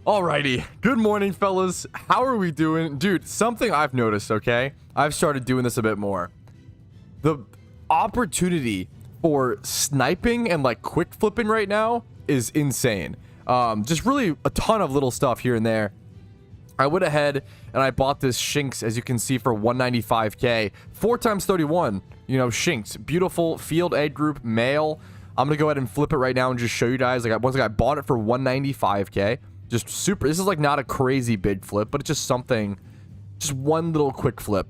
Alrighty, good morning, fellas. How are we doing? Dude, something I've noticed, okay? I've started doing this a bit more. The opportunity for sniping and like quick flipping right now is insane. Just really a ton of little stuff here and there. I went ahead and I bought this Shinx, as you can see, for 195k. 4x31, you know, Shinx. Beautiful field A group, male. I'm gonna go ahead and flip it right now and just show you guys. Like, once I bought it for 195k. Just super. This is like not a crazy big flip, but it's just something, just one little quick flip.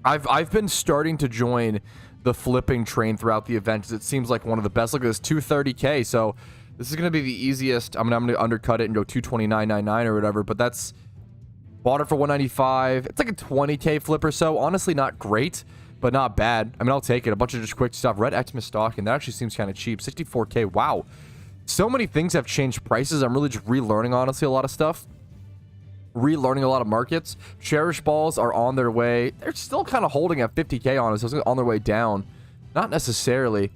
I've been starting to join the flipping train throughout the event, as it seems like one of the best. Look at this, 230k. So this is gonna be the easiest. I'm gonna undercut it and go 229.99 or whatever. But that's, bought it for 195. It's like a 20k flip or so. Honestly, not great, but not bad. I mean, I'll take it. A bunch of just quick stuff. Red Xmas stocking. That actually seems kind of cheap. 64k. Wow. So many things have changed prices. I'm really just relearning, honestly, a lot of stuff. Relearning a lot of markets. Cherish balls are on their way. They're still kind of holding at 50k on us. So it's on their way down. Not necessarily.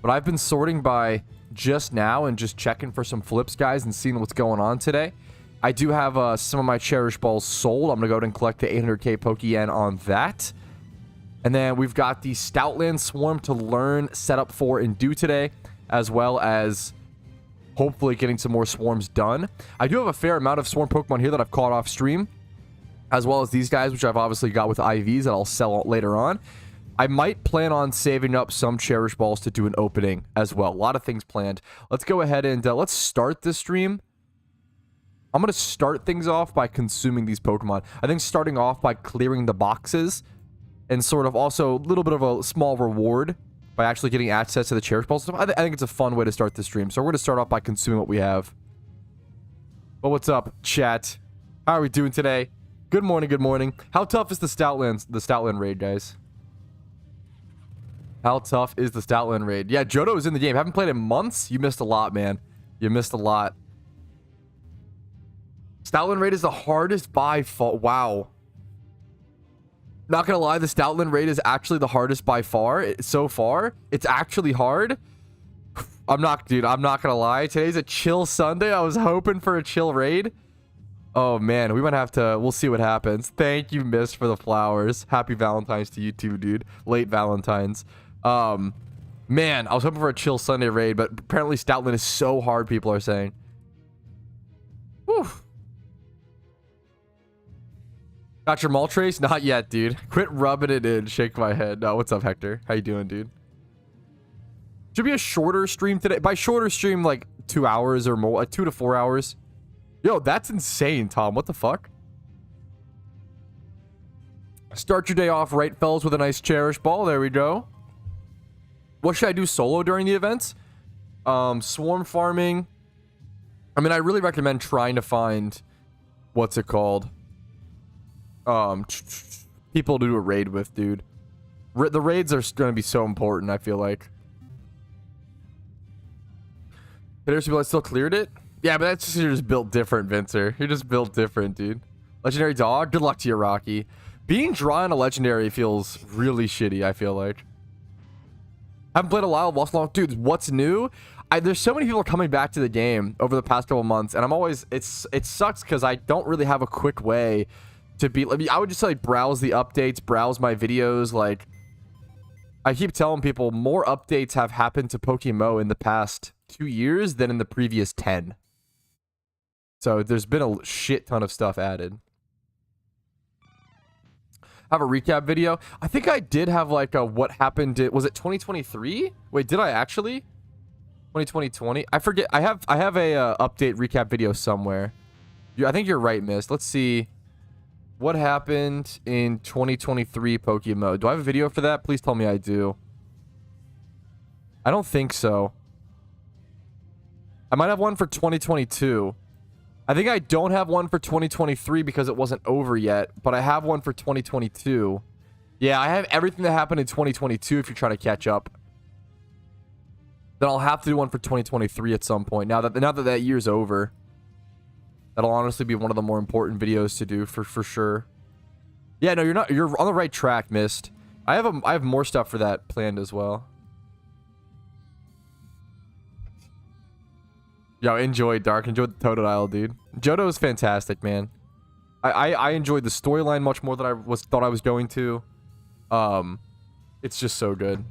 But I've been sorting by just now and just checking for some flips, guys, and seeing what's going on today. I do have some of my Cherish balls sold. I'm going to go ahead and collect the 800k Pokeyen on that. And then we've got the Stoutland Swarm to learn, set up for, and do today, as well as hopefully getting some more swarms done. I do have a fair amount of swarm Pokemon here that I've caught off stream, as well as these guys, which I've obviously got with IVs that I'll sell later on. I might plan on saving up some Cherish balls to do an opening as well. A lot of things planned. Let's go ahead and let's start this stream. I'm going to start things off by consuming these Pokemon. I think starting off by clearing the boxes and sort of also a little bit of a small reward by actually getting access to the Cherish balls stuff. I think it's a fun way to start the stream. So we're going to start off by consuming what we have. Well, what's up, chat? How are we doing today? Good morning, good morning. How tough is the Stoutland raid, guys? How tough is the Stoutland raid? Yeah, Johto is in the game. Haven't played in months. You missed a lot, man. You missed a lot. Stoutland raid is the hardest by far. Wow. Not gonna lie, the Stoutland raid is actually the hardest by far. So far, it's actually hard. I'm not gonna lie. Today's a chill Sunday. I was hoping for a chill raid. Oh man, we might have to. We'll see what happens. Thank you, Mist, for the flowers. Happy Valentine's to you too, dude. Late Valentine's. Man, I was hoping for a chill Sunday raid, but apparently Stoutland is so hard. People are saying. Whew. Got your MOLTRES? Not yet, dude. Quit rubbing it in. Shake my head. No, what's up, Hector? How you doing, dude? Should be a shorter stream today. By shorter stream, like 2 hours or more. Like 2 to 4 hours. Yo, that's insane, Tom. What the fuck? Start your day off right, fellas, with a nice Cherish ball. There we go. What should I do solo during the events? Swarm farming. I mean, I really recommend trying to find... What's it called? People to do a raid with, dude. The raids are going to be so important, I feel like. There's people that still cleared it? Yeah, but that's just, you're just built different, Vincer. You're just built different, dude. Legendary dog? Good luck to you, Rocky. Being dry on a legendary feels really shitty, I feel like. Haven't played a while, lost long. Dude, what's new? There's so many people coming back to the game over the past couple months, and I'm always... It sucks because I don't really have a quick way to be... I mean, I would just like browse the updates, browse my videos. Like, I keep telling people more updates have happened to PokeMMO in the past 2 years than in the previous 10. So there's been a shit ton of stuff added. Have a recap video. I think I did have like a what happened. Was it 2023? Wait, did I actually? 2020? I forget. I have a update recap video somewhere. I think you're right, Mist. Let's see. What happened in 2023 PokeMMO? Do I have a video for that? Please tell me I do. I don't think so. I might have one for 2022. I think I don't have one for 2023 because it wasn't over yet, but I have one for 2022. Yeah, I have everything that happened in 2022 if you're trying to catch up. Then I'll have to do one for 2023 at some point. Now that year's over. That'll honestly be one of the more important videos to do for sure. Yeah, no, you're on the right track, Mist. I have more stuff for that planned as well. Yo, enjoy Dark. Enjoy the Totodile, dude. Johto is fantastic, man. I enjoyed the storyline much more than I thought I was going to. It's just so good.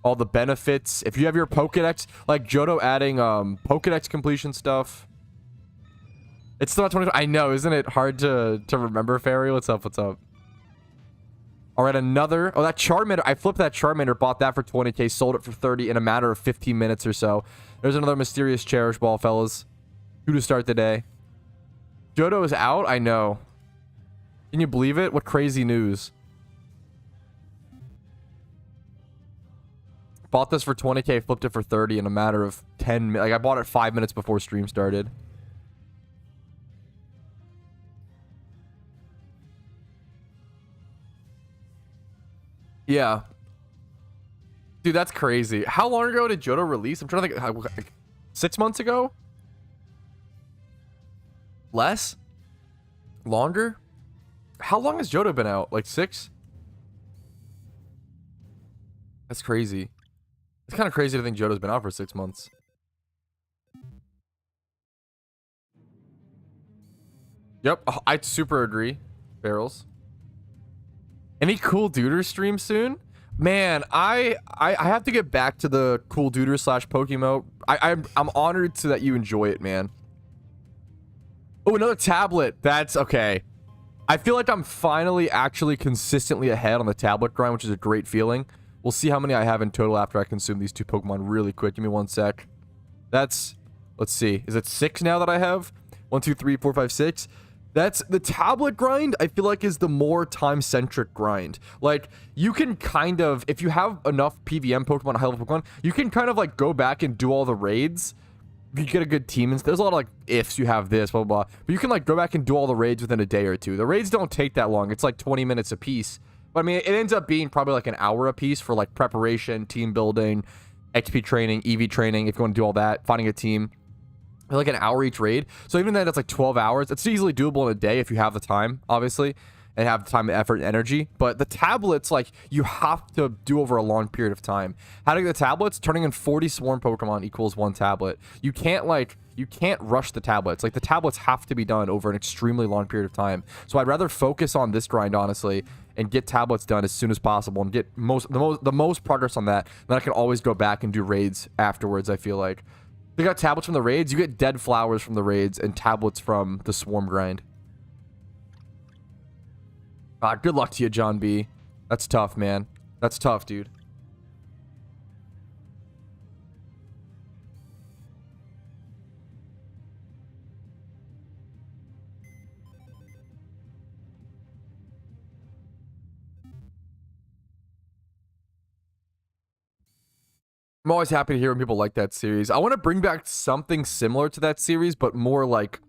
All the benefits. If you have your Pokedex, like Johto adding Pokedex completion stuff. It's still not 20. I know, isn't it hard to remember, Fairy? What's up? What's up? All right, another. Oh, that Charmander. I flipped that Charmander, bought that for 20k, sold it for 30 in a matter of 15 minutes or so. There's another mysterious Cherish Ball, fellas. Who to start the day? Johto is out? I know. Can you believe it? What crazy news. Bought this for 20k, flipped it for 30 in a matter of 10 minutes. Like, I bought it 5 minutes before stream started. Yeah. Dude, that's crazy. How long ago did Johto release? I'm trying to think. Like 6 months ago? Less? Longer? How long has Johto been out? Like 6? That's crazy. It's kind of crazy to think Johto's been out for 6 months. Yep, I super agree. Barrels. Any Cool Duder stream soon? Man, I have to get back to the Cool Duder / PokeMMO. I'm honored that you enjoy it, man. Oh, another tablet. That's okay. I feel like I'm finally actually consistently ahead on the tablet grind, which is a great feeling. We'll see how many I have in total after I consume these 2 Pokemon really quick. Give me 1 sec. That's, let's see. Is it 6 now that I have? 1, 2, 3, 4, 5, 6. That's the tablet grind. I feel like is the more time-centric grind. Like, you can kind of, if you have enough PVM Pokemon, high-level Pokemon, you can kind of like go back and do all the raids. You get a good team, and there's a lot of like ifs. You have this, blah, blah, blah. But you can like go back and do all the raids within a day or two. The raids don't take that long. It's like 20 minutes a piece. But I mean, it ends up being probably like an hour a piece for like preparation, team building, XP training, EV training. If you want to do all that, finding a team. Like an hour each raid. So even then, it's like 12 hours. It's easily doable in a day if you have the time, obviously, and have the time, effort, and energy. But the tablets, like, you have to do over a long period of time. How to get the tablets? Turning in 40 swarm Pokemon equals 1 tablet. You can't rush the tablets. Like, the tablets have to be done over an extremely long period of time. So I'd rather focus on this grind, honestly, and get tablets done as soon as possible and get the most progress on that. Then I can always go back and do raids afterwards, I feel like. You got tablets from the raids, you get dead flowers from the raids, and tablets from the swarm grind. Good luck to you, John B. That's tough, man. That's tough, dude. I'm always happy to hear when people like that series. I want to bring back something similar to that series, but more like,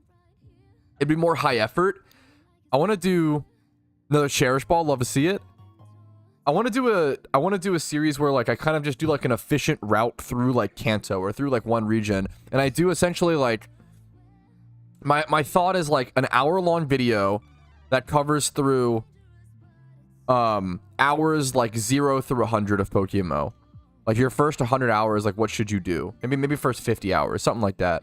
it'd be more high effort. I want to do another Cherish Ball. Love to see it. I want to do a series where like I kind of just do like an efficient route through like Kanto or through like one region, and I do essentially like my thought is like an hour-long video that covers through hours like 0 through 100 of PokeMMO. Like your first 100 hours, like what should you do? Maybe first 50 hours, something like that.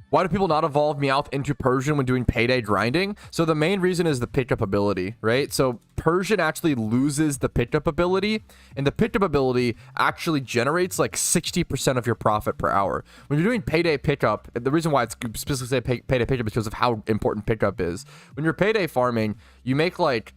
Why do people not evolve Meowth into Persian when doing payday grinding? So the main reason is the pickup ability, right? So Persian actually loses the pickup ability, and the pickup ability actually generates like 60% of your profit per hour. When you're doing payday pickup, the reason why it's specifically say payday pickup is because of how important pickup is. When you're payday farming, you make like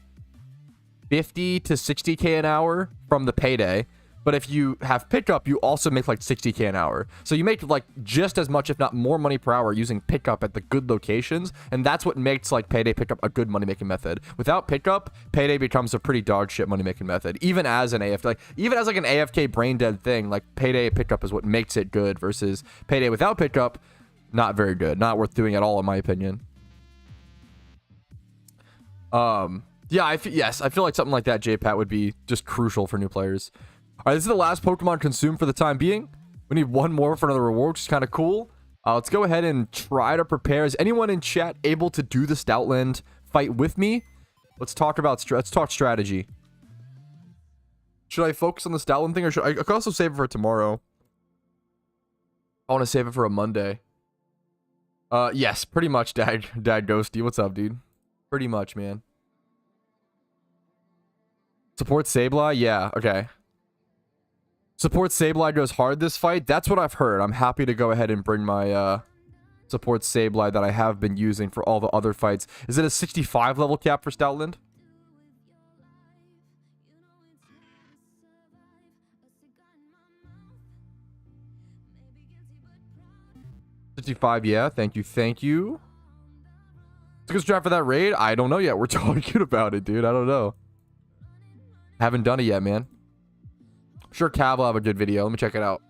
50 to 60k an hour from the payday. But if you have pickup, you also make like 60k an hour. So you make like just as much, if not more money per hour using pickup at the good locations. And that's what makes like payday pickup a good money making method. Without pickup, payday becomes a pretty dog shit money making method. Even as an AFK, even as like an AFK brain dead thing, like payday pickup is what makes it good versus payday without pickup, not very good. Not worth doing at all in my opinion. Yeah, yes, I feel like something like that, JPat, would be just crucial for new players. All right, this is the last Pokemon consumed for the time being. We need one more for another reward, which is kind of cool. Let's go ahead and try to prepare. Is anyone in chat able to do the Stoutland fight with me? Let's talk about let's talk strategy. Should I focus on the Stoutland thing, or should I could also save it for tomorrow? I want to save it for a Monday. Yes, pretty much, Dad Ghosty. What's up, dude? Pretty much, man. Support Sableye? Yeah, okay. Support Sableye goes hard this fight? That's what I've heard. I'm happy to go ahead and bring my, support Sableye that I have been using for all the other fights. Is it a 65 level cap for Stoutland? 65, yeah. Thank you, thank you. It's a good strat for that raid? I don't know yet. We're talking about it, dude. I don't know. Haven't done it yet, man. I'm sure Cav will have a good video. Let me check it out.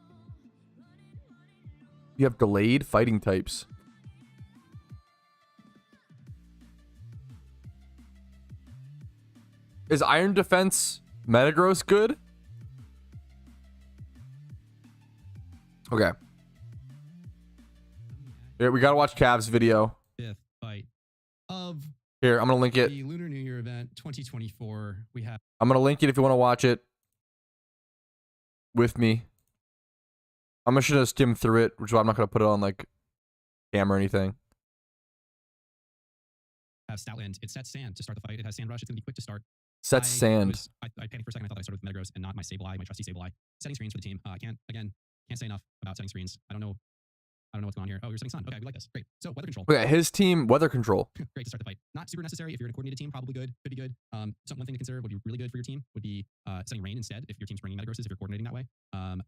You have delayed fighting types. Is Iron Defense Metagross good? Okay. Yeah, we gotta watch Cav's video. Fifth fight of here. I'm gonna link it. The Lunar New Year event 2024. We have. I'm gonna link it if you want to watch it with me. I'm just gonna skim through it, which is why I'm not gonna put it on like camera or anything. Have Stoutland. It sets sand to start the fight. It has sand rush. It's gonna be quick to start. Sets sand. I panicked for a second. I thought I started with Metagross and not my Sableye, my trusty Sableye. Setting screens for the team. Can't say enough about setting screens. I don't know what's going on here. Oh, you're setting sun. Okay, we like this. Great. So weather control. Okay, his team weather control. Great to start the fight. Not super necessary if you're in a coordinated team. Probably good. Could be good. One thing to consider would be really good for your team would be setting rain instead. If your team's bringing Metagrosses, if you're coordinating that way,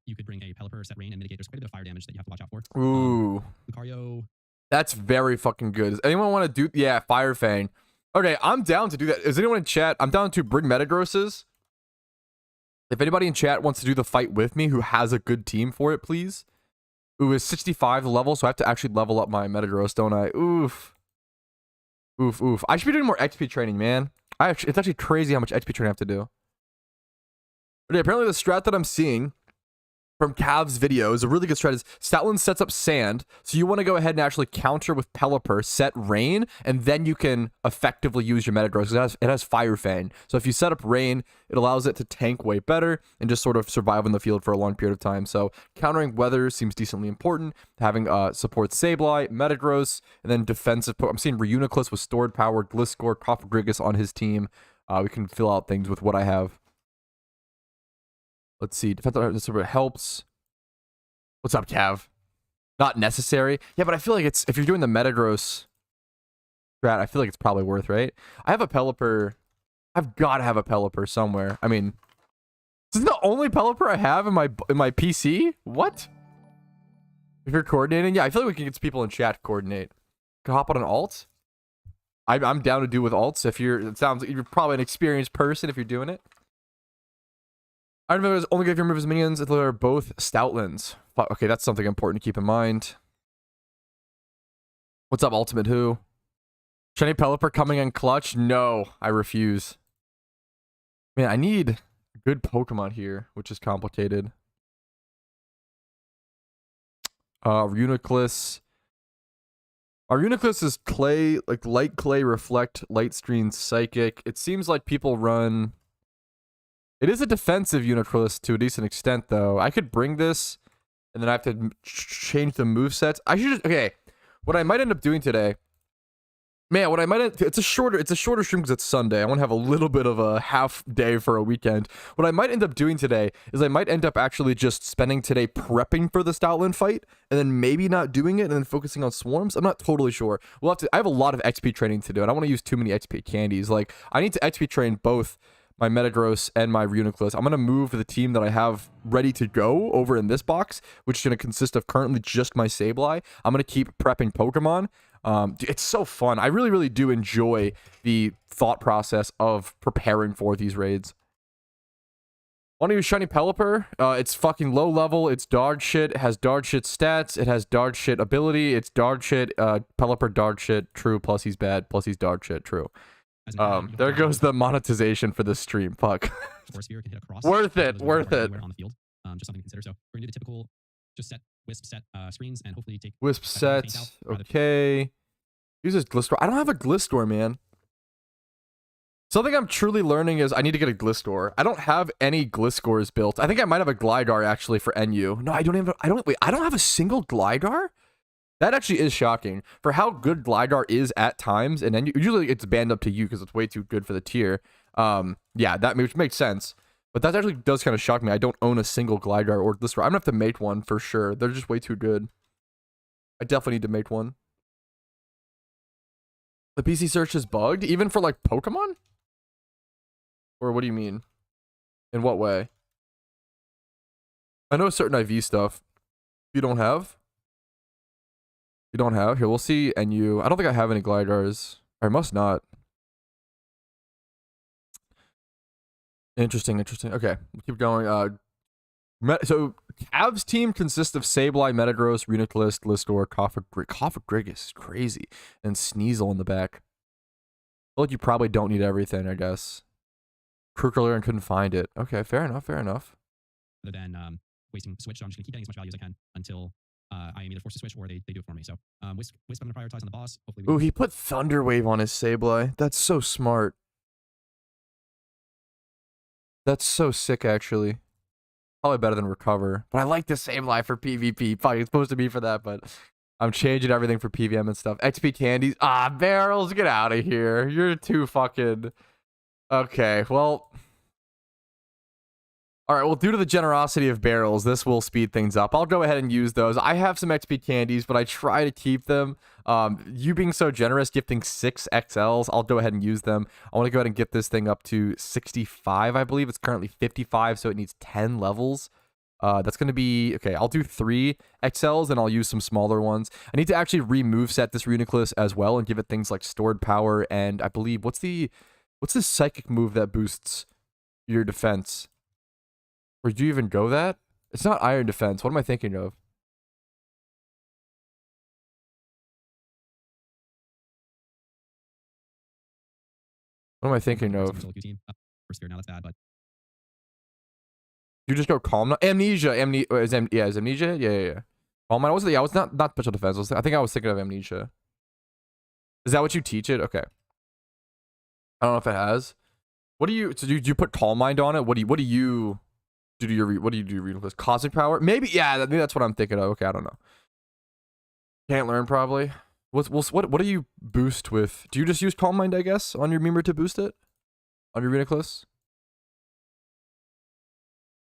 you could bring a Pelipper, set rain, and mitigate. There's quite a bit of fire damage that you have to watch out for. Ooh. Lucario. That's very fucking good. Does anyone want to do? Yeah, Fire Fang. Okay, I'm down to do that. Is anyone in chat? I'm down to bring Metagrosses. If anybody in chat wants to do the fight with me who has a good team for it, please. Ooh, is 65 level, so I have to actually level up my Metagross, don't I? Oof. Oof, oof. I should be doing more XP training, man. It's actually crazy how much XP training I have to do. But yeah, apparently the strat that I'm seeing from Cav's video is a really good strat. Is Stoutland sets up sand, so you want to go ahead and actually counter with Pelipper, set rain, and then you can effectively use your Metagross because it has Fire Fang. So if you set up rain, it allows it to tank way better and just sort of survive in the field for a long period of time. So countering weather seems decently important. Having support Sableye, Metagross, and then defensive. I'm seeing Reuniclus with stored power, Gliscor, Cofagrigus on his team. We can fill out things with what I have. Let's see. Defense helps. What's up, Cav? Not necessary. Yeah, but I feel like it's if you're doing the Metagross strat, I feel like it's probably worth, right? I have a Pelipper. I've got to have a Pelipper somewhere. I mean, this is the only Pelipper I have in my PC. What? If you're coordinating, yeah, I feel like we can get some people in chat to coordinate. Can hop on an alt. I'm down to do with alts. If it sounds like you're probably an experienced person if you're doing it. I remember it's only good if you remove his minions if they're both Stoutlands. Okay, that's something important to keep in mind. What's up, Ultimate Who? Shiny Pelipper coming in clutch? No, I refuse. Man, I need a good Pokemon here, which is complicated. Reuniclus. Our Reuniclus is clay, like light clay, reflect, light screen, psychic. It seems like people run... It is a defensive Unicrolus to a decent extent, though. I could bring this, and then I have to change the movesets. I should just, okay. What I might end up doing today, man. It's a shorter stream because it's Sunday. I want to have a little bit of a half day for a weekend. What I might end up doing today is I might end up actually just spending today prepping for the Stoutland fight, and then maybe not doing it, and then focusing on swarms. I'm not totally sure. We'll have to. I have a lot of XP training to do, and I don't want to use too many XP candies. Like I need to XP train both my Metagross and my Reuniclus. I'm going to move the team that I have ready to go over in this box, which is going to consist of currently just my Sableye. I'm going to keep prepping Pokemon. It's so fun. I really, really do enjoy the thought process of preparing for these raids. Want to use Shiny Pelipper? It's fucking low level. It's dog shit. It has dog shit stats. It has dog shit ability. It's dog shit. Pelipper dog shit. True. Plus he's bad. Plus he's dog shit. True. There goes the monetization for this stream. Fuck. Worth it. Worth it. On the field. Just something to consider. So we're gonna do the typical, just set wisp set screens and hopefully take wisp set. Okay. Uses Gliscor. I don't have a Gliscor, man. Something I'm truly learning is I need to get a Gliscor. I don't have any Gliscors built. I think I might have a Gligar actually for NU. No, I don't even. I don't have a single Gligar. That actually is shocking for how good Gligar is at times, and then usually it's banned up to you because it's way too good for the tier. Yeah, that makes sense. But that actually does kind of shock me. I don't own a single Gligar or Gliscor. I'm gonna have to make one for sure. They're just way too good. I definitely need to make one. The PC search is bugged, even for like Pokemon? Or what do you mean? In what way? I know certain IV stuff. You don't have? You don't have? Here, we'll see NU. I don't think I have any Glidars. I must not. Interesting. Okay, we'll keep going. So, Cavs team consists of Sableye, Metagross, Reuniclus, Gliscor, Cofagrigus is crazy, and Sneasel in the back. I feel like you probably don't need everything, I guess. Krukler and couldn't find it. Okay, fair enough. Other than wasting switch, so I'm just gonna keep getting as much value as I can until I am either forced to switch or they do it for me. So Wisp, I'm gonna prioritize on the boss. Hopefully. Ooh, he put Thunder Wave on his Sableye. That's so smart. That's so sick, actually. Probably better than Recover. But I like the Sableye for PvP. Probably it's supposed to be for that, but I'm changing everything for PVM and stuff. XP candies. Ah, Barrels, get out of here. You're too fucking... Okay, well... Alright, well, due to the generosity of Barrels, this will speed things up. I'll go ahead and use those. I have some XP candies, but I try to keep them. You being so generous, gifting 6 XLs, I'll go ahead and use them. I want to go ahead and get this thing up to 65, I believe. It's currently 55, so it needs 10 levels. That's going to be... Okay, I'll do 3 XLs, and I'll use some smaller ones. I need to actually remove set this Reuniclus as well and give it things like stored power, and I believe... What's the psychic move that boosts your defense? Or do you even go that? It's not Iron Defense. What am I thinking of? What am I thinking of? Now that's bad, but You just go Calm. Amnesia. Is Amnesia? Yeah. Calm. I was not special defense. I think I was thinking of Amnesia. Is that what you teach it? Okay. I don't know if it has. What do you? So do you put Calm Mind on it? What do you do? What do you do? Reuniclus? Cosmic Power? Maybe. Yeah. Maybe that's what I'm thinking of. Okay. I don't know. Can't learn probably. What do you boost with? Do you just use Calm Mind, I guess, on your Member to boost it? On your Reuniclus?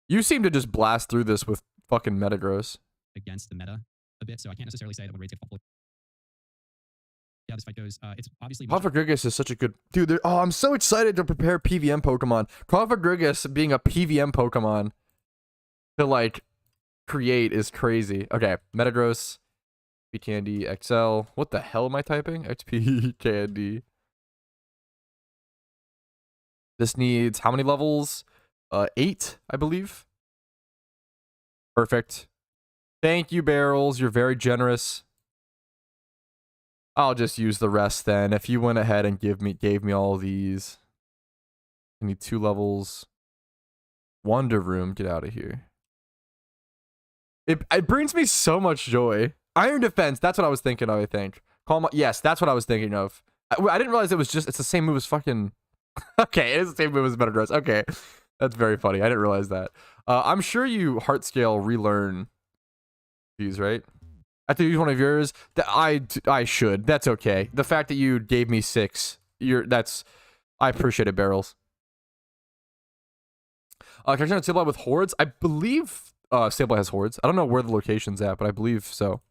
You seem to just blast through this with fucking Metagross. Against the meta a bit, so I can't necessarily say that when raids get full. Yeah, this fight goes. It's obviously. Cofagrigus is such a good dude. Oh, I'm so excited to prepare PVM Pokemon. Cofagrigus being a PVM Pokemon to like create is crazy. Okay, Metagross, XP Candy, XL. What the hell am I typing? XP Candy. This needs how many levels? 8, I believe. Perfect. Thank you, Barrels. You're very generous. I'll just use the rest then. If you went ahead and gave me all of these. I need 2 levels. Wonder Room. Get out of here. It brings me so much joy. Iron Defense. That's what I was thinking of, I think. Yes, that's what I was thinking of. I didn't realize it's the same move as fucking... Okay, it is the same move as Metagross. Okay. That's very funny. I didn't realize that. I'm sure you Heart Scale relearn these, right? I have to use one of yours. I should. That's okay. The fact that you gave me 6, I appreciate it, Barrels. Can I turn Sableye with Hordes? I believe Sableye has Hordes. I don't know where the location's at, but I believe so.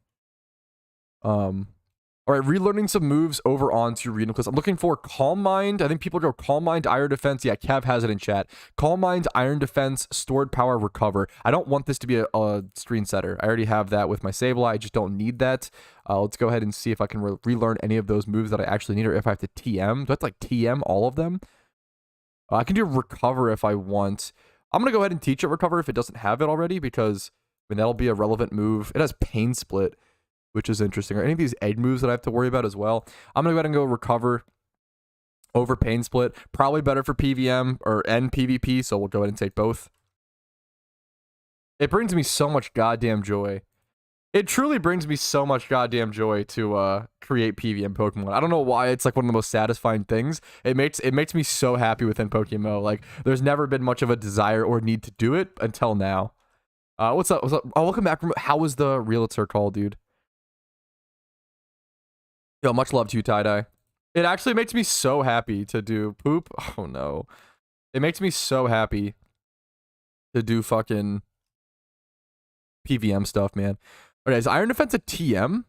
All right, relearning some moves over onto Reuniclus. I'm looking for Calm Mind. I think people go Calm Mind, Iron Defense. Yeah, Cav has it in chat. Calm Mind, Iron Defense, Stored Power, Recover. I don't want this to be a screen setter. I already have that with my Sableye. I just don't need that. Let's go ahead and see if I can relearn any of those moves that I actually need, or if I have to TM. Do I have to like TM all of them? I can do Recover if I want. I'm going to go ahead and teach it Recover if it doesn't have it already, because that'll be a relevant move. It has Pain Split, which is interesting. Are any of these egg moves that I have to worry about as well? I'm going to go ahead and go Recover over Pain Split. Probably better for PVM and PvP, so we'll go ahead and take both. It brings me so much goddamn joy. It truly brings me so much goddamn joy to create PvM Pokemon. I don't know why it's like one of the most satisfying things. It makes me so happy within PokeMMO. Like there's never been much of a desire or need to do it until now. What's up? What's up? Oh, welcome back. How was the realtor call, dude? Yo, much love to you, Tie-Dye. It actually makes me so happy to do poop. Oh no. It makes me so happy to do fucking PvM stuff, man. Okay, is Iron Defense a TM?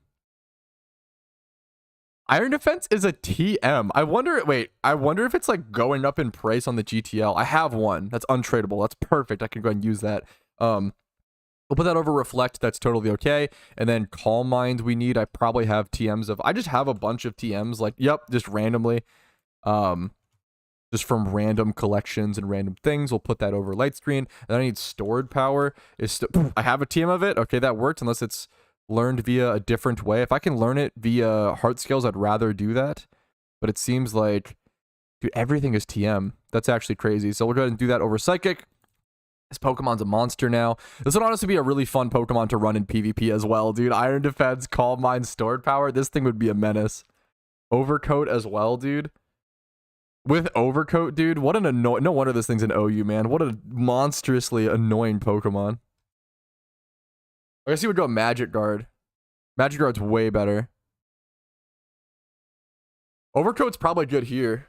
Iron Defense is a TM. I wonder if it's like going up in price on the GTL. I have one. That's untradeable. That's perfect. I can go ahead and use that. We'll put that over Reflect. That's totally okay. And then Calm Mind we need. I probably have TMs of... I just have a bunch of TMs. Like, yep, just randomly. Just from random collections and random things. We'll put that over Light Screen. And then I need Stored Power. I have a TM of it. Okay, that worked. Unless it's learned via a different way. If I can learn it via Heart Scales, I'd rather do that. But it seems like... Dude, everything is TM. That's actually crazy. So we'll go ahead and do that over Psychic. This Pokemon's a monster now. This would honestly be a really fun Pokemon to run in PvP as well, dude. Iron Defense, Calm Mind, Stored Power. This thing would be a menace. Overcoat as well, dude. With Overcoat, dude. What an annoying... No wonder this thing's an OU, man. What a monstrously annoying Pokemon. I guess he would go Magic Guard. Magic Guard's way better. Overcoat's probably good here.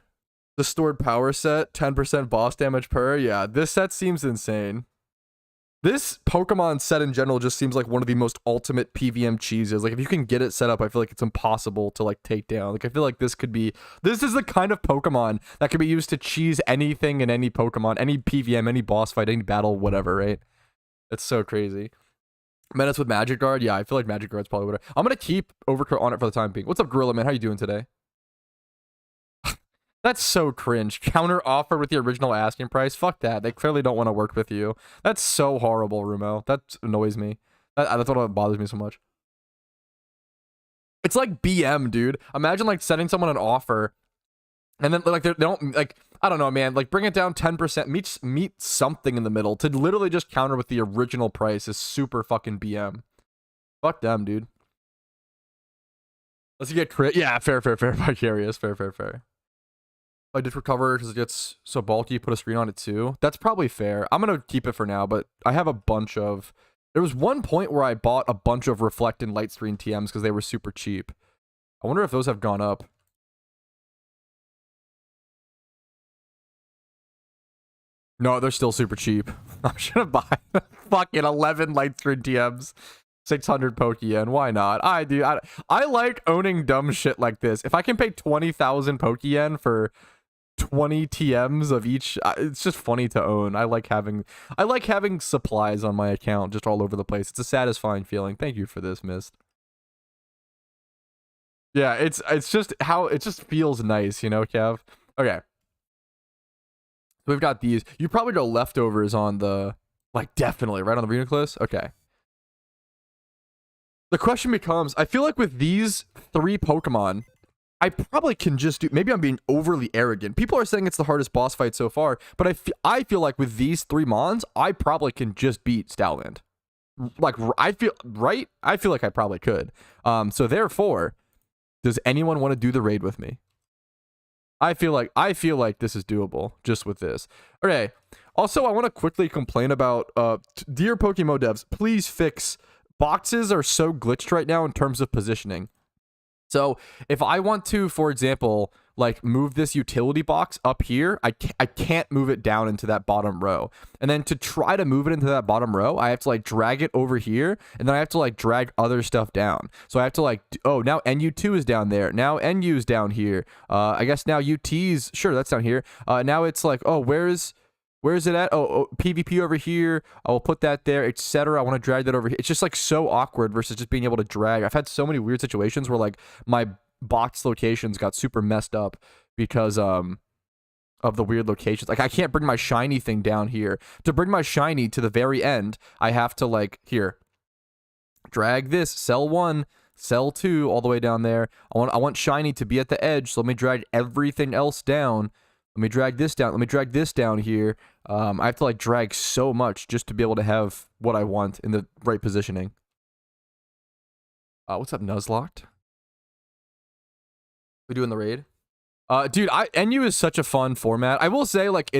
The Stored Power set, 10% boss damage per. Yeah, this set seems insane. This Pokemon set in general just seems like one of the most ultimate PvM cheeses. Like, if you can get it set up, I feel like it's impossible to, like, take down. Like, I feel like this could be... This is the kind of Pokemon that could be used to cheese anything in any Pokemon, any PvM, any boss fight, any battle, whatever, right? It's so crazy. Menace with Magic Guard? Yeah, I feel like Magic Guard's probably better. I'm gonna keep Overcoat on it for the time being. What's up, Gorilla Man? How you doing today? That's so cringe. Counter offer with the original asking price? Fuck that. They clearly don't want to work with you. That's so horrible, Rumo. That annoys me. That's what bothers me so much. It's like BM, dude. Imagine like sending someone an offer and then like they don't like, I don't know, man, like bring it down 10%, meet something in the middle to literally just counter with the original price is super fucking BM. Fuck them, dude. Let's get crit. Yeah, fair. Vicarious. Fair. I did recover because it gets so bulky, put a screen on it too. That's probably fair. I'm going to keep it for now, but I have a bunch of... There was one point where I bought a bunch of Reflect and Light Screen TMs because they were super cheap. I wonder if those have gone up. No, they're still super cheap. I'm just going to buy fucking 11 Light Screen TMs. 600 Pokeyen. Why not? I like owning dumb shit like this. If I can pay 20,000 Pokeyen for 20 TMs of each, it's just funny to own. I like having supplies on my account just all over the place. It's a satisfying feeling. Thank you for this, Mist. Yeah, it's just how it just feels nice, you know, Kev. Okay. So we've got these. You probably go leftovers on the, like, definitely right on the Reuniclus. Okay. The question becomes, I feel like with these 3 Pokemon, I probably can just do... Maybe I'm being overly arrogant. People are saying it's the hardest boss fight so far, but I feel like with these 3 Mons, I probably can just beat Stoutland. Like, I feel... Right? I feel like I probably could. So therefore, does anyone want to do the raid with me? I feel like this is doable just with this. Okay. Also, I want to quickly complain about... dear PokeMMO devs, please fix... Boxes are so glitched right now in terms of positioning. So if I want to, for example, like move this utility box up here, I can't move it down into that bottom row. And then to try to move it into that bottom row, I have to like drag it over here, and then I have to like drag other stuff down. So I have to like, oh, now NU2 is down there. Now NU is down here. I guess now UT's, sure, that's down here. Now it's like, oh, where is it at? Oh, PvP over here. I will put that there, etc. I want to drag that over here. It's just like so awkward versus just being able to drag. I've had so many weird situations where like my box locations got super messed up because of the weird locations. Like I can't bring my shiny thing down here. To bring my shiny to the very end, I have to like here drag this, sell 1, sell 2 all the way down there. I want shiny to be at the edge, so let me drag everything else down. Let me drag this down. Let me drag this down here. I have to like drag so much just to be able to have what I want in the right positioning. What's up, Nuzlocked? We doing the raid? Dude, NU is such a fun format. I will say, like,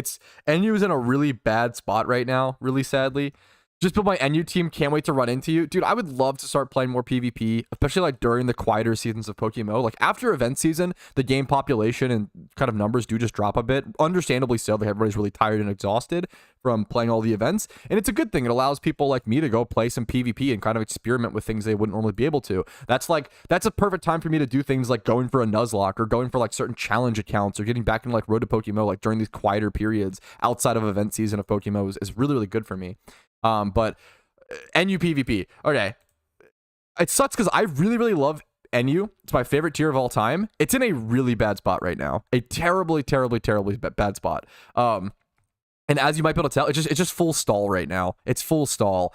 NU is in a really bad spot right now, really sadly. Just built my NU team, can't wait to run into you. Dude, I would love to start playing more PvP, especially like during the quieter seasons of PokeMMO. Like after event season, the game population and kind of numbers do just drop a bit. Understandably so, like everybody's really tired and exhausted from playing all the events. And it's a good thing. It allows people like me to go play some PvP and kind of experiment with things they wouldn't normally be able to. That's a perfect time for me to do things like going for a Nuzlocke or going for like certain challenge accounts or getting back into like Road to PokeMMO like during these quieter periods outside of event season of PokeMMO is really, really good for me. But NU PvP. Okay. It sucks because I really, really love NU. It's my favorite tier of all time. It's in a really bad spot right now. A terribly, terribly, terribly bad spot. And as you might be able to tell, it's just full stall right now. It's full stall.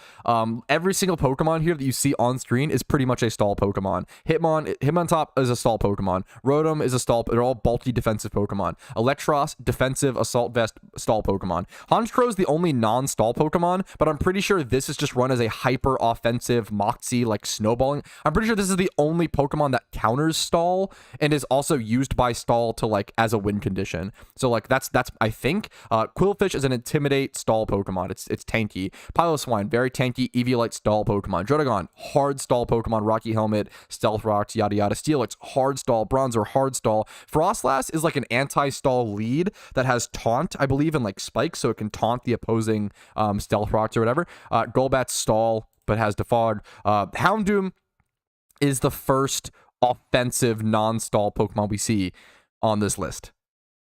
Every single Pokemon here that you see on screen is pretty much a stall Pokemon. Hitmontop is a stall Pokemon. Rotom is a stall. They're all bulky defensive Pokemon. Electros, defensive Assault Vest, stall Pokemon. Honchkrow is the only non-stall Pokemon, but I'm pretty sure this is just run as a hyper offensive Moxie, like snowballing. I'm pretty sure this is the only Pokemon that counters stall and is also used by stall to like as a win condition. So like that's I think. Quillfish is an intimidate stall Pokemon. It's tanky. Piloswine, very tanky Eviolite stall Pokemon. Drotagon, hard stall Pokemon. Rocky Helmet, Stealth Rocks, yada yada. Steelix, hard stall. Bronzor, hard stall. Frostlass is like an anti-stall lead that has taunt, I believe, and like spikes, so it can taunt the opposing Stealth Rocks or whatever. Golbat's stall, but has defog. Houndoom is the first offensive non-stall Pokemon we see on this list.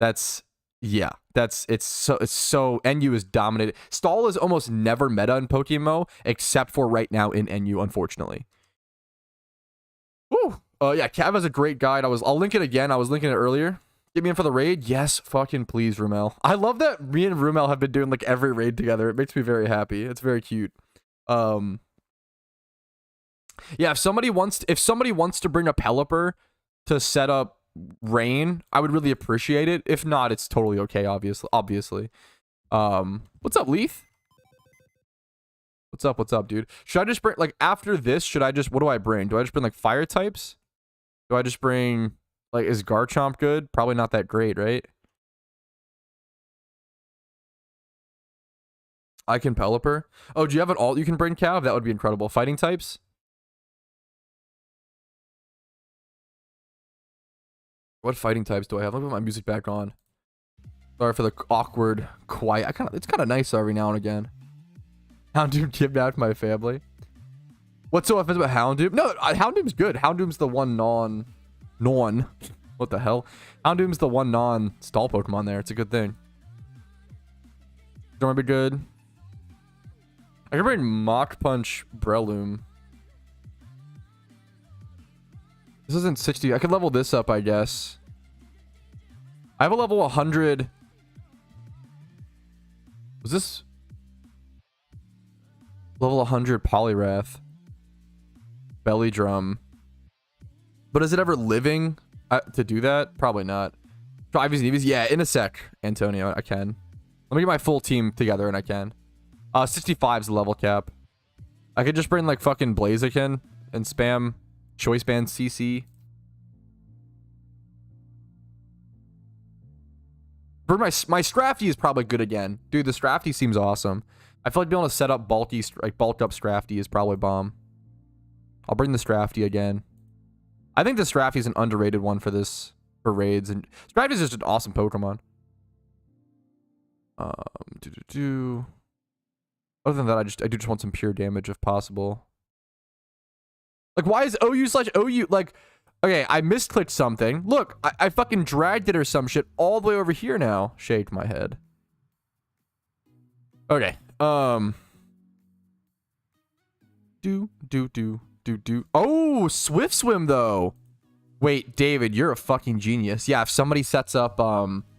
It's so NU is dominated. Stall is almost never meta in PokeMMO except for right now in NU, unfortunately. Ooh. Yeah, Cav has a great guide. I'll link it again. I was linking it earlier. Get me in for the raid? Yes, fucking please, Rumel. I love that me and Rumel have been doing like every raid together. It makes me very happy. It's very cute. Yeah, if somebody wants to bring a Pelipper to set up Rain, I would really appreciate it. If not, it's totally okay, obviously. What's up, Leaf? What's up, dude? Should I just bring, like, after this, what do I bring? Do I just bring, like, fire types? Do I just bring, like, is Garchomp good? Probably not that great, right? I can Pelipper. Oh, do you have an alt you can bring, Cav? That would be incredible. Fighting types? What fighting types do I have? Let me put my music back on. Sorry for the awkward, quiet. It's kind of nice every now and again. Houndoom kidnapped my family. What's so offensive about Houndoom? No, Houndoom's good. Houndoom's the one what the hell? Houndoom's the one non-stall Pokemon there. It's a good thing. Don't be good. I can bring Mach Punch Breloom. This isn't 60. I could level this up, I guess. I have a level 100. Was this level 100 Poliwrath? Belly Drum. But is it ever living to do that? Probably not. Ivy's and Eevees? Yeah, in a sec, Antonio. I can. Let me get my full team together and I can. 65 is the level cap. I could just bring like fucking Blaziken and spam Choice Band CC. For my Scrafty is probably good again. Dude, the Scrafty seems awesome. I feel like being able to set up bulked up Scrafty is probably bomb. I'll bring the Scrafty again. I think the Scrafty is an underrated one for raids, and Scrafty is just an awesome Pokemon. Other than that, I do just want some pure damage if possible. Like, why is OU/OU, like, okay, I misclicked something. Look, I fucking dragged it or some shit all the way over here now. Shake my head. Okay, Oh, Swift Swim, though. Wait, David, you're a fucking genius. Yeah, if somebody sets up,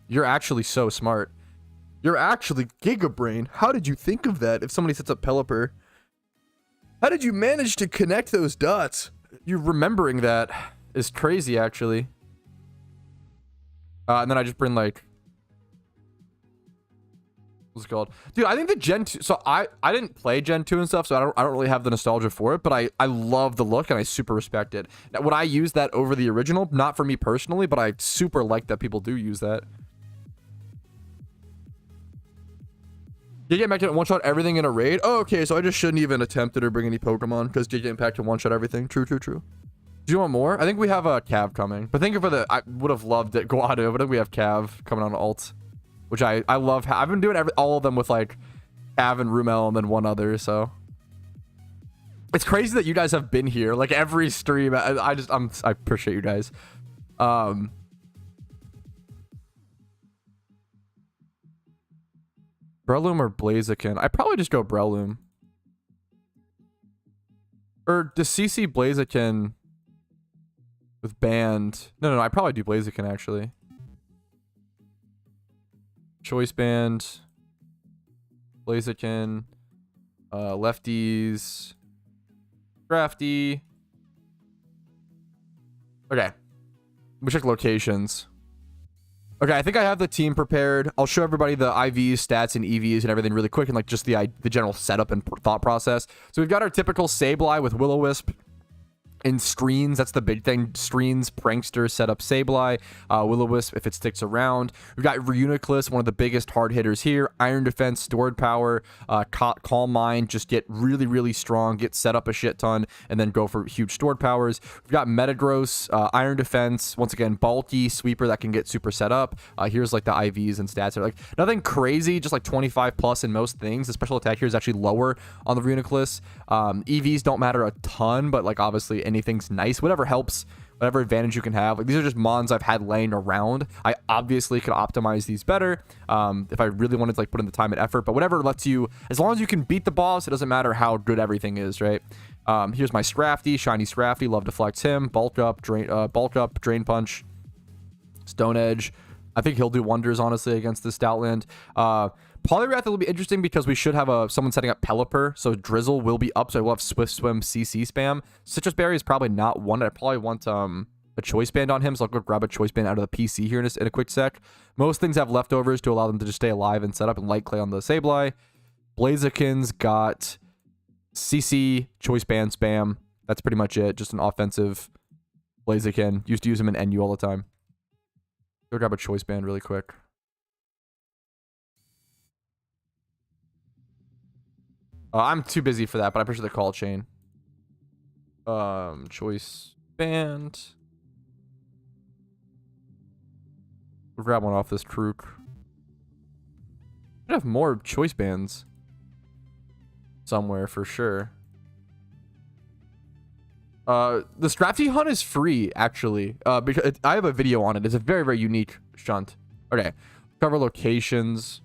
you're actually so smart. You're actually Giga Brain. How did you think of that if somebody sets up Pelipper? How did you manage to connect those dots? You remembering that is crazy, actually. And then I just bring, like... What's it called? Dude, I think the Gen 2, so I didn't play Gen 2 and stuff, so I don't really have the nostalgia for it, but I love the look and I super respect it. Now, would I use that over the original? Not for me personally, but I super like that people do use that. JJ Impact can one-shot everything in a raid? Oh, okay, so I just shouldn't even attempt it or bring any Pokemon because JJ Impact can one-shot everything. True, true, true. Do you want more? I think we have a Cav coming. But thank you for the... I would have loved it. Guado, but I think we have Cav coming on alt. Which I love. I've been doing all of them with like Cav and Rumel and then one other, so. It's crazy that you guys have been here. Like every stream. I appreciate you guys. Breloom or Blaziken? I'd probably just go Breloom. Or does CC Blaziken with band? No, I'd probably do Blaziken actually. Choice band, Blaziken, lefties, drafty. Okay, we check locations. Okay, I think I have the team prepared. I'll show everybody the IVs, stats, and EVs and everything really quick, and like just the general setup and thought process. So we've got our typical Sableye with Will-O-Wisp. In screens, that's the big thing. Screens, Prankster, set up Sableye, Will-O-Wisp if it sticks around. We've got Reuniclus, one of the biggest hard hitters here. Iron Defense, Stored Power, Calm Mind, just get really, really strong, get set up a shit ton, and then go for huge stored powers. We've got Metagross, Iron Defense, once again, bulky, sweeper that can get super set up. Here's like the IVs and stats. Are like nothing crazy, just like 25 plus in most things. The special attack here is actually lower on the Reuniclus. EVs don't matter a ton, but like obviously anything's nice, whatever helps, whatever advantage you can have. Like these are just mons I've had laying around. I obviously could optimize these better if I really wanted to like put in the time and effort, but whatever lets you, as long as you can beat the boss, it doesn't matter how good everything is, right? Here's my Scrafty, shiny Scrafty, love to flex him. Bulk up, drain punch, Stone Edge. I think he'll do wonders honestly against this Stoutland. Poliwrath will be interesting because we should have someone setting up Pelipper, so Drizzle will be up, so we'll have Swift Swim CC spam. Citrus Berry is probably not one. I probably want a Choice Band on him, so I'll go grab a Choice Band out of the PC here in a quick sec. Most things have leftovers to allow them to just stay alive and set up, and Light Clay on the Sableye. Blaziken's got CC, Choice Band spam. That's pretty much it, just an offensive Blaziken. Used to use him in NU all the time. Go grab a Choice Band really quick. I'm too busy for that, but I appreciate the call chain. Choice Band. We'll grab one off this Truk. I have more Choice Bands somewhere for sure. The Scrafty hunt is free actually, because I have a video on it. It's a very, very unique shunt. Okay, cover locations.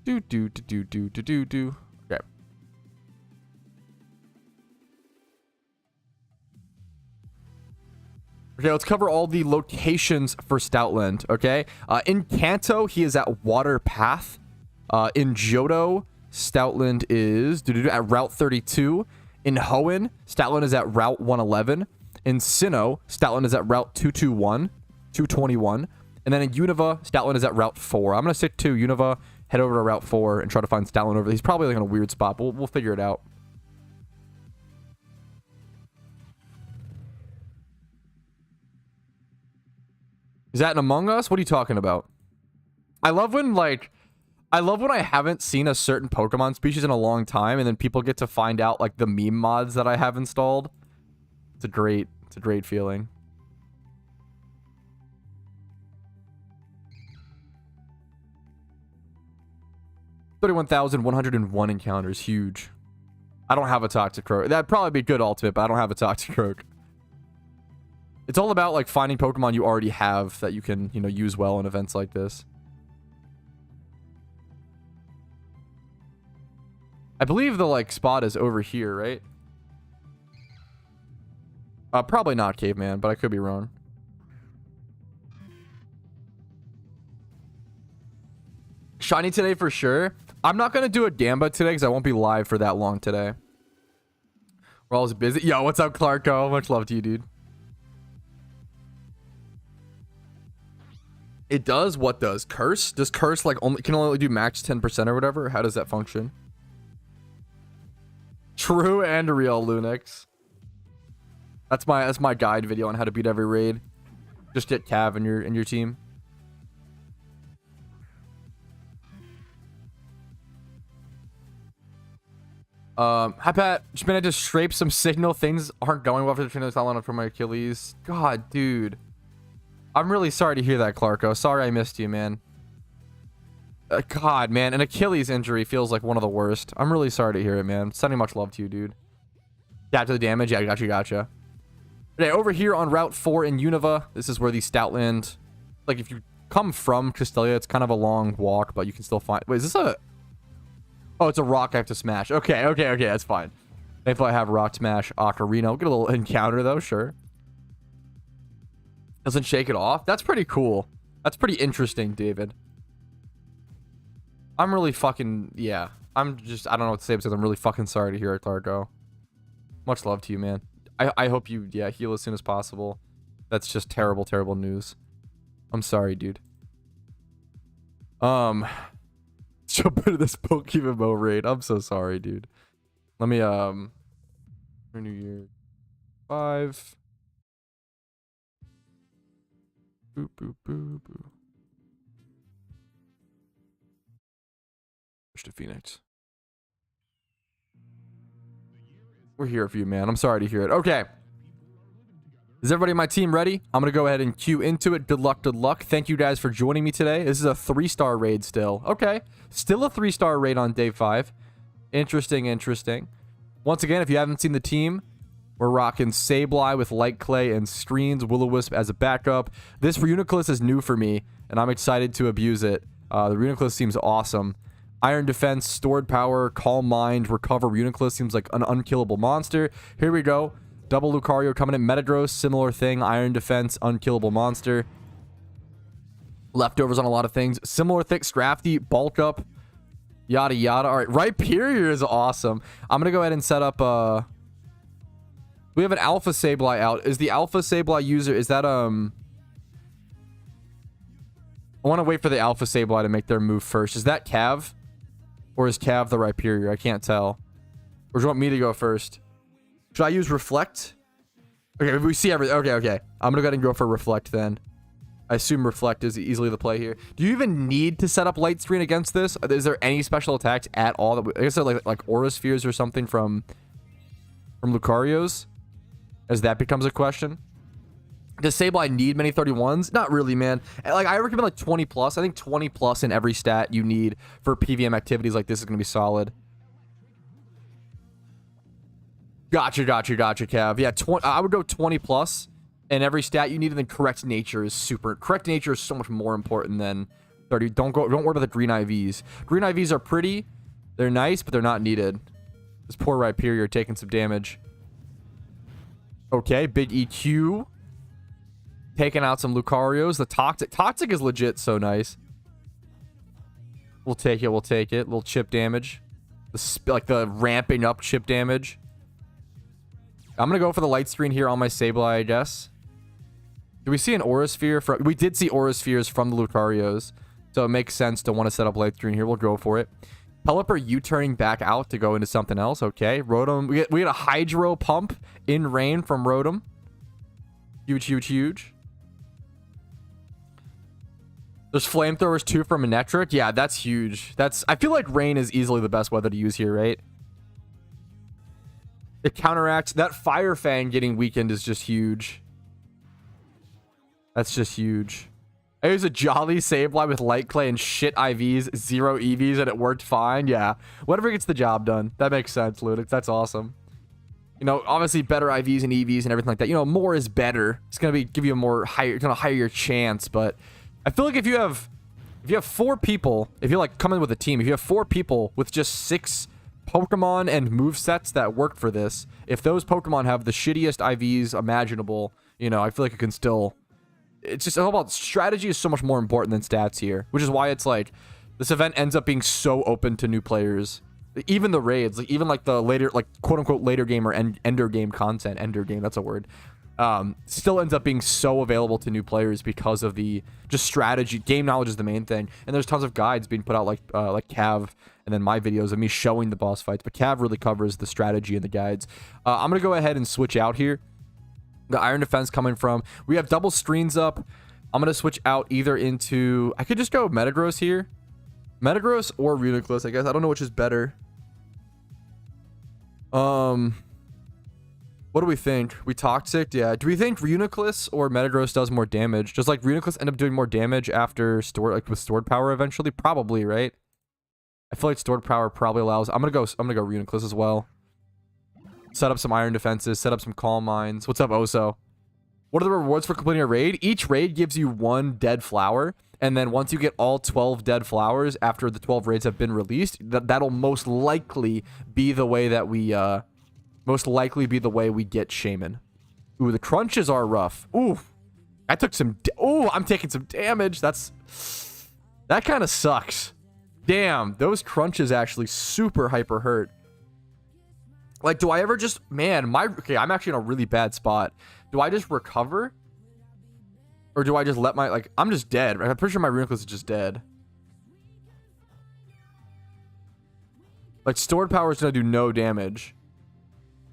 Okay. Okay, let's cover all the locations for Stoutland, okay? In Kanto, he is at Water Path. In Johto, Stoutland is at Route 32. In Hoenn, Stoutland is at Route 111. In Sinnoh, Stoutland is at Route 221. And then in Unova, Stoutland is at Route 4. I'm going to stick to Unova, head over to Route 4, and try to find Stoutland over there. He's probably like in a weird spot, but we'll figure it out. Is that an Among Us? What are you talking about? I love when I haven't seen a certain Pokemon species in a long time, and then people get to find out like the meme mods that I have installed. It's a great feeling. $31,101 encounters, huge. I don't have a Toxicroak. That'd probably be good ultimate, but I don't have a Toxicroak. It's all about like finding Pokemon you already have that you can, use well in events like this. I believe the like spot is over here, right? Probably not Caveman, but I could be wrong. Shiny today for sure. I'm not going to do a Gamba today because I won't be live for that long today. We're always busy. Yo, what's up, Clarko? Much love to you, dude. It does? What does? Curse? Does curse like can only do max 10% or whatever? How does that function? True and real, Lunix. That's my guide video on how to beat every raid. Just get Cav in your team. Hi Pat. Just been to scrape some signal. Things aren't going well for the trainer talent for my Achilles. God, dude. I'm really sorry to hear that, Clarko. Sorry I missed you, man. God, man, an Achilles injury feels like one of the worst. I'm really sorry to hear it, man. Sending much love to you, dude. Yeah, to the damage. Yeah, gotcha. Okay, over here on Route 4 in Unova, this is where the Stoutland... Like, if you come from Castelia, it's kind of a long walk, but you can still find... Wait, is this a... Oh, it's a rock I have to smash. Okay, that's fine. Thankfully, I have rock smash Ocarina. Get a little encounter, though, sure. Doesn't shake it off? That's pretty cool. That's pretty interesting, David. I'm really fucking... Yeah. I don't know what to say because I'm really fucking sorry to hear it, Clarko. Much love to you, man. I hope you, heal as soon as possible. That's just terrible, terrible news. I'm sorry, dude. Jump into this PokeMMO raid. I'm so sorry, dude. Let me, New Year 5. Boop, boop, boop, boop. Push to Phoenix. We're here for you, man. I'm sorry to hear it. Okay. Is everybody on my team ready? I'm going to go ahead and queue into it. Good luck, good luck. Thank you guys for joining me today. This is a 3-star raid still. Okay. Still a 3-star raid on day 5. Interesting. Once again, if you haven't seen the team, we're rocking Sableye with Light Clay and Screens, Will-O-Wisp as a backup. This Reuniclus is new for me, and I'm excited to abuse it. The Reuniclus seems awesome. Iron Defense, Stored Power, Calm Mind, Recover Reuniclus seems like an unkillable monster. Here we go. Double Lucario coming in. Metadros, similar thing. Iron Defense, unkillable monster. Leftovers on a lot of things. Similar thing. Scrafty, Bulk Up, yada yada. All right, Rhyperior is awesome. I'm going to go ahead and set up... We have an Alpha Sableye out. Is the Alpha Sableye user... Is that... I want to wait for the Alpha Sableye to make their move first. Is that Cav? Or is Cav the Rhyperior? I can't tell. Or do you want me to go first? Should I use Reflect? Okay, we see everything. Okay. I'm going to go ahead and go for Reflect then. I assume Reflect is easily the play here. Do you even need to set up Light Screen against this? Is there any special attacks at all? I guess they're like Aura Spheres or something from Lucario's? As that becomes a question. Does Sableye need many 31s? Not really, man. Like, I recommend like 20 plus. I think 20 plus in every stat you need for PVM activities like this is going to be solid. Gotcha, Cav. Yeah, I would go 20 plus in every stat you need, and then Correct Nature is super. Correct Nature is so much more important than 30. Don't worry about the green IVs. Green IVs are pretty. They're nice, but they're not needed. This poor Rhyperior taking some damage. Okay, big EQ. Taking out some Lucarios. The Toxic is legit so nice. We'll take it. Little chip damage. Like the ramping up chip damage. I'm going to go for the Light Screen here on my Sableye, I guess. Do we see an Aura Sphere? We did see Aura Spheres from the Lucarios. So it makes sense to want to set up Light Screen here. We'll go for it. Pelipper U-turning back out to go into something else. Okay. Rotom. We had a Hydro Pump in rain from Rotom. Huge. There's Flamethrowers too from Manectric. Yeah, that's huge. I feel like rain is easily the best weather to use here, right? It counteracts. That Fire Fang getting weakened is just huge. That's just huge. I used a Jolly Sableye with Light Clay and shit IVs, 0 EVs, and it worked fine. Yeah. Whatever gets the job done. That makes sense, Ludix. That's awesome. You know, obviously better IVs and EVs and everything like that. You know, more is better. It's gonna give you a more higher your chance. But I feel like if you have 4 people, if you're like coming with a team, if you have 4 people with just 6 Pokemon and movesets that work for this, if those Pokemon have the shittiest IVs imaginable, you know, I feel like it can still... It's just all about strategy is so much more important than stats here, which is why it's like this event ends up being so open to new players. Even the raids, like even like the later, like quote unquote later game or ender game content, ender game, that's a word. still ends up being so available to new players because of the just strategy. Game knowledge is the main thing, and there's tons of guides being put out like Cav, and then my videos of me showing the boss fights. But Cav really covers the strategy and the guides. I'm gonna go ahead and switch out here. The Iron Defense coming from. We have double screens up. I'm gonna switch out either into. I could just go Metagross here, Metagross or Reuniclus. I guess I don't know which is better. What do we think? We Toxic? Yeah. Do we think Reuniclus or Metagross does more damage? Does like Reuniclus end up doing more damage after with stored power eventually? Probably, right? I feel like stored power probably allows. I'm gonna go Reuniclus as well. Set up some Iron Defenses. Set up some Calm Minds. What's up, Oso? What are the rewards for completing a raid? Each raid gives you 1 dead flower, and then once you get all 12 dead flowers after the 12 raids have been released, that'll most likely be the way that we get Shaman. Ooh, the crunches are rough. Ooh, I took some. Ooh, I'm taking some damage. That kind of sucks. Damn, those crunches actually super hyper hurt. Like, do I ever just, man, okay, I'm actually in a really bad spot. Do I just recover? Or do I just let I'm just dead. I'm pretty sure my Reuniclus is just dead. Like, stored power is going to do no damage.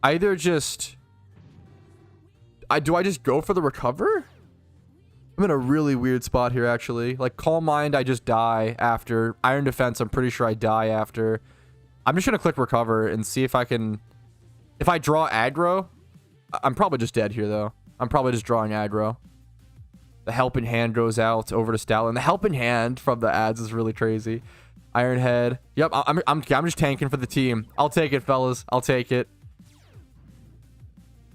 Either just... do I just go for the recover? I'm in a really weird spot here, actually. Like, Calm Mind, I just die after. Iron Defense, I'm pretty sure I die after. I'm just going to click recover and see if I can... If I draw aggro... I'm probably just dead here, though. I'm probably just drawing aggro. The Helping Hand goes out over to Stoutland. The Helping Hand from the ads is really crazy. Iron Head. Yep, I'm just tanking for the team. I'll take it, fellas. I'll take it.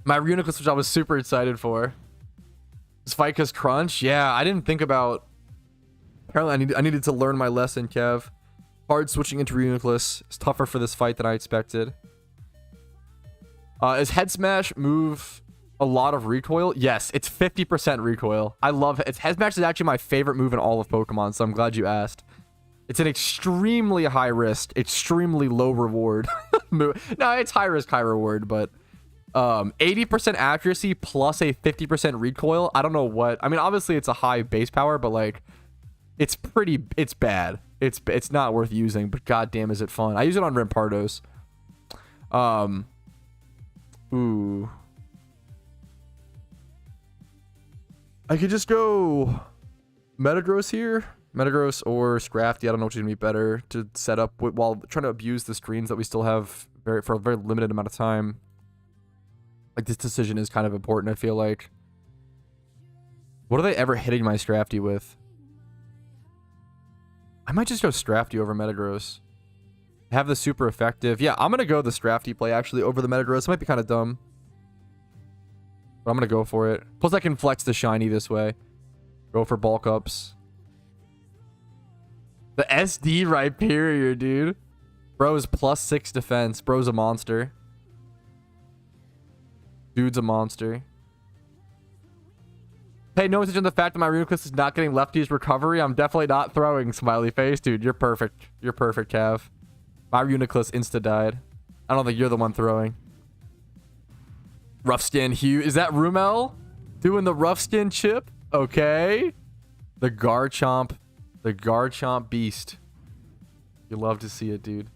My Reuniclus, which I was super excited for. Spike's Crunch. Yeah, I didn't think about... Apparently, I needed to learn my lesson, Kev. Hard switching into Reuniclus. It's tougher for this fight than I expected. Is Head Smash move a lot of recoil? Yes, it's 50% recoil. I love it. Head Smash is actually my favorite move in all of Pokemon, so I'm glad you asked. It's an extremely high risk, extremely low reward move. No, it's high risk, high reward, but 80% accuracy plus a 50% recoil. I don't know what. I mean, obviously it's a high base power, but like it's bad. It's not worth using, but goddamn is it fun. I use it on Rampardos. Ooh. I could just go Metagross here. Metagross or Scrafty. I don't know which is going to be better to set up while trying to abuse the screens that we still have for a very limited amount of time. Like, this decision is kind of important, I feel like. What are they ever hitting my Scrafty with? I might just go Scrafty over Metagross. Have the super effective. Yeah, I'm going to go the Scrafty play, actually, over the Metagross. It might be kind of dumb. But I'm going to go for it. Plus, I can flex the shiny this way. Go for bulk ups. The SD Rhyperior, dude. Bro's +6 defense. Bro's a monster. Dude's a monster. Pay no attention to the fact that my Reuniclus is not getting lefty's recovery. I'm definitely not throwing, smiley face. Dude, you're perfect. You're perfect, Cav. My Reuniclus insta-died. I don't think you're the one throwing. Rough Skin Hugh. Is that Rumel doing the Rough Skin chip? Okay. The Garchomp. The Garchomp beast. You love to see it, dude.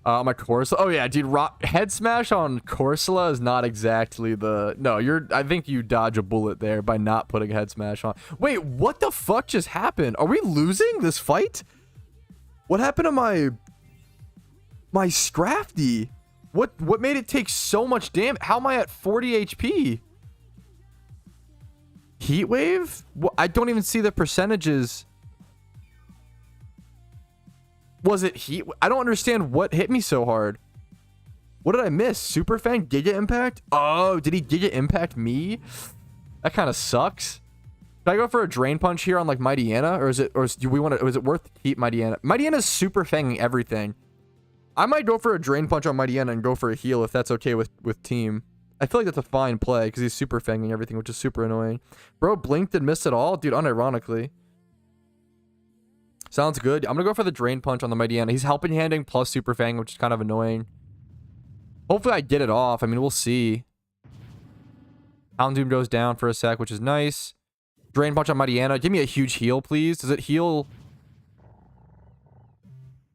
My Corsola. Oh, yeah, dude. Head Smash on Corsola is not exactly the... No, I think you dodge a bullet there by not putting Head Smash on. Wait, what the fuck just happened? Are we losing this fight? What happened to my Scrafty? What made it take so much damage? How am I at 40 HP? Heat Wave? I don't even see the percentages. Was it heat? I don't understand what hit me so hard. What did I miss? Super Fang? Giga Impact? Oh, did he Giga Impact me? That kind of sucks. Should I go for a Drain Punch here on like Mightyena? Or do we want to, is it worth to keep Mightyena? Mightyena's Super Fanging everything. I might go for a Drain Punch on Mightyena and go for a heal if that's okay with team. I feel like that's a fine play because he's Super Fanging everything, which is super annoying. Bro blinked and missed it all? Dude, unironically. Sounds good. I'm going to go for the Drain Punch on the Mightyena. He's Helping Handing plus Super Fang, which is kind of annoying. Hopefully I get it off. I mean, we'll see. Houndoom goes down for a sec, which is nice. Drain Punch on Mightyena. Give me a huge heal, please. Does it heal?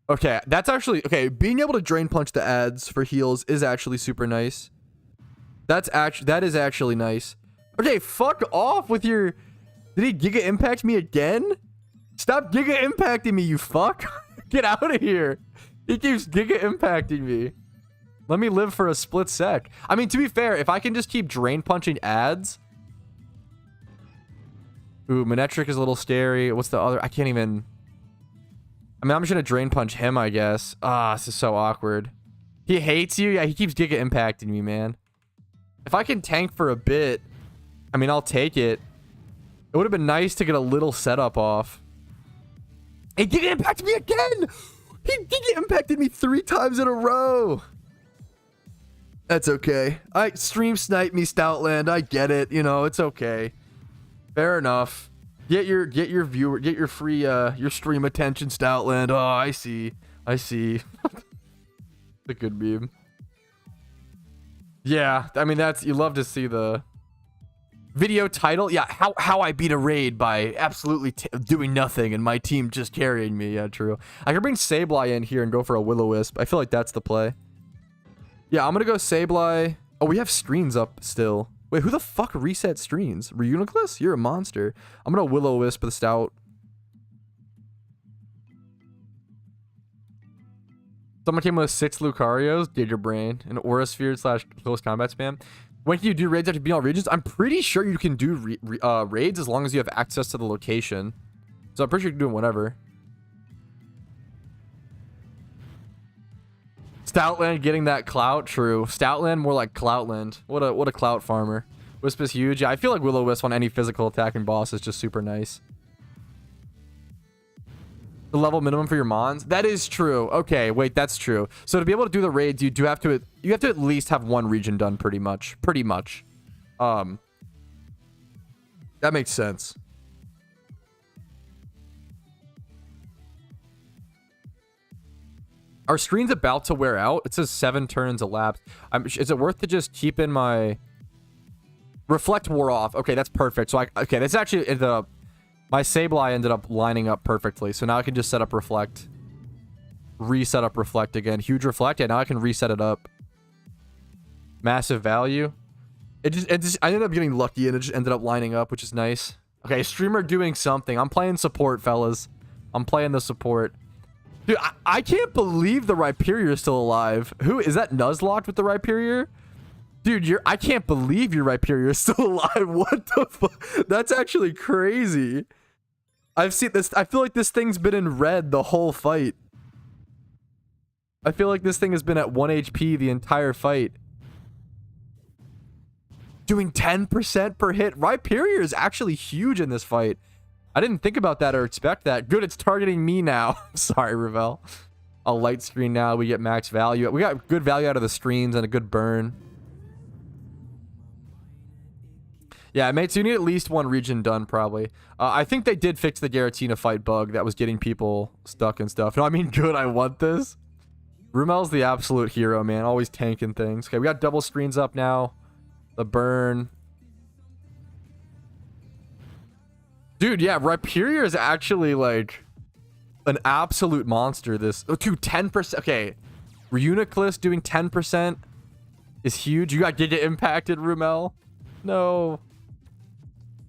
Okay, that's actually... Okay, being able to Drain Punch the ads for heals is actually super nice. That is actually nice. Okay, fuck off with your... Did he Giga Impact me again? Stop Giga Impacting me, you fuck. Get out of here. He keeps Giga Impacting me. Let me live for a split sec. I mean, to be fair, if I can just keep Drain Punching ads... Ooh, Manectric is a little scary. What's the other? I can't even... I mean, I'm just gonna Drain Punch him, I guess. Ah, this is so awkward. He hates you? Yeah, he keeps Giga Impacting me, man. If I can tank for a bit, I mean, I'll take it. It would have been nice to get a little setup off. He Giga Impacted me again! He Giga Impacted me 3 times in a row! That's okay. Stream snipe me, Stoutland. I get it. You know, it's okay. Fair enough. Get your viewer, get your free your stream attention, Stoutland. Oh, I see. It's a good meme. Yeah, I mean that's, you love to see the video title. Yeah, how I beat a raid by absolutely doing nothing and my team just carrying me. Yeah, true. I can bring Sableye in here and go for a Will-O-Wisp. I feel like that's the play. Yeah, I'm gonna go Sableye. Oh, we have screens up still. Wait, who the fuck reset screens? Reuniclus? You're a monster. I'm gonna Will-O-Wisp the Stout. Someone came with 6 Lucarios. Did your brain. An Aura Sphere / close combat spam. When can you do raids after being all regions? I'm pretty sure you can do raids as long as you have access to the location. So I'm pretty sure you can do it whenever. Stoutland getting that clout, true. Stoutland more like Cloutland. What a clout farmer. Wisp is huge. Yeah, I feel like Will-O-Wisp on any physical attacking boss is just super nice. The level minimum for your mons? That is true. Okay, wait, that's true. So to be able to do the raids, you have to at least have 1 region done pretty much. That makes sense. Our screen's about to wear out. It says 7 turns elapsed. Is it worth to just keep in my... Reflect wore off. Okay, that's perfect. So okay, that's actually my Sableye ended up lining up perfectly. So now I can just set up Reflect. Reset up Reflect again. Huge Reflect. Yeah, now I can reset it up. Massive value. I ended up getting lucky and it just ended up lining up, which is nice. Okay, streamer doing something. I'm playing support, fellas. I'm playing the support. Dude, I can't believe the Rhyperior is still alive. Who is that? Nuzlocke with the Rhyperior? Dude, I can't believe your Rhyperior is still alive. What the fuck? That's actually crazy. I've seen this. I feel like this thing's been in red the whole fight. I feel like this thing has been at 1 HP the entire fight. Doing 10% per hit. Rhyperior is actually huge in this fight. I didn't think about that or expect that. Good, it's targeting me now. Sorry, Ravel. A light screen now. We get max value. We got good value out of the screens and a good burn. Yeah, mates, you need at least 1 region done, probably. I think they did fix the Giratina fight bug that was getting people stuck and stuff. No, I mean, good, I want this. Rumel's the absolute hero, man. Always tanking things. Okay, we got double screens up now. The burn. Dude, yeah, Rhyperior is actually, like, an absolute monster. This... Oh, dude, 10%. Okay. Reuniclus doing 10% is huge. You got Giga Impacted, Rumel. No.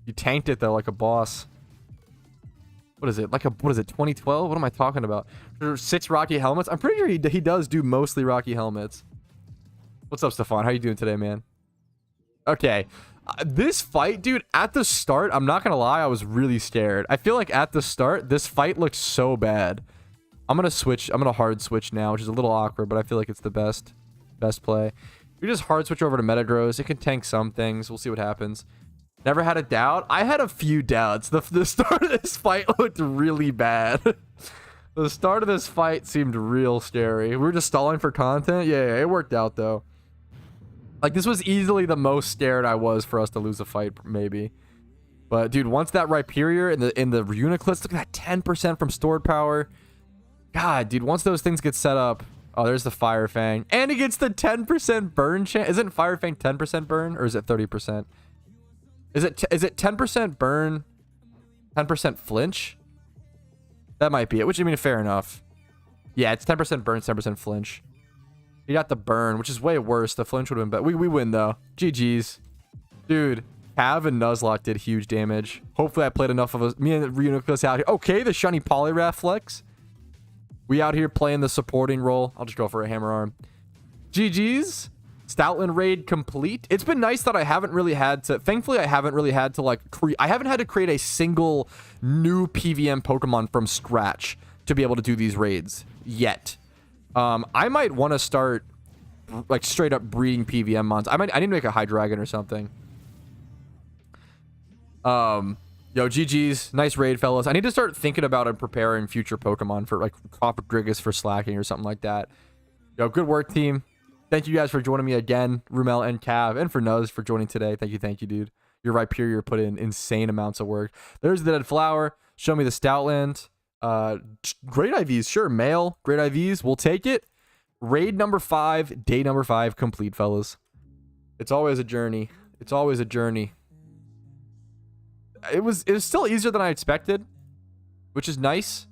You tanked it, though, like a boss. What is it? What is it, 2012? What am I talking about? 6 Rocky Helmets? I'm pretty sure he does do mostly Rocky Helmets. What's up, Stefan? How you doing today, man? Okay. This fight, dude, at the start, I'm not gonna lie, I was really scared. I feel like at the start, this fight looked so bad. I'm gonna switch. I'm gonna hard switch now, which is a little awkward, but I feel like it's the best play. You just hard switch over to Metagross. It can tank some things. We'll see what happens. Never had a doubt. I had a few doubts. The start of this fight looked really bad. The start of this fight seemed real scary. We were just stalling for content. Yeah, it worked out though. Like, this was easily the most scared I was for us to lose a fight, maybe. But, dude, once that Rhyperior in the Reuniclus, look at that 10% from stored power. God, dude, once those things get set up... Oh, there's the Fire Fang. And he gets the 10% burn chance. Isn't Fire Fang 10% burn? Or is it 30%? Is it 10% burn, 10% flinch? That might be it, which I mean, fair enough. Yeah, it's 10% burn, 10% flinch. You got the burn, which is way worse. The flinch would have been better. We win, though. GG's. Dude, Cav and Nuzlocke did huge damage. Hopefully I played enough of us. Me and Reuniclus out here. Okay, the shiny Poliwrath flex. We out here playing the supporting role. I'll just go for a hammer arm. GG's. Stoutland raid complete. It's been nice that I haven't really had to... Thankfully, I haven't really had to, like... I haven't had to create a single new PVM Pokemon from scratch to be able to do these raids yet. I might want to start, like, straight up breeding PVM mons. I need to make a Hydreigon or something. Yo, GG's. Nice raid, fellas. I need to start thinking about and preparing future Pokemon for, like, Coppergrigus for slacking or something like that. Yo, good work, team. Thank you guys for joining me again, Rumel and Cav, and for Nuz for joining today. Thank you, dude. You're right, Pure. Put in insane amounts of work. There's the Dead Flower. Show me the Stoutland. Great IVs, sure. Mail, great IVs. We'll take it. Raid number 5, day number 5 complete, fellas. It's always a journey. It's always a journey. It was still easier than I expected, which is nice.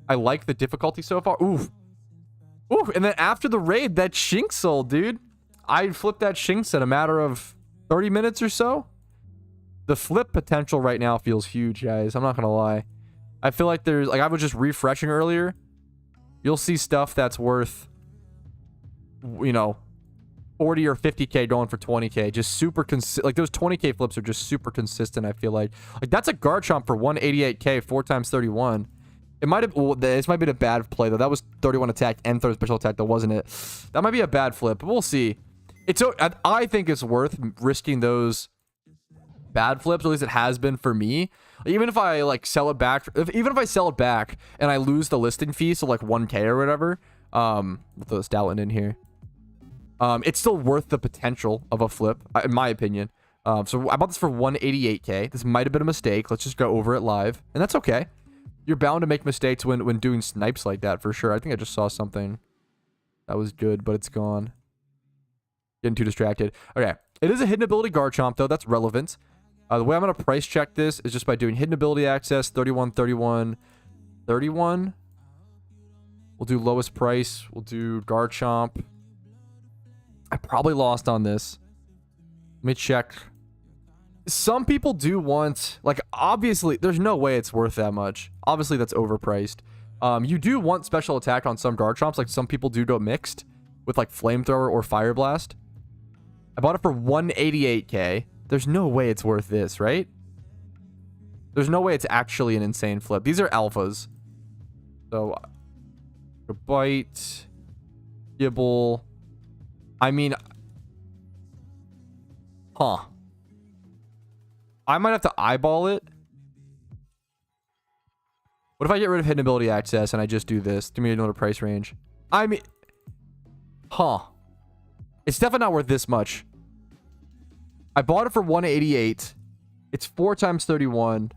I like the difficulty so far. Ooh. Ooh, and then after the raid, that Shinxel, dude. I flipped that Shinx in a matter of 30 minutes or so. The flip potential right now feels huge, guys. I'm not gonna lie. I feel like there's... Like, I was just refreshing earlier. You'll see stuff that's worth, you know, 40 or 50k going for 20k. Just super like, those 20k flips are just super consistent, I feel like. Like, that's a Garchomp for 188k, 4 times 31. It might have... Well, this might be a bad play, though. That was 31 attack and 30 special attack, though, wasn't it? That might be a bad flip, but we'll see. I think it's worth risking those bad flips. At least it has been for me. Even if I, like, sell it back... Even if I sell it back and I lose the listing fee, so, like, 1k or whatever... With the Stoutland in here. It's still worth the potential of a flip, in my opinion. So I bought this for 188k. This might have been a mistake. Let's just go over it live. And that's okay. You're bound to make mistakes when doing snipes like that, for sure. I think I just saw something that was good, but it's gone. Getting too distracted. Okay. It is a hidden ability Garchomp, though. That's relevant. The way I'm going to price check this is just by doing hidden ability access, 31, 31, 31. We'll do lowest price. We'll do Garchomp. I probably lost on this. Let me check. Some people do want, like, obviously, there's no way it's worth that much. Obviously, that's overpriced. You do want special attack on some Garchomps. Like, some people do go mixed with, like, Flamethrower or Fire Blast. I bought it for 188k. There's no way it's worth this, right? There's no way it's actually an insane flip. These are alphas. So, Bite, Gibble. I mean, huh. I might have to eyeball it. What if I get rid of hidden ability access and I just do this? Give me another price range. I mean, huh. It's definitely not worth this much. I bought it for 188. It's 4 times 31.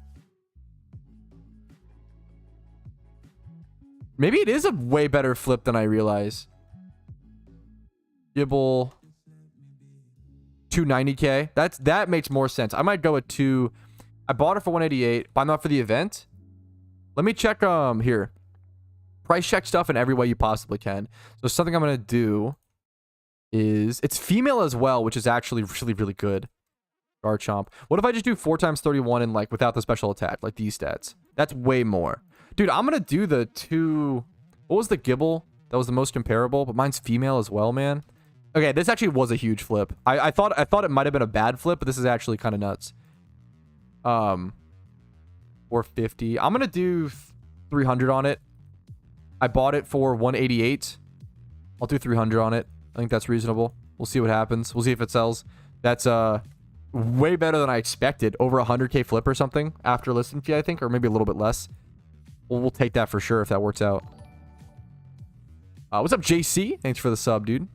Maybe it is a way better flip than I realize. Gibble. 290k. That makes more sense. I might go with 2. I bought it for 188. Buy them up for the event. Let me check here. Price check stuff in every way you possibly can. So something I'm gonna do is it's female as well, which is actually really, really good. Garchomp. What if I just do 4 times 31 and, like, without the special attack, like these stats? That's way more. Dude, I'm gonna do the 2. What was the Gibble? That was the most comparable, but mine's female as well, man. Okay, this actually was a huge flip. I thought it might have been a bad flip, but this is actually kind of nuts. 450. I'm gonna do 300 on it. I bought it for 188. I'll do 300 on it. I think that's reasonable. We'll see what happens. We'll see if it sells. That's way better than I expected. Over 100k flip or something after listing fee, I think, or maybe a little bit less. We'll take that for sure if that works out. What's up, JC? Thanks for the sub, dude.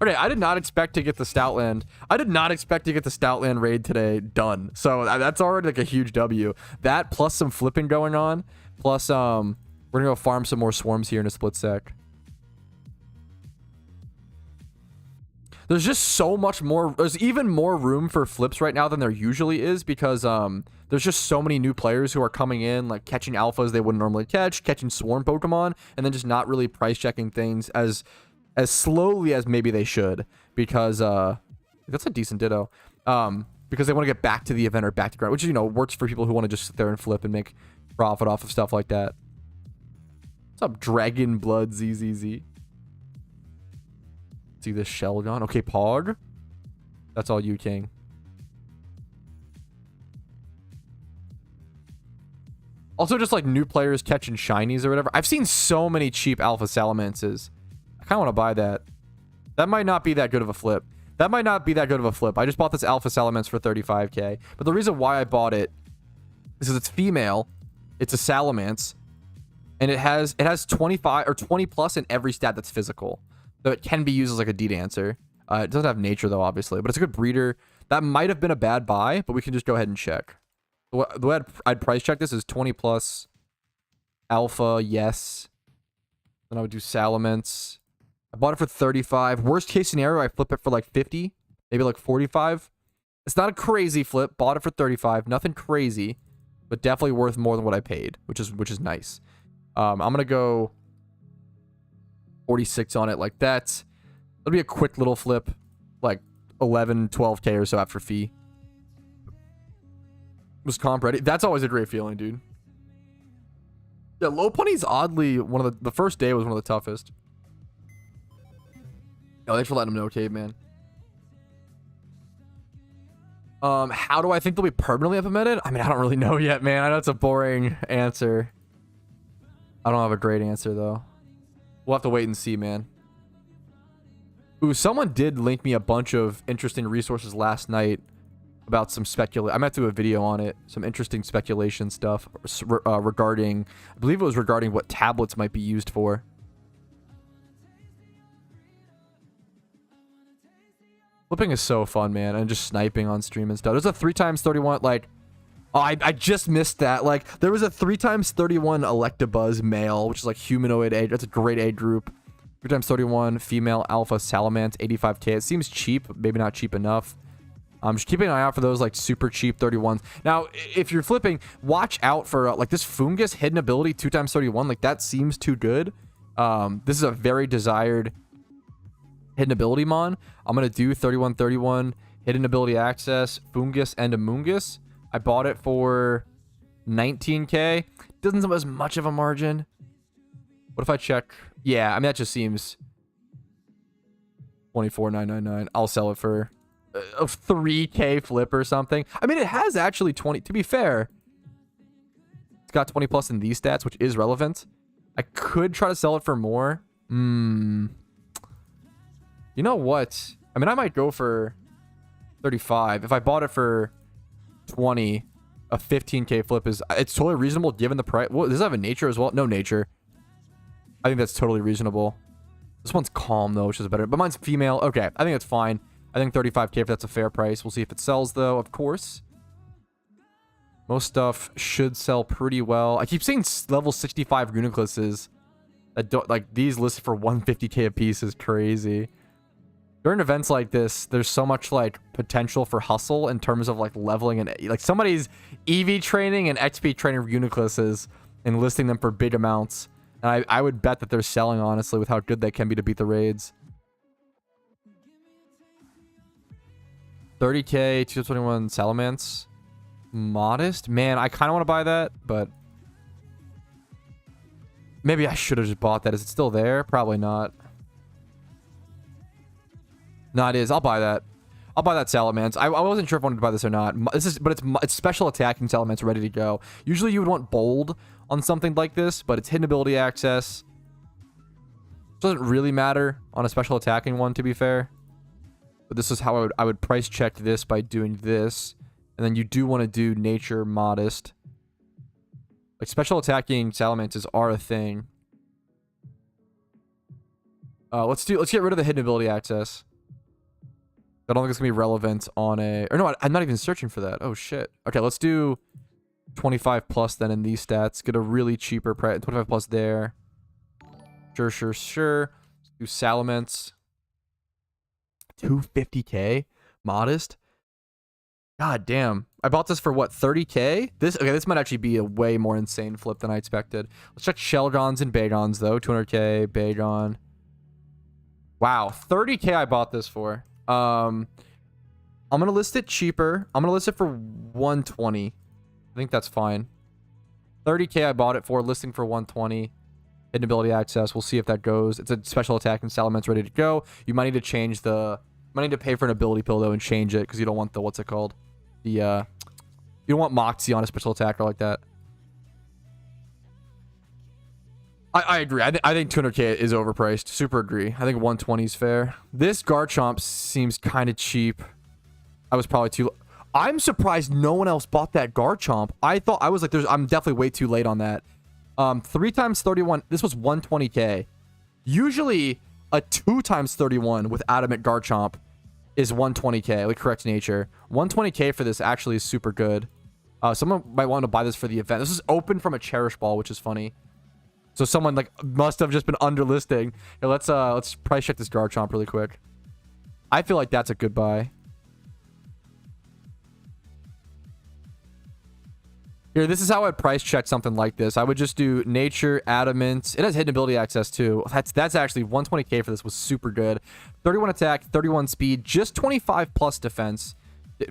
Okay, I did not expect to get the Stoutland. I did not expect to get the Stoutland raid today done. So that's already like a huge W. That plus some flipping going on. Plus, we're gonna go farm some more swarms here in a split sec. There's just so much more. There's even more room for flips right now than there usually is because there's just so many new players who are coming in, like catching alphas they wouldn't normally catch, catching swarm Pokemon, and then just not really price checking things as slowly as maybe they should because that's a decent ditto. Because they want to get back to the event or back to ground, which, you know, works for people who want to just sit there and flip and make profit off of stuff like that. What's up, Dragon Blood ZZZ? See this shell gun. Okay, Pog. That's all you, King. Also, just like new players catching shinies or whatever. I've seen so many cheap alpha salamances. I kind of want to buy that. That might not be that good of a flip. That might not be that good of a flip. I just bought this alpha salamence for 35k. But the reason why I bought it is because it's female. It's a salamence. And it has 25 or 20 plus in every stat that's physical. So it can be used as like a D-dancer. It doesn't have nature though, obviously, but it's a good breeder. That might have been a bad buy, but we can just go ahead and check. The way I'd price check this is 20 plus alpha, yes. Then I would do salamence. I bought it for 35. Worst case scenario, I flip it for like 50, maybe like 45. It's not a crazy flip. Bought it for 35. Nothing crazy, but definitely worth more than what I paid, which is nice. I'm gonna go 46 on it like that. It'll be a quick little flip, like 11, 12k or so after fee. Was comp ready? That's always a great feeling, dude. Yeah, Lopunny's oddly one of the first day was one of the toughest. Oh, thanks for letting him know, Caveman. How do I think they'll be permanently implemented? I mean, I don't really know yet, man. I know it's a boring answer. I don't have a great answer though. We'll have to wait and see, man. Ooh, someone did link me a bunch of interesting resources last night about some I might do a video on it. Some interesting speculation stuff regarding, I believe it was regarding what tablets might be used for. Flipping is so fun, man. And just sniping on stream and stuff. There's a 3x31, like, oh, I just missed that. Like, there was a 3x31 Electabuzz male, which is like humanoid age. That's a great age group. 3x31 female alpha salamence, 85k. It seems cheap, maybe not cheap enough. Just keeping an eye out for those like super cheap 31s. Now, if you're flipping, watch out for like this Fungus hidden ability 2x31. Like that seems too good. This is a very desired hidden ability mon. I'm gonna do 3131 hidden ability access Fungus and Amoongus. I bought it for 19k. Doesn't have as much of a margin. What if I check? Yeah, I mean that just seems 24,999. I'll sell it for a 3k flip or something. I mean, it has actually 20. To be fair, it's got 20 plus in these stats, which is relevant. I could try to sell it for more. You know what? I mean, I might go for 35. If I bought it for 20, a 15k flip it's totally reasonable given the price. Well, does it have a nature as well? No nature. I think that's totally reasonable. This one's calm though, which is better. But mine's female. Okay, I think that's fine. I think 35k if that's a fair price. We'll see if it sells though, of course. Most stuff should sell pretty well. I keep seeing level 65 Unicluses that don't, like, these listed for 150k a piece is crazy. During events like this, there's so much like potential for hustle in terms of like leveling and like somebody's EV training and XP training Unicluses and listing them for big amounts. And I would bet that they're selling, honestly, with how good they can be to beat the raids. 30k, 221 Salamence. Modest? Man, I kind of want to buy that, but maybe I should have just bought that. Is it still there? Probably not. No, it is. I'll buy that. I'll buy that Salamence. I wasn't sure if I wanted to buy this or not. But it's special attacking Salamence ready to go. Usually you would want bold on something like this, but it's hidden ability access. Doesn't really matter on a special attacking one, to be fair. But this is how I would price check this by doing this. And then you do want to do nature modest. Like special attacking Salamances are a thing. Let's get rid of the hidden ability access. I don't think it's gonna be relevant on a, or no, I'm not even searching for that. Oh shit. Okay, let's do 25 plus then in these stats. Get a really cheaper price. 25 plus there. Sure. Let's do Salamence. 250k, modest. God damn. I bought this for what, 30k? This might actually be a way more insane flip than I expected. Let's check Shelgons and Bagons though. 200k, Bagon. Wow, 30k I bought this for. I'm gonna list it cheaper. I'm gonna list it for 120. I think that's fine. 30k I bought it for, listing for 120. Hidden ability access. We'll see if that goes. It's a special attack and Salament's ready to go. You might need to change the... You might need to pay for an ability pill though and change it because you don't want the... What's it called? The you don't want Moxie on a special attacker like that. I agree. I think 200k is overpriced. Super agree. I think 120 is fair. This Garchomp seems kind of cheap. I was probably too... I'm surprised no one else bought that Garchomp. I was like, I'm definitely way too late on that. 3 times 31. This was 120k. Usually a 2 times 31 with Adamant Garchomp is 120k, like Correct Nature. 120k for this actually is super good. Someone might want to buy this for the event. This is open from a Cherish Ball, which is funny. So someone like must have just been underlisting. Here, let's price check this Garchomp really quick. I feel like that's a good buy. Here, this is how I'd price check something like this. I would just do Nature, Adamant. It has hidden ability access too. That's actually 120k for this was super good. 31 attack, 31 speed, just 25 plus defense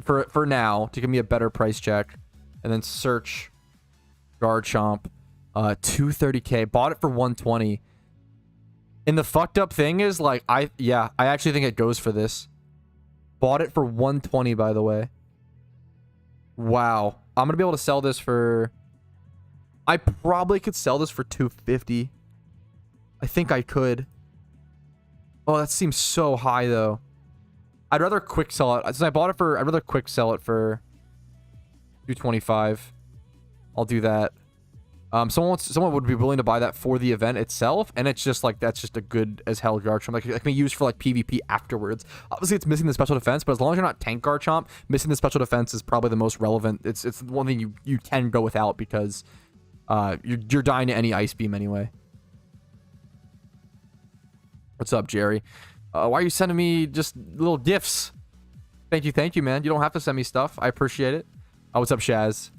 for now to give me a better price check. And then search Garchomp. 230k. Bought it for 120. And the fucked up thing is like I actually think it goes for this. Bought it for 120 by the way. Wow. I'm going to be able to sell this for... I probably could sell this for 250. I think I could. Oh, that seems so high, though. I'd rather quick sell it. Since I bought it for... I'd rather quick sell it for 225. I'll do that. Someone would be willing to buy that for the event itself, and it's just like that's just a good as hell Garchomp. Like it can be used for like PvP afterwards. Obviously, it's missing the special defense, but as long as you're not tank Garchomp, missing the special defense is probably the most relevant. It's the one thing you can go without because you're dying to any Ice Beam anyway. What's up, Jerry? Why are you sending me just little gifts? Thank you, man. You don't have to send me stuff. I appreciate it. What's up, Shaz?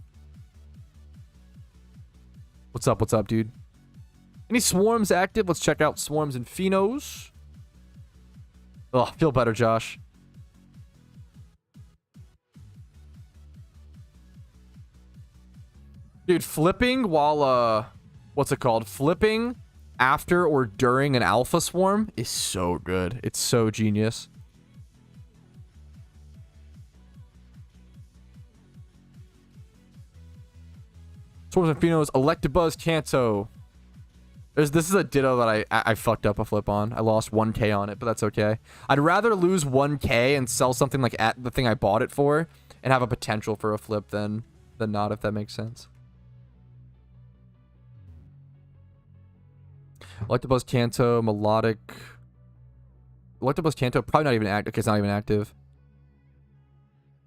What's up, dude? Any swarms active? Let's check out swarms and phenos. Oh, feel better, Josh. Dude, flipping while, what's it called? Flipping after or during an alpha swarm is so good. It's so genius. Swarms and Phenos, Electabuzz, Kanto. This is a Ditto that I fucked up a flip on. I lost 1k on it, but that's okay. I'd rather lose 1k and sell something like at the thing I bought it for and have a potential for a flip than not, if that makes sense. Electabuzz, Kanto, Melodic. Electabuzz, Kanto, probably not even active. Okay, it's not even active.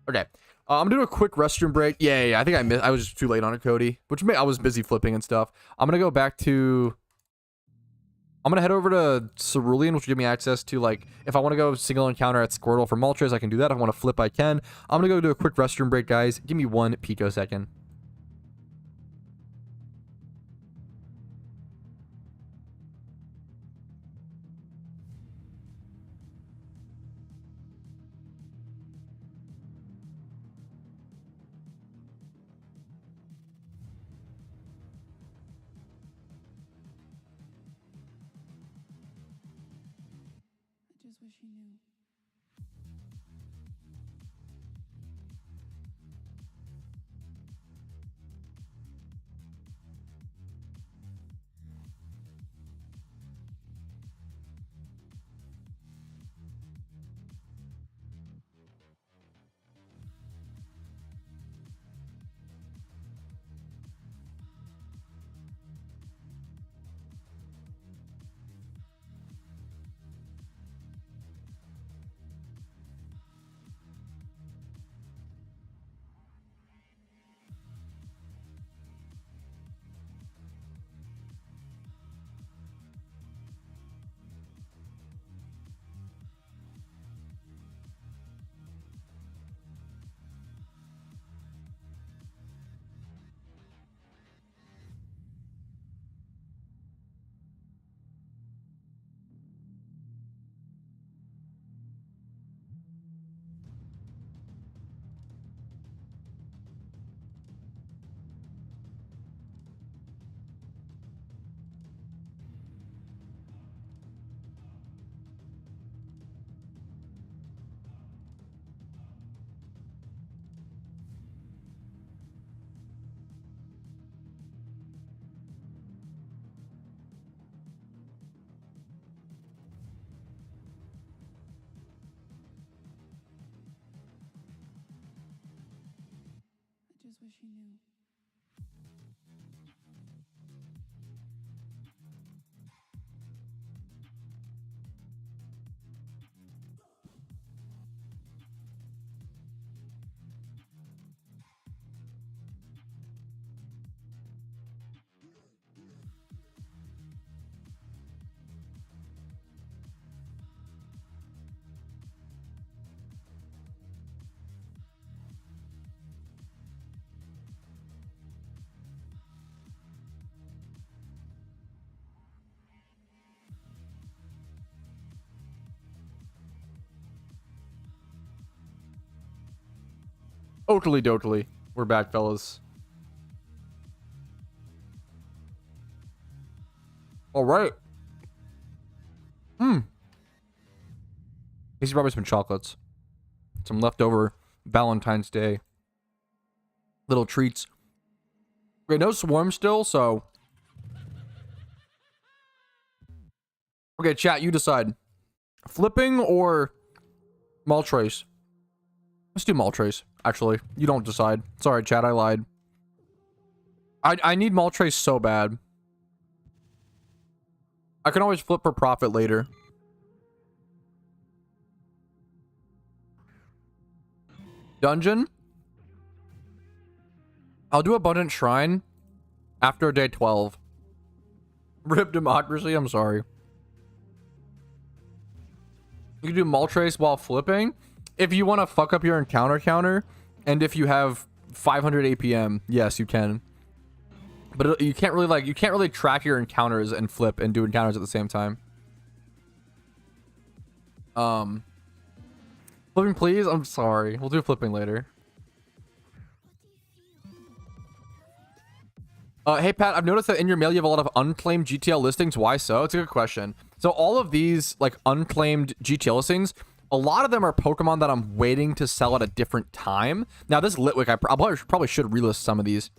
Okay. I'm gonna do a quick restroom break. Yeah. I think I was just too late on it, Cody. I was busy flipping and stuff. I'm gonna go back to... I'm gonna head over to Cerulean, which will give me access to, like, if I want to go single encounter at Squirtle for MOLTRES, I can do that. If I want to flip, I can. I'm gonna go do a quick restroom break, guys. Give me 1 picosecond. Just wish you knew. wish he knew. Totally, totally. We're back, fellas. All right. These are probably some chocolates. Some leftover Valentine's Day little treats. Okay, no swarm still, so. Okay, chat, you decide. Flipping or MOLTRES? Let's do MOLTRES, actually. You don't decide. Sorry, chat, I lied. I need MOLTRES so bad. I can always flip for profit later. Dungeon? I'll do Abundant Shrine after day 12. RIP Democracy, I'm sorry. You can do MOLTRES while flipping. If you want to fuck up your encounter counter, and if you have 500 APM, yes, you can. But you can't really track your encounters and flip and do encounters at the same time. Flipping, please? I'm sorry. We'll do flipping later. Hey, Pat, I've noticed that in your mail you have a lot of unclaimed GTL listings. Why so? It's a good question. So all of these, like, unclaimed GTL listings, a lot of them are Pokemon that I'm waiting to sell at a different time. Now, this Litwick, I probably should relist some of these.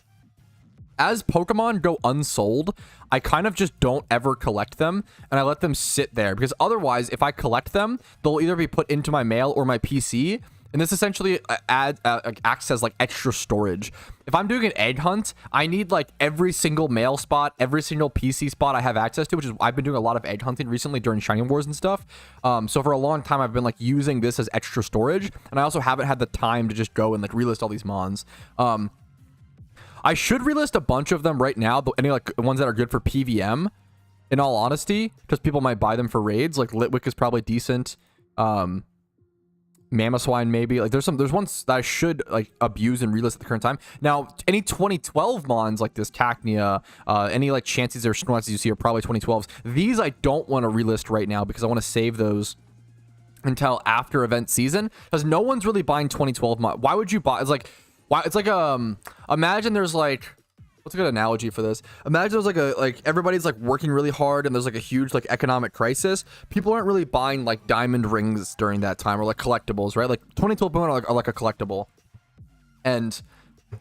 As Pokemon go unsold, I kind of just don't ever collect them, and I let them sit there, because otherwise, if I collect them, they'll either be put into my mail or my PC, and this essentially acts as like extra storage. If I'm doing an egg hunt, I need like every single mail spot, every single PC spot I have access to, which is I've been doing a lot of egg hunting recently during Shining Wars and stuff. So for a long time, I've been like using this as extra storage, and I also haven't had the time to just go and like relist all these mons. I should relist a bunch of them right now, any like ones that are good for PVM, in all honesty, because people might buy them for raids. Like Litwick is probably decent. Mamoswine maybe. Like there's ones that I should like abuse and relist at the current time. Now, any 2012 mons like this Cacnea, any like Chanseys or Snorlaxes you see are probably 2012s. These I don't want to relist right now because I want to save those until after event season, because no one's really buying 2012 mons. Why would you buy? It's like, why? It's like imagine there's like, what's a good analogy for this? Imagine there's like everybody's like working really hard and there's like a huge like economic crisis. People aren't really buying like diamond rings during that time, or like collectibles, right? Like 2012 Pokemon are like a collectible, and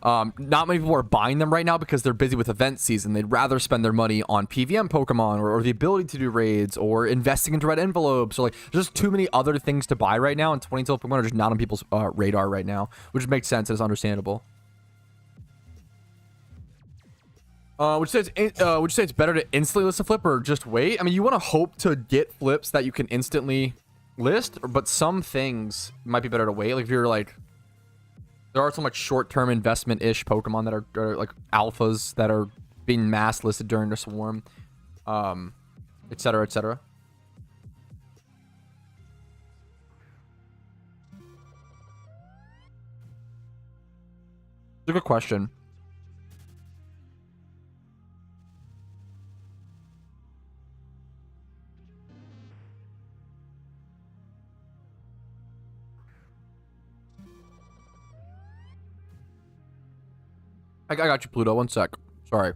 not many people are buying them right now because they're busy with event season. They'd rather spend their money on PVM Pokemon, or the ability to do raids, or investing into red envelopes, or like just too many other things to buy right now. And 2012 Pokemon are just not on people's radar right now, which makes sense and is understandable. Would you say it's better to instantly list a flip or just wait? I mean, you want to hope to get flips that you can instantly list, but some things might be better to wait. Like if you're like, there are some like short-term investment-ish Pokemon that are like alphas that are being mass listed during the swarm, etc., etc. It's a good question. I got you, Pluto. One sec. Sorry.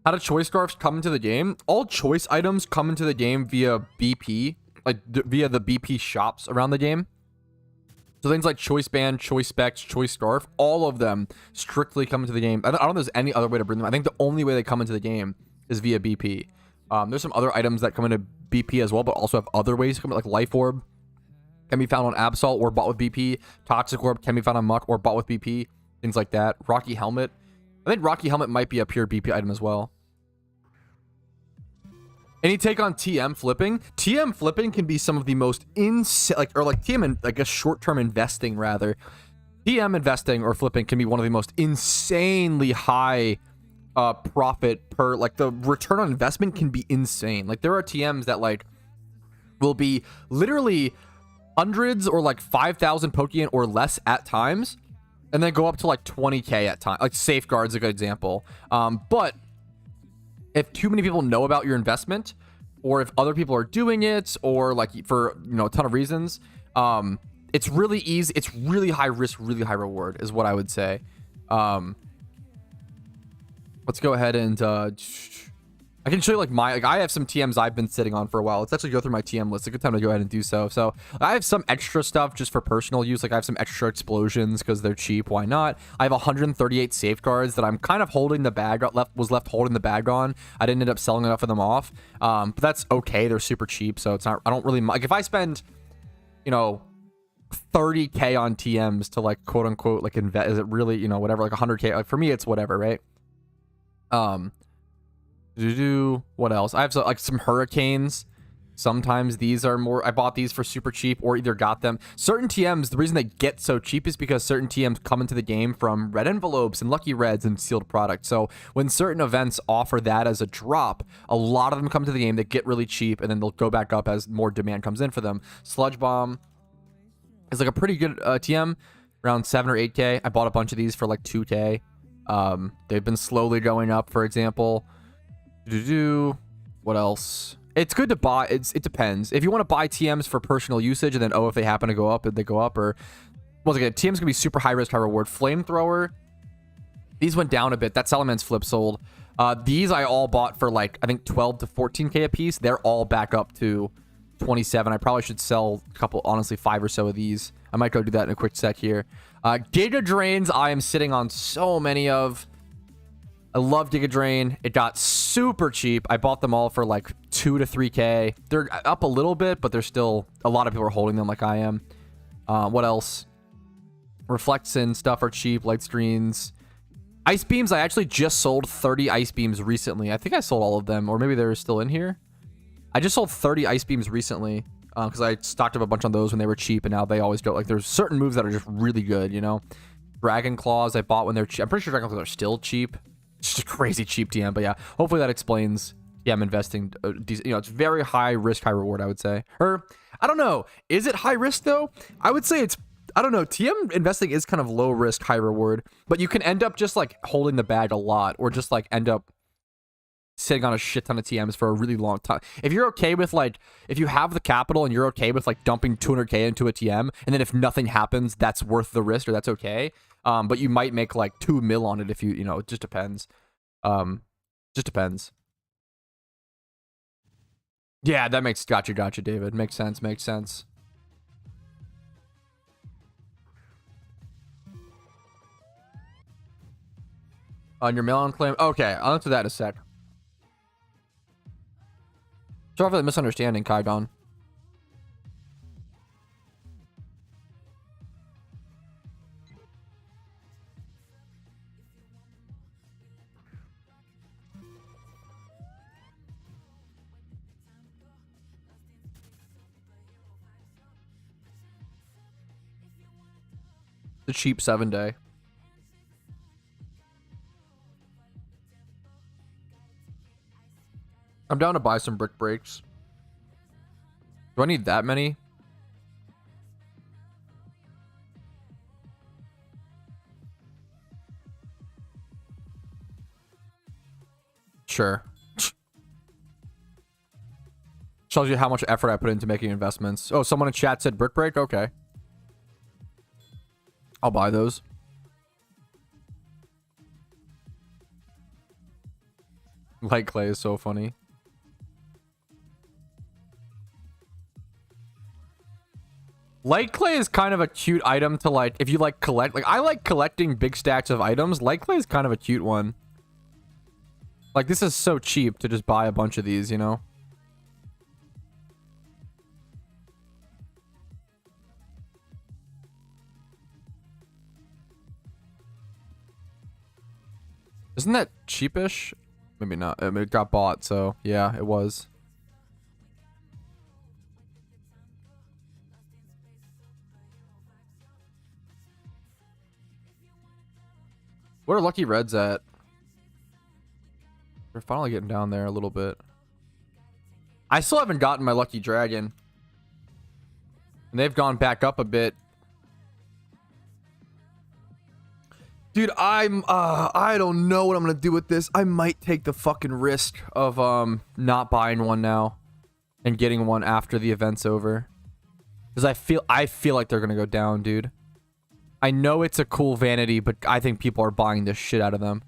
How do choice scarfs come into the game? All choice items come into the game via BP, like via the BP shops around the game. So things like choice band, choice specs, choice scarf, all of them strictly come into the game. I don't know if there's any other way to bring them. I think the only way they come into the game is via BP. There's some other items that come into BP as well, but also have other ways to come in, like Life Orb can be found on Absol or bought with BP. Toxic Orb can be found on Muck or bought with BP. Things like that. Rocky Helmet. I think Rocky Helmet might be a pure BP item as well. Any take on TM flipping? TM flipping can be some of the most insane, like TM, and I guess short-term investing rather. TM investing or flipping can be one of the most insanely high profit per, like the return on investment can be insane. Like there are TMs that like will be literally hundreds or like 5,000 Pokeyen or less at times, and then go up to like 20k at time. Like Safeguard's a good example. But if too many people know about your investment, or if other people are doing it, or like for, you know, a ton of reasons, it's really easy. It's really high risk, really high reward is what I would say. Let's go ahead and I can show you like I have some TMs I've been sitting on for a while. Let's actually go through my TM list. It's a good time to go ahead and do so. So I have some extra stuff just for personal use. Like I have some extra explosions because they're cheap. Why not? I have 138 safeguards that I'm kind of holding the bag was left holding the bag on. I didn't end up selling enough of them off. But that's okay. They're super cheap. So it's not, I don't really like if I spend, you know, 30k on TMs to like quote unquote like invest, is it really, you know, whatever, like 100k, like for me it's whatever, right? What else? I have some hurricanes. Sometimes these are more, I bought these for super cheap or either got them. Certain TMs, the reason they get so cheap is because certain TMs come into the game from red envelopes and lucky reds and sealed products. So when certain events offer that as a drop, a lot of them come to the game that get really cheap, and then they'll go back up as more demand comes in for them. Sludge Bomb is like a pretty good TM, around 7 or 8k. I bought a bunch of these for like 2k. They've been slowly going up, for example. What else? It's good to buy. It depends. If you want to buy TMs for personal usage, and then if they happen to go up, they go up. Or once again, TMs can be super high risk, high reward. Flamethrower. These went down a bit. That Salamence flip sold. These I all bought for like I think 12 to 14k a piece. They're all back up to 27. I probably should sell a couple, honestly 5 or so of these. I might go do that in a quick sec here. Giga Drains I am sitting on so many of. I love Giga Drain. It got super cheap. I bought them all for like 2 to 3k. They're up a little bit, but they're still, a lot of people are holding them like I am. What else? Reflects and stuff are cheap. Light Screens. Ice Beams, I actually just sold 30 Ice Beams recently. I think I sold all of them, or maybe they're still in here. I just sold 30 Ice Beams recently because I stocked up a bunch on those when they were cheap, and now they always go, like, there's certain moves that are just really good, you know? Dragon Claws I bought when they're cheap. I'm pretty sure Dragon Claws are still cheap. It's just a crazy cheap TM, but yeah, hopefully that explains TM investing. You know, it's very high risk, high reward, I would say. Or, I don't know. Is it high risk, though? I would say it's, I don't know. TM investing is kind of low risk, high reward, but you can end up just, like, holding the bag a lot, or just, like, end up sitting on a shit ton of TMs for a really long time. If you're okay with, like, if you have the capital and you're okay with, like, dumping 200k into a TM, and then if nothing happens, that's worth the risk, or that's okay. But you might make like 2 mil on it if you know, it just depends. Just depends. Yeah, that makes, gotcha, David. Makes sense. On your mail-on claim? Okay, I'll answer that in a sec. Sorry for the misunderstanding, Kaigon. The cheap 7-day. I'm down to buy some brick breaks. Do I need that many? Sure. Shows you how much effort I put into making investments. Oh, someone in chat said brick break? Okay. I'll buy those. Light clay is so funny. Light clay is kind of a cute item to, like, if you like collect. Like, I like collecting big stacks of items. Light clay is kind of a cute one. Like, this is so cheap to just buy a bunch of these, you know? Isn't that cheapish? Maybe not. I mean, it got bought, so yeah, it was. What are Lucky Reds at? They're finally getting down there a little bit. I still haven't gotten my Lucky Dragon. And they've gone back up a bit. Dude, I don't know what I'm gonna do with this. I might take the fucking risk of not buying one now and getting one after the event's over. Because I feel like they're gonna go down, dude. I know it's a cool vanity, but I think people are buying this shit out of them.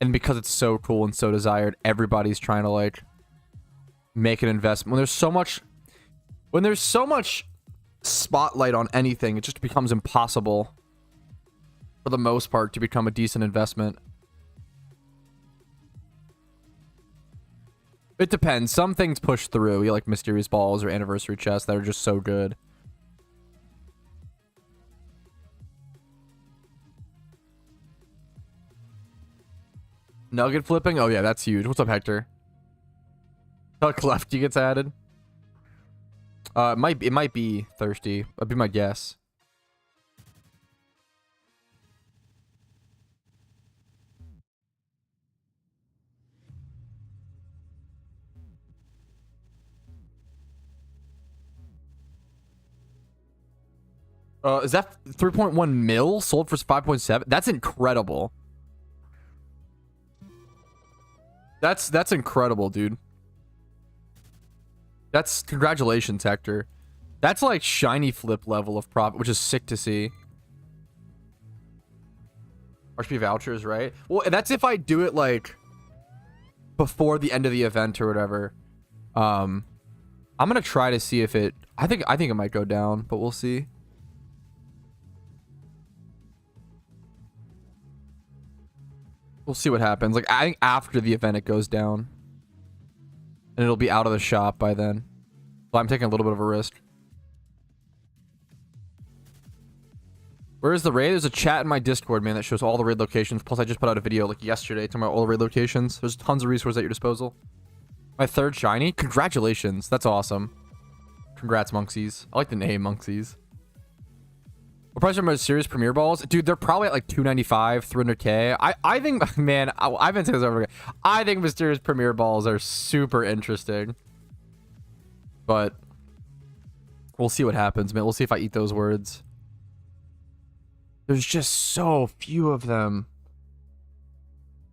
And because it's so cool and so desired, everybody's trying to like make an investment. When there's so much spotlight on anything, it just becomes impossible for the most part to become a decent investment. It depends. Some things push through. You like mysterious balls or anniversary chests that are just so good. Nugget flipping? Oh yeah, that's huge. What's up, Hector? Tuck Lefty gets added. It might be Thirsty. That'd be my guess. Is that 3.1 mil sold for 5.7? That's incredible. That's incredible, dude. That's congratulations, Hector. That's like shiny flip level of profit, which is sick to see. RP vouchers, right? Well, that's if I do it like before the end of the event or whatever. I'm gonna try to see if it. I think it might go down, but we'll see. We'll see what happens. Like, I think after the event it goes down. And it'll be out of the shop by then. So I'm taking a little bit of a risk. Where is the raid? There's a chat in my Discord, man, that shows all the raid locations. Plus, I just put out a video like yesterday talking about all the raid locations. There's tons of resources at your disposal. My third shiny? Congratulations. That's awesome. Congrats, Monksies. I like the name, Monksies. What price are my serious Premier Balls? Dude, they're probably at like 295, 300k. I think, man, I've been saying this over again. I think Mysterious Premier Balls are super interesting. But we'll see what happens, man. We'll see if I eat those words. There's just so few of them.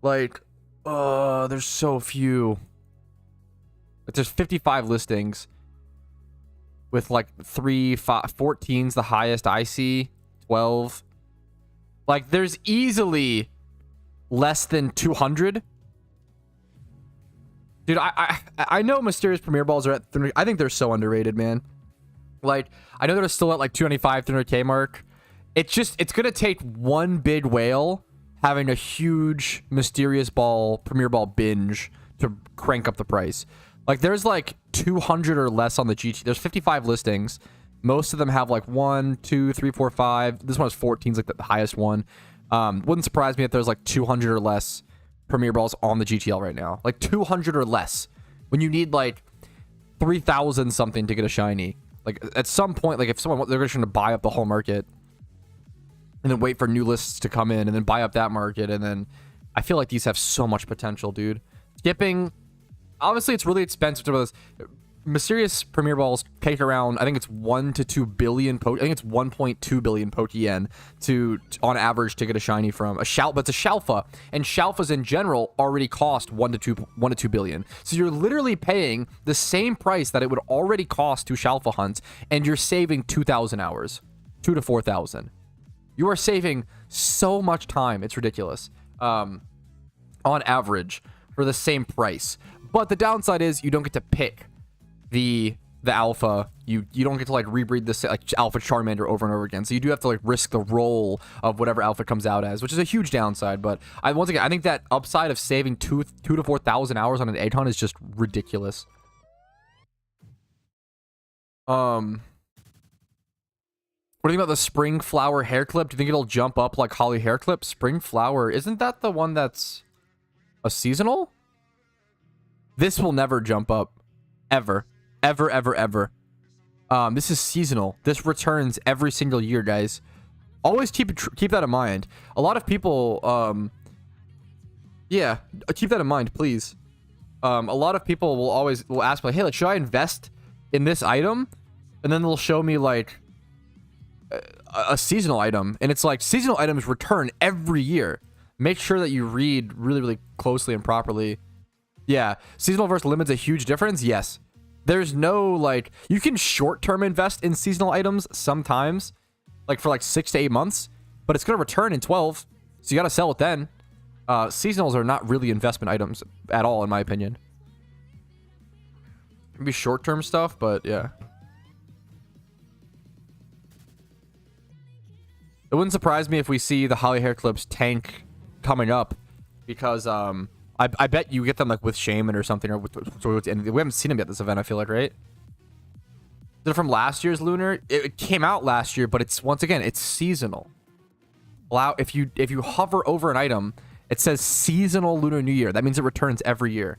Like, there's so few. But there's 55 listings. With like 14's the highest I see. 12. Like, there's easily less than 200. Dude, I know Mysterious Premier Balls are at 300. I think they're so underrated, man. Like, I know they're still at like 295, 300k mark. It's gonna take one big whale having a huge Mysterious Ball, Premier Ball binge to crank up the price. Like, there's like 200 or less on the GT. There's 55 listings. Most of them have like 1, 2, 3, 4, 5. This one has 14, like the highest one. Wouldn't surprise me if there's like 200 or less Premier Balls on the GTL right now. Like 200 or less. When you need like 3,000 something to get a shiny. Like, at some point, like if someone, they're just going to buy up the whole market. And then wait for new lists to come in. And then buy up that market. And then I feel like these have so much potential, dude. Skipping... Obviously, it's really expensive to this. Mysterious Premier Balls take around, I think it's 1 to 2 billion. I think it's 1.2 billion Pokeyen on average to get a shiny from a but it's a Shalfa, and Shalfas in general already cost 1 to 2 billion. So you're literally paying the same price that it would already cost to Shalfa hunt, and you're saving 2,000 hours, 2 to 4,000. You are saving so much time. It's ridiculous. On average, for the same price. But the downside is you don't get to pick the the alpha, you don't get to like rebreed this like alpha Charmander over and over again. So you do have to like risk the roll of whatever alpha comes out as, which is a huge downside. But once again, I think that upside of saving 2,000 to 4,000 hours on an egg hunt is just ridiculous. What do you think about the spring flower hair clip? Do you think it'll jump up like Holly hair clip? Spring flower, isn't that the one that's a seasonal? This will never jump up, ever. Ever, ever, ever. This is seasonal. This returns every single year, guys. Always keep that in mind. A lot of people, yeah, keep that in mind, please. A lot of people will ask like, hey, like, should I invest in this item? And then they'll show me like a seasonal item, and it's like seasonal items return every year. Make sure that you read really, really closely and properly. Yeah, seasonal versus limit's a huge difference. Yes. There's no, like, you can short-term invest in seasonal items sometimes, like for like 6 to 8 months, but it's going to return in 12, so you got to sell it then. Seasonals are not really investment items at all, in my opinion. Maybe short-term stuff, but yeah. It wouldn't surprise me if we see the Holly hair clips tank coming up, because I bet you get them like with Shaman or something, or and we haven't seen them yet this event, I feel like, right? They're from last year's Lunar. It came out last year, but it's, once again, it's seasonal. If you hover over an item, it says seasonal Lunar New Year. That means it returns every year.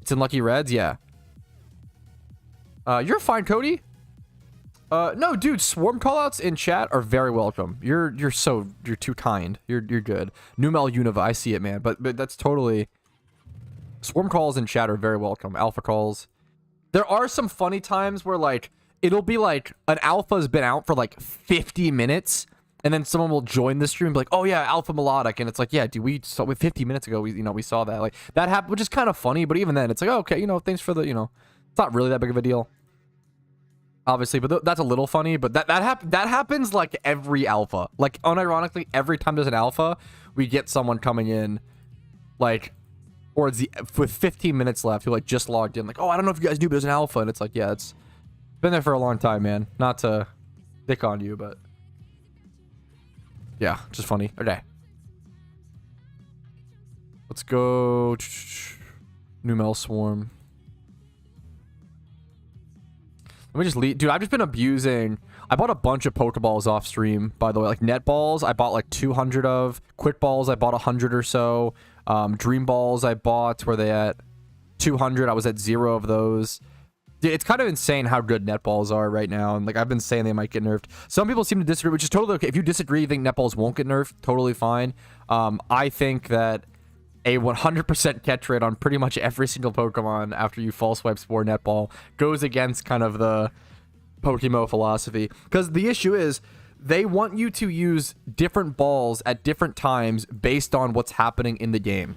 It's in Lucky Reds, yeah. You're fine, Cody. No, dude, swarm callouts in chat are very welcome. You're too kind. You're good. Numel Univa, I see it, man. But that's totally. Swarm calls in chat are very welcome. Alpha calls. There are some funny times where like it'll be like an alpha's been out for like 50 minutes, and then someone will join the stream and be like, "Oh yeah, alpha melodic," and it's like, "Yeah, dude, we saw 50 minutes ago. We saw that. Like that happened, which is kind of funny. But even then, it's like, oh, okay, thanks for the it's not really that big of a deal." Obviously, but that's a little funny. But that happens like every alpha. Like unironically, every time there's an alpha, we get someone coming in, like towards with 15 minutes left, who like just logged in, like, "Oh, I don't know if you guys knew, but there's an alpha," and it's like, yeah, it's been there for a long time, man. Not to pick on you, but yeah, just funny. Okay, let's go. Numel Swarm. Let me just leave. Dude, I've just been abusing. I bought a bunch of Pokeballs off stream, by the way. Like net balls, I bought like 200 of. Quick balls, I bought 100 or so. Dream balls, I bought. Where they at? 200. I was at 0 of those. Dude, it's kind of insane how good net balls are right now. And like I've been saying, they might get nerfed. Some people seem to disagree, which is totally okay. If you disagree, you think net balls won't get nerfed, totally fine. I think that a 100% catch rate on pretty much every single Pokemon after you false swipe Spore Netball goes against kind of the PokeMMO philosophy. Because the issue is, they want you to use different balls at different times based on what's happening in the game.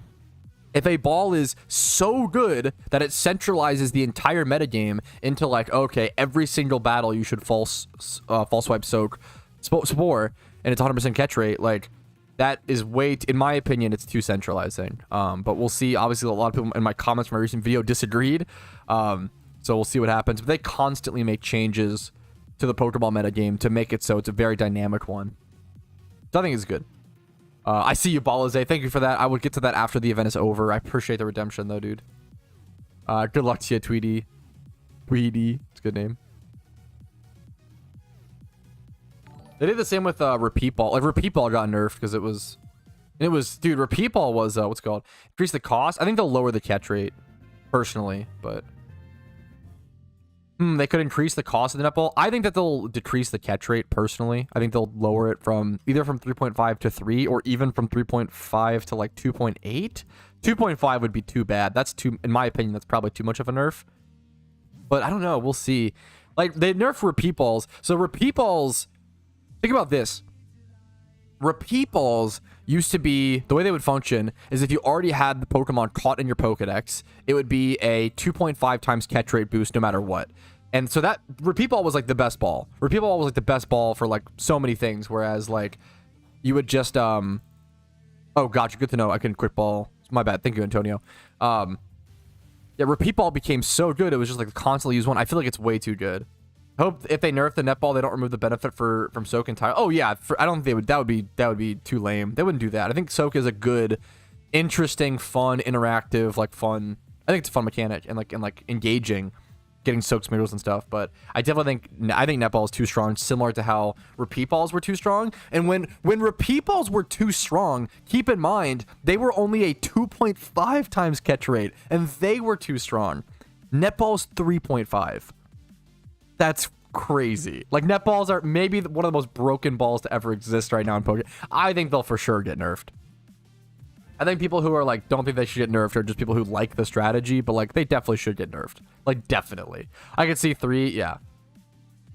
If a ball is so good that it centralizes the entire metagame into like, okay, every single battle you should false swipe soak Spore, and it's 100% catch rate, like, that is way, in my opinion, it's too centralizing. But we'll see. Obviously, a lot of people in my comments from my recent video disagreed. So we'll see what happens. But they constantly make changes to the Pokeball metagame to make it so it's a very dynamic one. So I think it's good. I see you, Balaze. Thank you for that. I would get to that after the event is over. I appreciate the redemption, though, dude. Good luck to you, Tweety. Tweety. It's a good name. They did the same with Repeat Ball. Like, Repeat Ball got nerfed because it was... Dude, Repeat Ball was, what's it called? Increase the cost? I think they'll lower the catch rate, personally, but... They could increase the cost of the netball. I think that they'll decrease the catch rate, personally. I think they'll lower it from either from 3.5 to 3, or even from 3.5 to like 2.8. 2.5 would be too bad. That's too, in my opinion, that's probably too much of a nerf. But I don't know. We'll see. Like, they nerf Repeat Balls. So Repeat Balls, think about this. Repeat Balls used to be, the way they would function is if you already had the Pokemon caught in your Pokedex, it would be a 2.5 times catch rate boost no matter what. And so that Repeat Ball was like the best ball. Repeat Ball was like the best ball for like so many things, whereas like you would just oh, gotcha, good to know. I can quick ball. My bad. Thank you, Antonio. Yeah, repeat ball became so good. It was just like the constantly used one. I feel like it's way too good. I hope if they nerf the netball, they don't remove the benefit from soak entirely. Oh yeah, I don't think they would. That would be too lame. They wouldn't do that. I think soak is a good, interesting, fun, interactive, like fun. I think it's a fun mechanic and like engaging, getting soak smiggles and stuff. But I definitely think netball is too strong, similar to how repeat balls were too strong. And when repeat balls were too strong, keep in mind they were only a 2.5 times catch rate, and they were too strong. Netball's 3.5. That's crazy. Like, netballs are maybe one of the most broken balls to ever exist right now in Pokemon. I think they'll for sure get nerfed. I think people who are like, don't think they should get nerfed are just people who like the strategy, but like, they definitely should get nerfed. Like, definitely. I could see 3, yeah.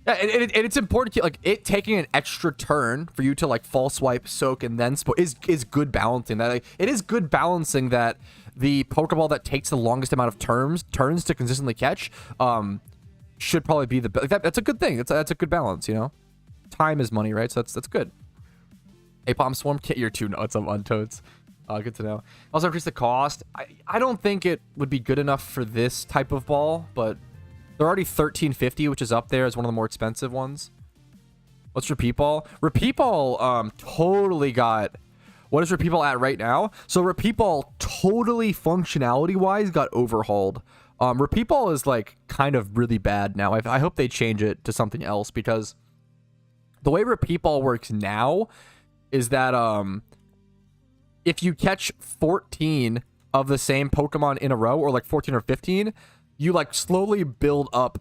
Yeah, and it's important to, like, it taking an extra turn for you to like false swipe, soak, and then is good balancing. That, like, it is good balancing that the Pokeball that takes the longest amount of turns to consistently catch, should probably be the that's a good thing. That's a good balance, you know. Time is money, right? So that's good. Apom Swarm kit year 2 nuts of Untoads. Good to know. Also increase the cost. I don't think it would be good enough for this type of ball, but they're already $13.50, which is up there as one of the more expensive ones. What's repeat ball? Repeat ball totally got. What is repeat ball at right now? So repeat ball totally functionality wise got overhauled. Repeat ball is like kind of really bad now. I hope they change it to something else, because the way repeat ball works now is that if you catch 14 of the same Pokemon in a row, or like 14 or 15, you like slowly build up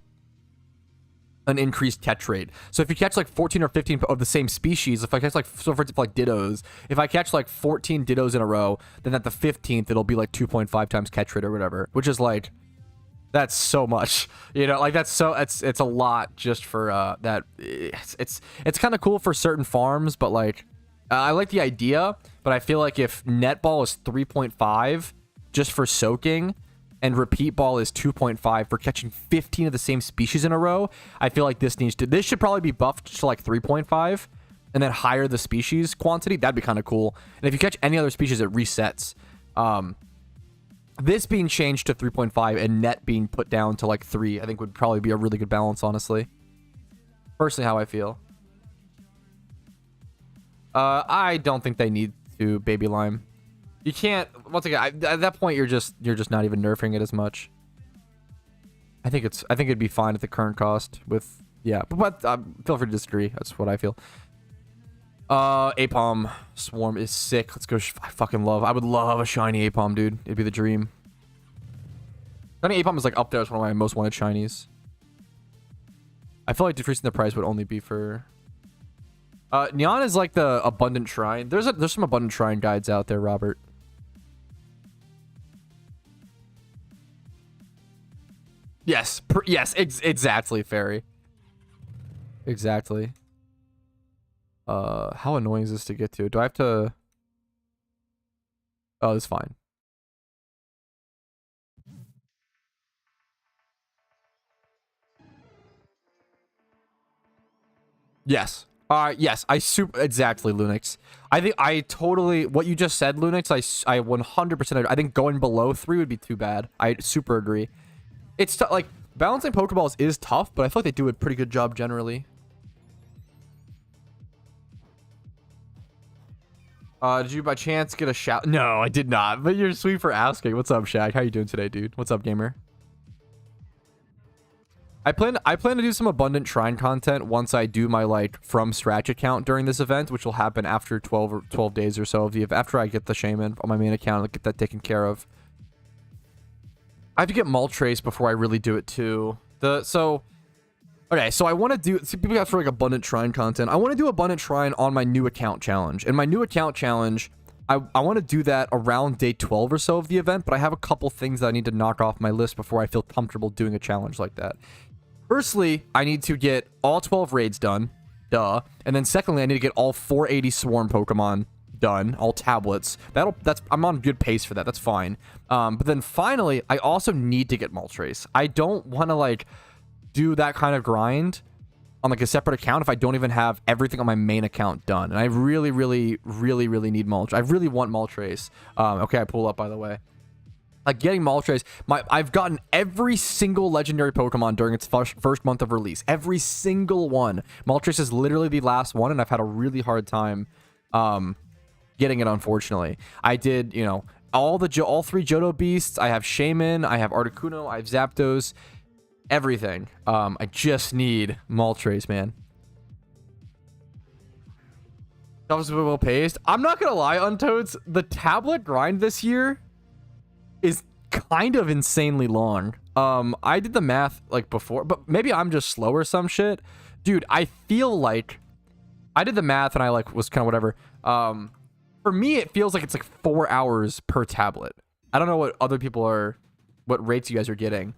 an increased catch rate. So if you catch like 14 or 15 of the same species, if I catch like, so for example, like Dittos, if I catch like 14 Dittos in a row, then at the 15th, it'll be like 2.5 times catch rate or whatever, which is like, that's so much, you know, like it's a lot just for that. It's kind of cool for certain farms, but like I like the idea, but I feel like if netball is 3.5 just for soaking and repeat ball is 2.5 for catching 15 of the same species in a row, I feel like this should probably be buffed to like 3.5 and then higher the species quantity. That'd be kind of cool. And if you catch any other species, it resets. This being changed to 3.5 and net being put down to like 3, I think would probably be a really good balance, honestly. Personally, how I feel. I don't think they need to Baby Lime. You can't. Once again, at that point, you're just not even nerfing it as much. I think it'd be fine at the current cost. With but feel free to disagree. That's what I feel. Apom Swarm is sick. Let's go. I would love a shiny Apom, dude. It'd be the dream. Shiny Apom is like up there as one of my most wanted shinies. I feel like decreasing the price would only be for. Neon is like the Abundant Shrine. There's some Abundant Shrine guides out there, Robert. Yes. Exactly, Fairy. Exactly. How annoying is this to get to? Do I have to... Oh, it's fine. Yes. Yes, exactly, Lunix. I think I totally, what you just said, Lunix, I 100% I think going below 3 would be too bad. I super agree. It's like, balancing Pokeballs is tough, but I feel like they do a pretty good job generally. Did you by chance get a shout? No, I did not, but you're sweet for asking. What's up, Shaq? How you doing today, dude? What's up, gamer? I plan to do some Abundant Shrine content once I do my like from scratch account during this event, which will happen after 12 days or so of the after I get the Shaman on my main account and get that taken care of. I have to get MOLTRES before I really do it too. Okay, so I want to do, see, people ask for like Abundant Shrine content. I want to do Abundant Shrine on my new account challenge. And my new account challenge, I want to do that around day 12 or so of the event, but I have a couple things that I need to knock off my list before I feel comfortable doing a challenge like that. Firstly, I need to get all 12 raids done. Duh. And then secondly, I need to get all 480 Swarm Pokemon done. All tablets. I'm on good pace for that. That's fine. But then finally, I also need to get Moltres. I don't want to like do that kind of grind on like a separate account if I don't even have everything on my main account done. And I really need Moltres. I really want Moltres. Okay, I pull up, by the way. Like getting Moltres, I've gotten every single legendary Pokemon during its first month of release. Every single one. Moltres is literally the last one, and I've had a really hard time getting it, unfortunately. I did, you know, all 3 Johto beasts. I have Shaman, I have Articuno, I have Zapdos, everything. I just need Moltres, man. That was well paced. I'm not gonna lie, Untoads, the tablet grind this year is kind of insanely long. I did the math like before, but maybe I'm just slow or some shit. Dude, I feel like I did the math and I like was kind of whatever. For me, it feels like it's like 4 hours per tablet. I don't know what other people are, what rates you guys are getting.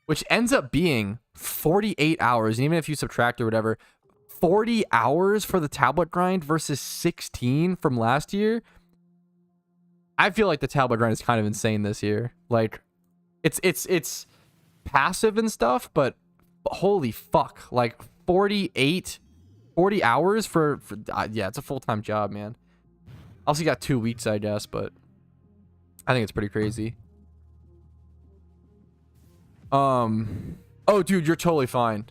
Which ends up being 48 hours. And even if you subtract or whatever, 40 hours for the tablet grind versus 16 from last year. I feel like the tablet grind is kind of insane this year. Like, it's passive and stuff, but holy fuck, like 40 hours for yeah, it's a full-time job, man. Also, you got 2 weeks, I guess, but I think it's pretty crazy. Oh, dude, you're totally fine.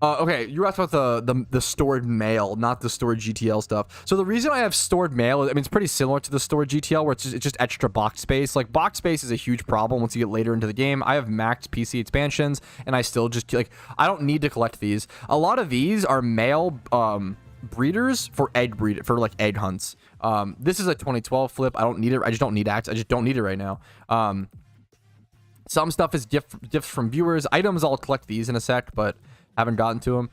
Okay, you asked about the stored mail, not the stored GTL stuff. So the reason I have stored mail, I mean, it's pretty similar to the stored GTL, where it's just extra box space. Like, box space is a huge problem once you get later into the game. I have maxed PC expansions, and I still just, like, I don't need to collect these. A lot of these are mail breeders for like egg hunts. This is a 2012 flip. I don't need it. I just don't need axe. I just don't need it right now. Some stuff is gifts from viewers. Items, I'll collect these in a sec, but haven't gotten to them.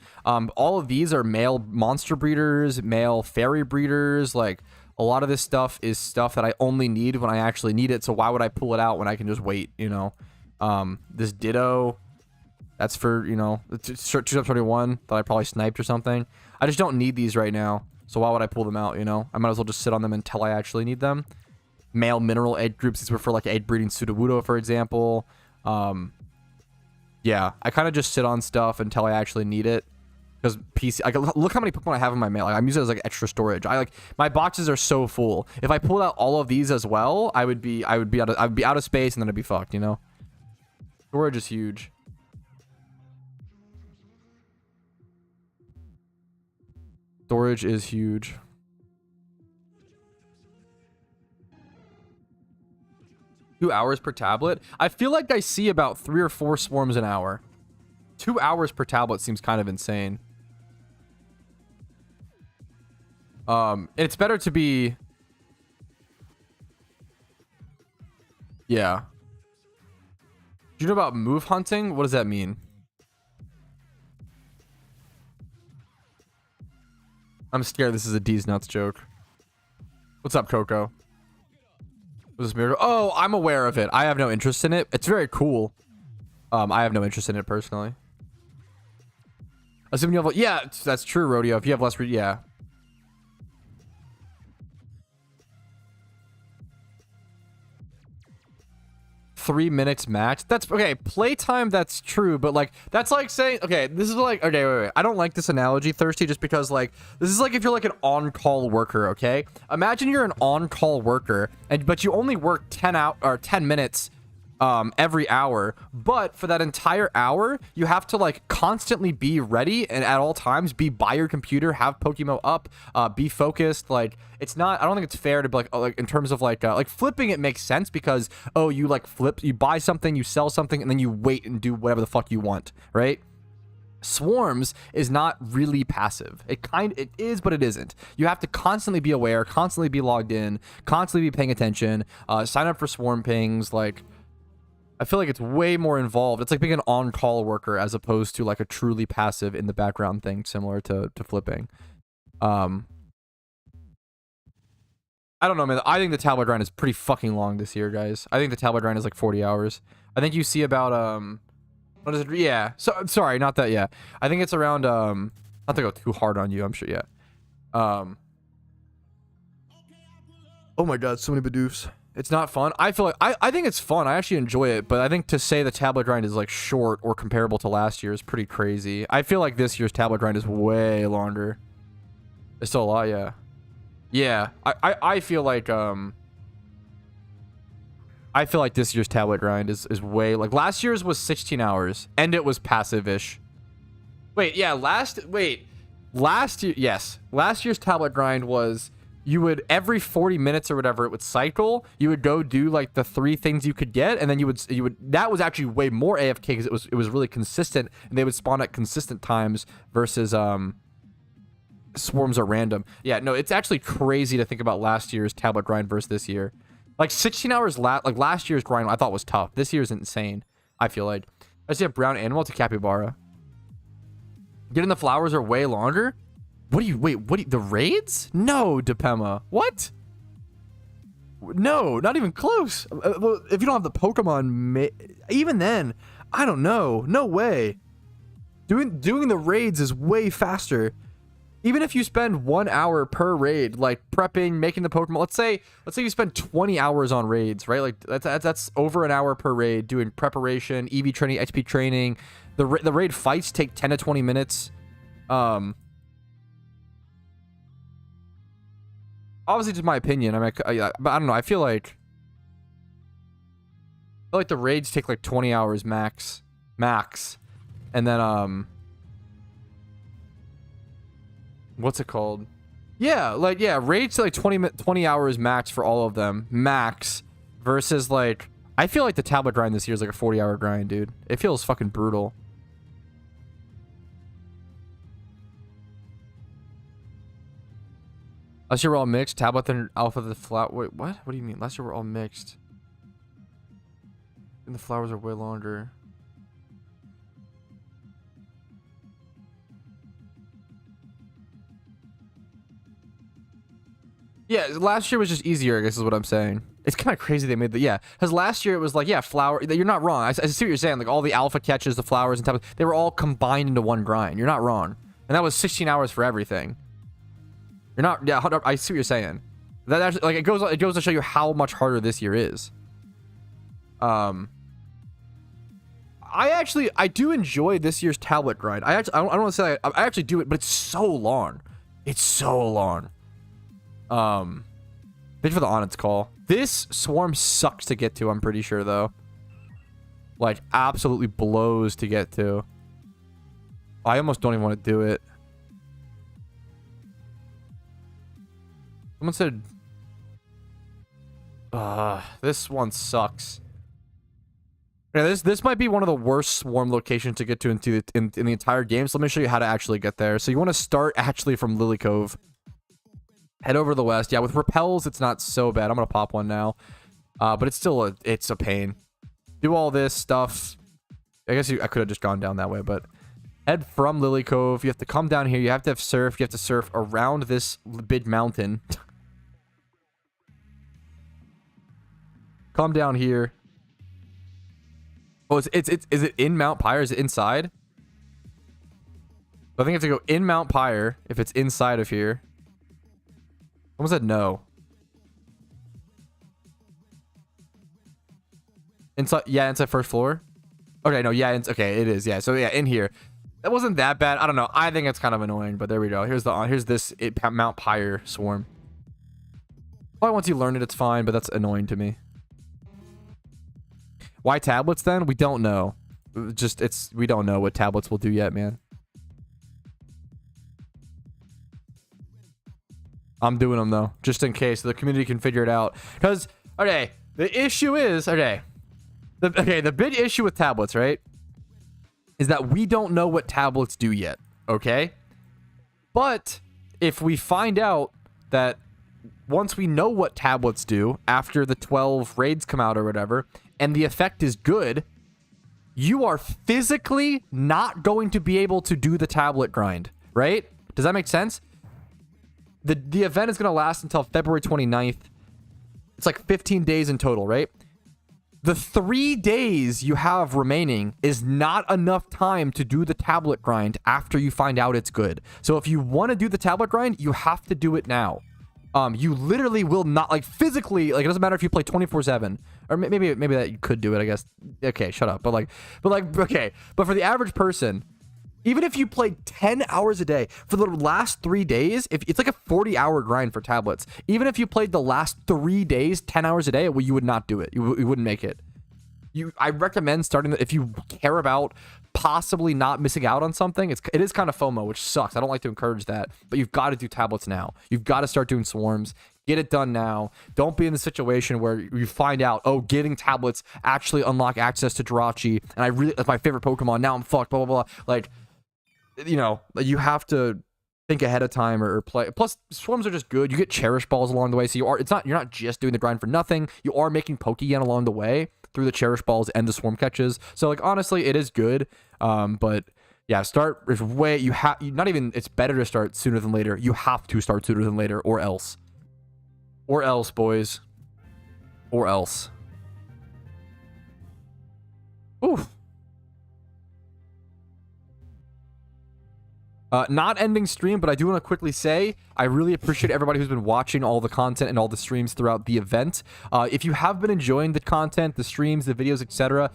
All of these are male monster breeders, male fairy breeders. Like, a lot of this stuff is stuff that I only need when I actually need it. So why would I pull it out when I can just wait, you know? This Ditto, that's for, you know, 221 that I probably sniped or something. I just don't need these right now. So why would I pull them out, you know? I might as well just sit on them until I actually need them. Male mineral egg groups, these were for like egg breeding Sudowoodo, for example. Yeah, I kind of just sit on stuff until I actually need it. Because PC, look how many Pokemon I have in my mail. Like, I'm using it as like extra storage. My boxes are so full. If I pulled out all of these as well, I would be out of space, and then I'd be fucked, you know? Storage is huge. Storage is huge. Two hours per tablet. I feel like I see about 3 or 4 swarms an hour. 2 hours per tablet seems kind of insane. It's better to be... Yeah. Do you know about move hunting? What does that mean? I'm scared this is a D's nuts joke. What's up, Coco? What's this miracle? Oh, I'm aware of it. I have no interest in it. It's very cool. I have no interest in it personally. Assuming you have... Yeah, that's true, Rodeo. If you have less... Yeah. Three minutes max. That's okay. Playtime, that's true, but like that's like saying, okay, this is like, okay, wait. I don't like this analogy, Thirsty, just because like this is like if you're like an on-call worker, okay? Imagine you're an on-call worker, but you only work 10 minutes every hour, but for that entire hour you have to like constantly be ready and at all times be by your computer, have PokeMMO up, be focused. Like, it's not, I don't think it's fair to be like in terms of like flipping. It makes sense because, oh, you like flip, you buy something, you sell something, and then you wait and do whatever the fuck you want, right? Swarms is not really passive. It is, but it isn't. You have to constantly be aware, constantly be logged in, constantly be paying attention, sign up for swarm pings. Like, I feel like it's way more involved. It's like being an on-call worker as opposed to like a truly passive in the background thing, similar to flipping. I don't know, man. I think the tablet grind is pretty fucking long this year, guys. I think the tablet grind is like 40 hours. I think you see about what is it? Yeah. So sorry, not that. Yeah, I think it's around not to go too hard on you. I'm sure. Yeah. Oh my god, so many Bidoofs. It's not fun. I feel like I think it's fun. I actually enjoy it, but I think to say the tablet grind is like short or comparable to last year is pretty crazy. I feel like this year's tablet grind is way longer. It's still a lot, yeah. Yeah, I feel like I feel like this year's tablet grind is way like last year's was 16 hours and it was passive-ish. Wait, yeah, last year, yes. Last year's tablet grind was you would every 40 minutes or whatever it would cycle, you would go do like the 3 things you could get, and then you would that was actually way more AFK because it was really consistent and they would spawn at consistent times versus swarms are random. Yeah, no, it's actually crazy to think about last year's tablet grind versus this year. Like 16 hours like last year's grind I thought was tough. This year's insane, I feel like. I see a brown animal to capybara. Getting the flowers are way longer? What do you the raids? No, Depema. What? No, not even close. If you don't have the Pokemon, even then, I don't know. No way. Doing the raids is way faster. Even if you spend 1 hour per raid, like prepping, making the Pokemon, let's say you spend 20 hours on raids, right? Like that's over an hour per raid doing preparation, EV training, XP training. The raid fights take 10 to 20 minutes. Obviously, just my opinion. I mean, but I don't know. I feel like the raids take like 20 hours max, and then what's it called? Yeah, raids like 20 hours max for all of them, max, versus like I feel like the tablet grind this year is like a 40-hour grind, dude. It feels fucking brutal. Last year we're all mixed. Tablet and alpha the flat. Wait, what? What do you mean? Last year we're all mixed. And the flowers are way longer. Yeah, last year was just easier, I guess is what I'm saying. It's kind of crazy they made the, yeah. Because last year it was like, yeah, flower, you're not wrong. I see what you're saying. Like all the alpha catches, the flowers and tablets, they were all combined into one grind. You're not wrong. And that was 16 hours for everything. You're not, yeah, I see what you're saying. That actually, like, it goes to show you how much harder this year is. I do enjoy this year's tablet grind. I don't want to say I actually do it, but it's so long. It's so long. Thanks for the Onnit's call. This swarm sucks to get to, I'm pretty sure, though. Like, absolutely blows to get to. I almost don't even want to do it. Someone said... this one sucks. Yeah, this might be one of the worst swarm locations to get to in the entire game, so let me show you how to actually get there. So you want to start actually from Lily Cove. Head over to the west. Yeah, with repels, it's not so bad. I'm going to pop one now. But it's still it's a pain. Do all this stuff. I guess I could have just gone down that way, but head from Lily Cove. You have to come down here. You have to have surf. You have to surf around this big mountain. Come down here. Oh, is it in Mount Pyre? Is it inside? I think I have to go in Mount Pyre if it's inside of here. Someone said no. Inside, yeah, inside first floor. Okay, no, yeah, okay, it is, yeah. So yeah, in here, that wasn't that bad. I don't know. I think it's kind of annoying, but there we go. Here's this Mount Pyre swarm. Probably once you learn it, it's fine, but that's annoying to me. Why tablets then? We don't know. We don't know what tablets will do yet, man. I'm doing them though, just in case so the community can figure it out. Because, okay, the issue is, the big issue with tablets, right, is that we don't know what tablets do yet, okay? But if we find out that once we know what tablets do after the 12 raids come out or whatever, and the effect is good, you are physically not going to be able to do the tablet grind, right? Does that make sense? The event is going to last until February 29th. It's like 15 days in total, right? The 3 days you have remaining is not enough time to do the tablet grind after you find out it's good. So if you want to do the tablet grind, you have to do it now. You literally will not, like, physically, like, it doesn't matter if you play 24/7, or maybe that you could do it, I guess. Okay, shut up. But for the average person, Even if you played 10 hours a day for the last 3 days, if it's like a 40-hour grind for tablets. Even if you played the last 3 days, 10 hours a day, well, you would not do it. You wouldn't make it. I recommend starting if you care about possibly not missing out on something. It is kind of FOMO, which sucks. I don't like to encourage that, but you've got to do tablets now. You've got to start doing swarms. Get it done now. Don't be in the situation where you find out, oh, getting tablets actually unlock access to Jirachi, and that's my favorite Pokemon. Now I'm fucked. Blah blah blah. Like, you know, you have to think ahead of time or play. Plus, swarms are just good. You get cherish balls along the way, so you're not just doing the grind for nothing. You are making Pokeyen along the way through the cherish balls and the swarm catches. So like, honestly, it is good. But yeah, start it's better to start sooner than later. You have to start sooner than later, or else, boys, or else. Oof. Not ending stream, but I do want to quickly say I really appreciate everybody who's been watching all the content and all the streams throughout the event. If you have been enjoying the content, the streams, the videos, etc.,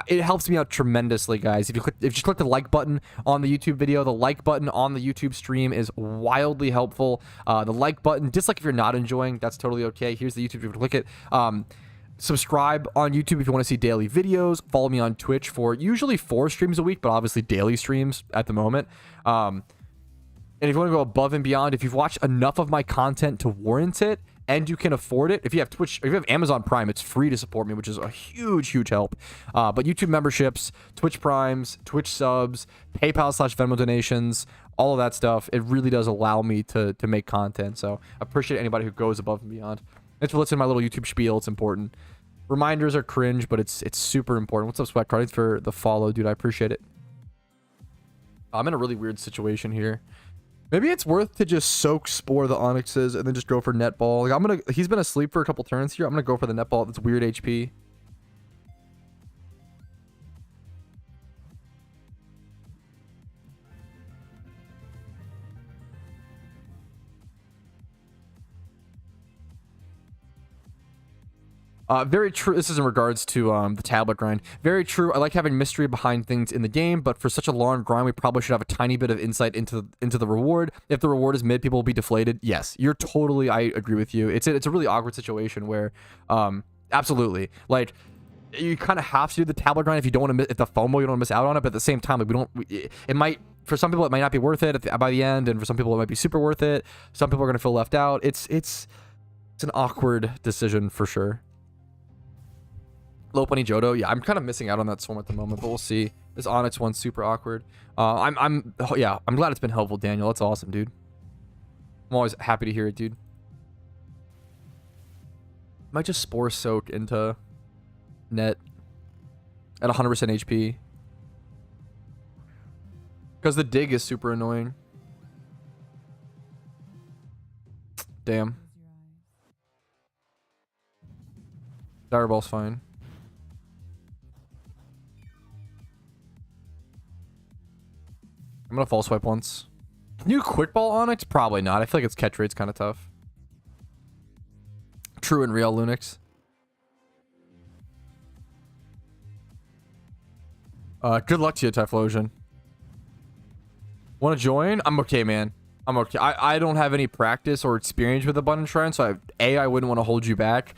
it helps me out tremendously, guys. If you just click the like button on the YouTube video, the like button on the YouTube stream is wildly helpful. The like button, dislike if you're not enjoying, that's totally okay. Here's the YouTube video, click it. Subscribe on YouTube if you want to see daily videos. Follow me on Twitch for usually 4 streams a week, but obviously daily streams at the moment. And if you want to go above and beyond, if you've watched enough of my content to warrant it and you can afford it, if you have Twitch, if you have Amazon Prime, it's free to support me, which is a huge help. But YouTube memberships, Twitch Primes, Twitch subs, PayPal/Venmo donations, all of that stuff, it really does allow me to make content. So I appreciate anybody who goes above and beyond. Thanks for listening to my little YouTube spiel. It's important. Reminders are cringe, but it's super important. What's up, Sweat Card? Thanks for the follow, dude. I appreciate it. I'm in a really weird situation here. Maybe it's worth to just soak Spore the Onyxes and then just go for Netball. Like he's been asleep for a couple turns here. I'm gonna go for the Netball. That's weird HP. Very true. This is in regards to the tablet grind. Very true. I like having mystery behind things in the game, but for such a long grind, we probably should have a tiny bit of insight into the reward. If the reward is mid, people will be deflated. Yes, you're totally. I agree with you. It's a really awkward situation where, absolutely, like you kind of have to do the tablet grind if you don't want to. If the FOMO, you don't want to miss out on it. But at the same time, like it might. For some people, it might not be worth it by the end, and for some people, it might be super worth it. Some people are gonna feel left out. It's an awkward decision for sure. Low Bunny Johto, yeah, I'm kind of missing out on that swarm at the moment, but we'll see. This Onyx one's super awkward. I'm glad it's been helpful, Daniel. That's awesome, dude. I'm always happy to hear it, dude. Might just Spore Soak into net at 100% HP. Because the dig is super annoying. Damn. Dire Ball's fine. I'm gonna False Swipe once. Can you Quick Ball Onyx? Probably not. I feel like its catch rate's kind of tough. True and real Lunix. Good luck to you, Typhlosion. Want to join? I'm okay, man. I'm okay. I don't have any practice or experience with Abundant Shrine, so I wouldn't want to hold you back.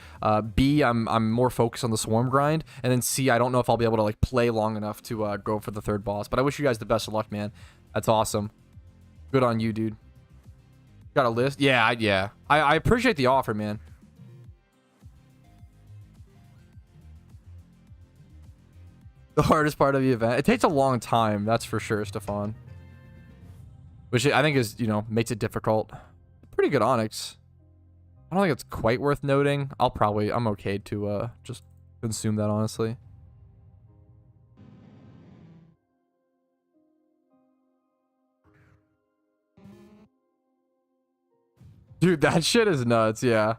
B, I'm more focused on the Swarm grind, and then C, I don't know if I'll be able to like play long enough to go for the 3rd boss. But I wish you guys the best of luck, man. That's awesome. Good on you, dude. Got a list? Yeah. I appreciate the offer, man. The hardest part of the event. It takes a long time, that's for sure, Stefan. Which I think is, makes it difficult. Pretty good Onyx. I don't think it's quite worth noting. I'm okay to just consume that, honestly. Dude, that shit is nuts, yeah.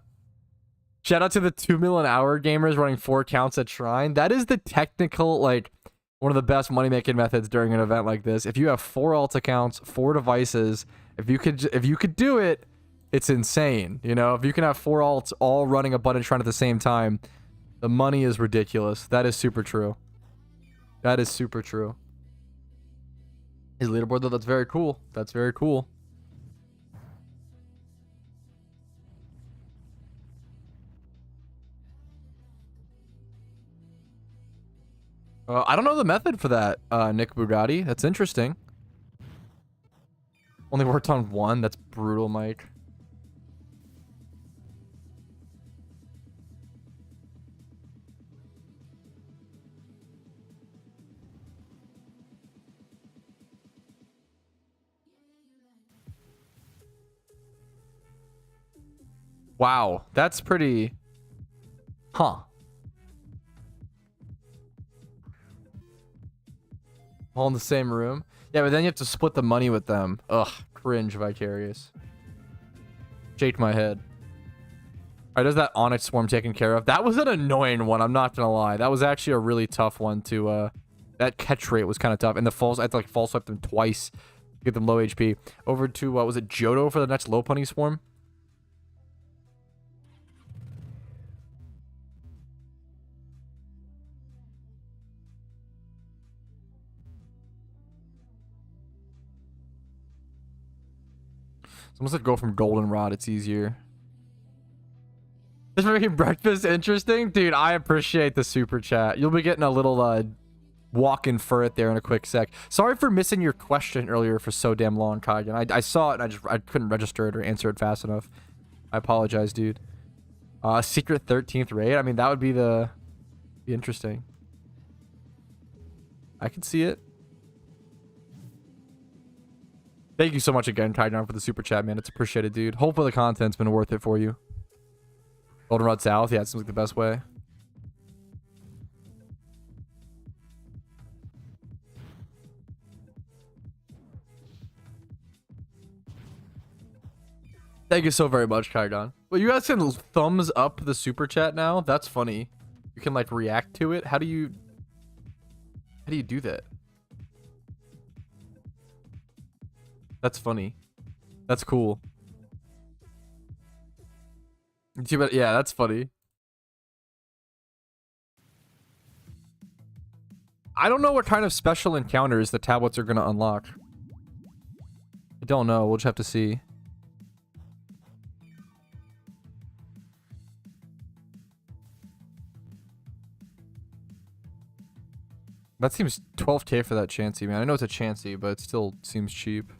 Shout out to the 2 mil an hour gamers running 4 accounts at Shrine. That is the technical, like, one of the best money-making methods during an event like this. If you have 4 alt accounts, 4 devices, if you could do it, it's insane. If you can have 4 alts all running Abundant Shrine at the same time, the money is ridiculous. That is super true. That is super true. His leaderboard, though, that's very cool. That's very cool. I don't know the method for that, Nick Bugatti. That's interesting. Only worked on one. That's brutal, Mike. Wow, that's pretty... Huh. All in the same room? Yeah, but then you have to split the money with them. Ugh, cringe vicarious. Shake my head. Alright, there's that Onyx Swarm taken care of. That was an annoying one, I'm not gonna lie. That was actually a really tough one to, that catch rate was kind of tough. And the false, I had to like false swipe them twice to get them low HP. Over to, was it Johto for the next low punny swarm? Someone said go from Goldenrod, it's easier. This making breakfast interesting? Dude, I appreciate the super chat. You'll be getting a little walk-in for it there in a quick sec. Sorry for missing your question earlier for so damn long, Kaigen. I saw it and I couldn't register it or answer it fast enough. I apologize, dude. Secret 13th raid? I mean, that would be be interesting. I can see it. Thank you so much again, Kaigen, for the super chat, man. It's appreciated, dude. Hopefully the content's been worth it for you. Goldenrod South? Yeah, it seems like the best way. Thank you so very much, Kaigon. Well, you guys can thumbs up the super chat now? That's funny. You can, like, react to it? How do you do that? That's funny. That's cool. Yeah, that's funny. I don't know what kind of special encounters the tablets are going to unlock. I don't know. We'll just have to see. That seems 12k for that Chansey, man. I know it's a Chansey, but it still seems cheap.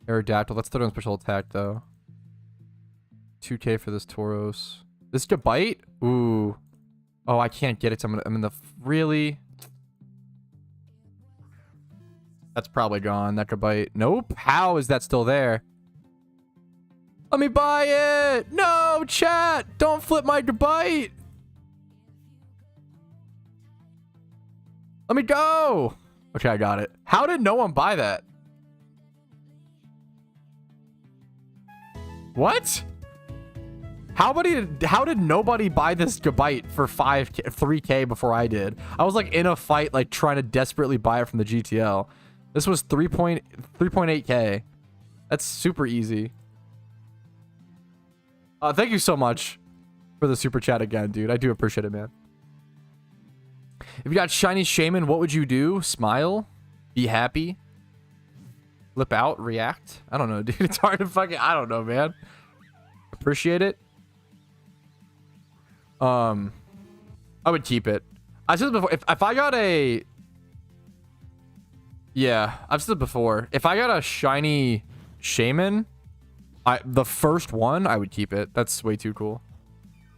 Aerodactyl. Let's throw it on special attack, though. 2k for this Tauros. This Gabite? Ooh. Oh, I can't get it. So I'm in the... Really? That's probably gone. That Gabite. Nope. How is that still there? Let me buy it! No, chat! Don't flip my Gabite! Let me go! Okay, I got it. How did no one buy that? What? How did nobody buy this Gabite for 3k before I did? I was like in a fight, like trying to desperately buy it from the GTL. This was 3.8k. That's super easy. Thank you so much for the super chat again, dude. I do appreciate it, man. If you got shiny Shaman, what would you do? Smile? Be happy? Flip out? React? I don't know, dude. It's hard to fucking... I don't know, man. Appreciate it. I would keep it. I said before, if I got a... Yeah, I've said before. If I got a shiny Shaman, the first one, I would keep it. That's way too cool.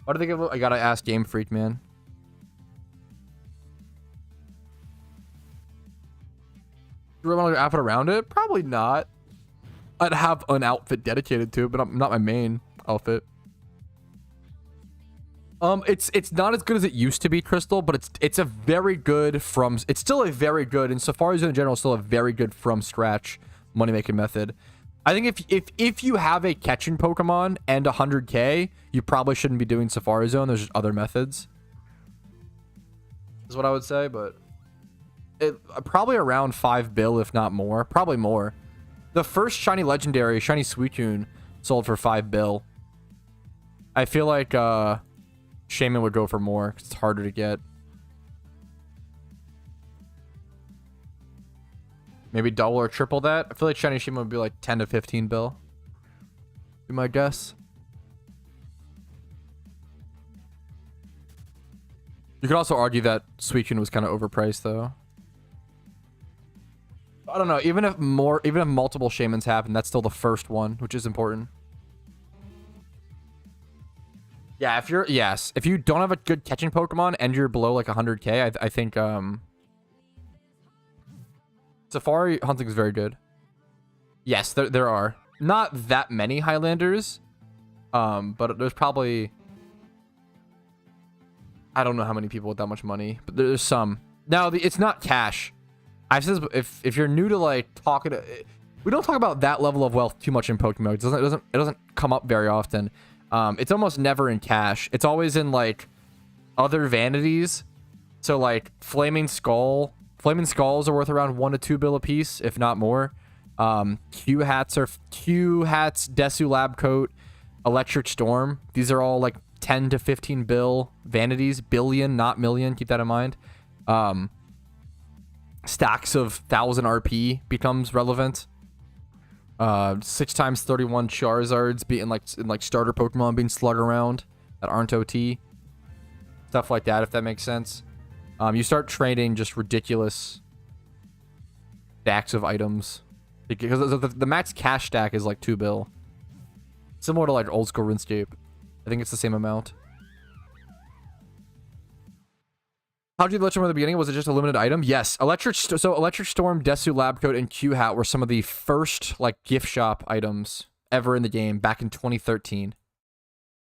What do they give? I gotta ask Game Freak, man. Do I want to outfit around it? Probably not. I'd have an outfit dedicated to it, but not my main outfit. It's not as good as it used to be, Crystal, but it's a very good it's still a very good, and Safaris in general, still a very good from scratch money making method. I think if you have a catching Pokemon and 100k, you probably shouldn't be doing Safari Zone. There's just other methods. Is what I would say, but probably around 5 bill, if not more. Probably more. The first shiny legendary, shiny Suicune, sold for 5 bill. I feel like Shaman would go for more because it's harder to get. Maybe double or triple that. I feel like shiny Shima would be like 10 to 15 bill. Be my guess. You could also argue that Suicune was kind of overpriced though. I don't know. Even if multiple Shamans happen, that's still the first one, which is important. Yeah, if you don't have a good catching Pokemon and you're below like 100k, I think Safari hunting is very good. Yes, there are not that many Highlanders, but there's probably, I don't know how many people with that much money, but there's some. Now it's not cash. I've said this, if you're new to like talking, we don't talk about that level of wealth too much in Pokemon. It doesn't come up very often. It's almost never in cash. It's always in like other vanities. So like Flaming Skulls are worth around 1 to 2 bill a piece, if not more. Q hats, Desu Lab Coat, Electric Storm. These are all like 10 to 15 bill vanities, billion, not million. Keep that in mind. Stacks of 1000 RP becomes relevant. 6 times 31 Charizards being like starter Pokemon being slugged around that aren't OT. Stuff like that, if that makes sense. You start trading just ridiculous stacks of items because the max cash stack is like 2 bill. Similar to like old school RuneScape. I think it's the same amount. How did you let you know at the beginning? Was it just a limited item? Yes. Electric Storm, Desu Lab Coat, and Q Hat were some of the first like gift shop items ever in the game back in 2013.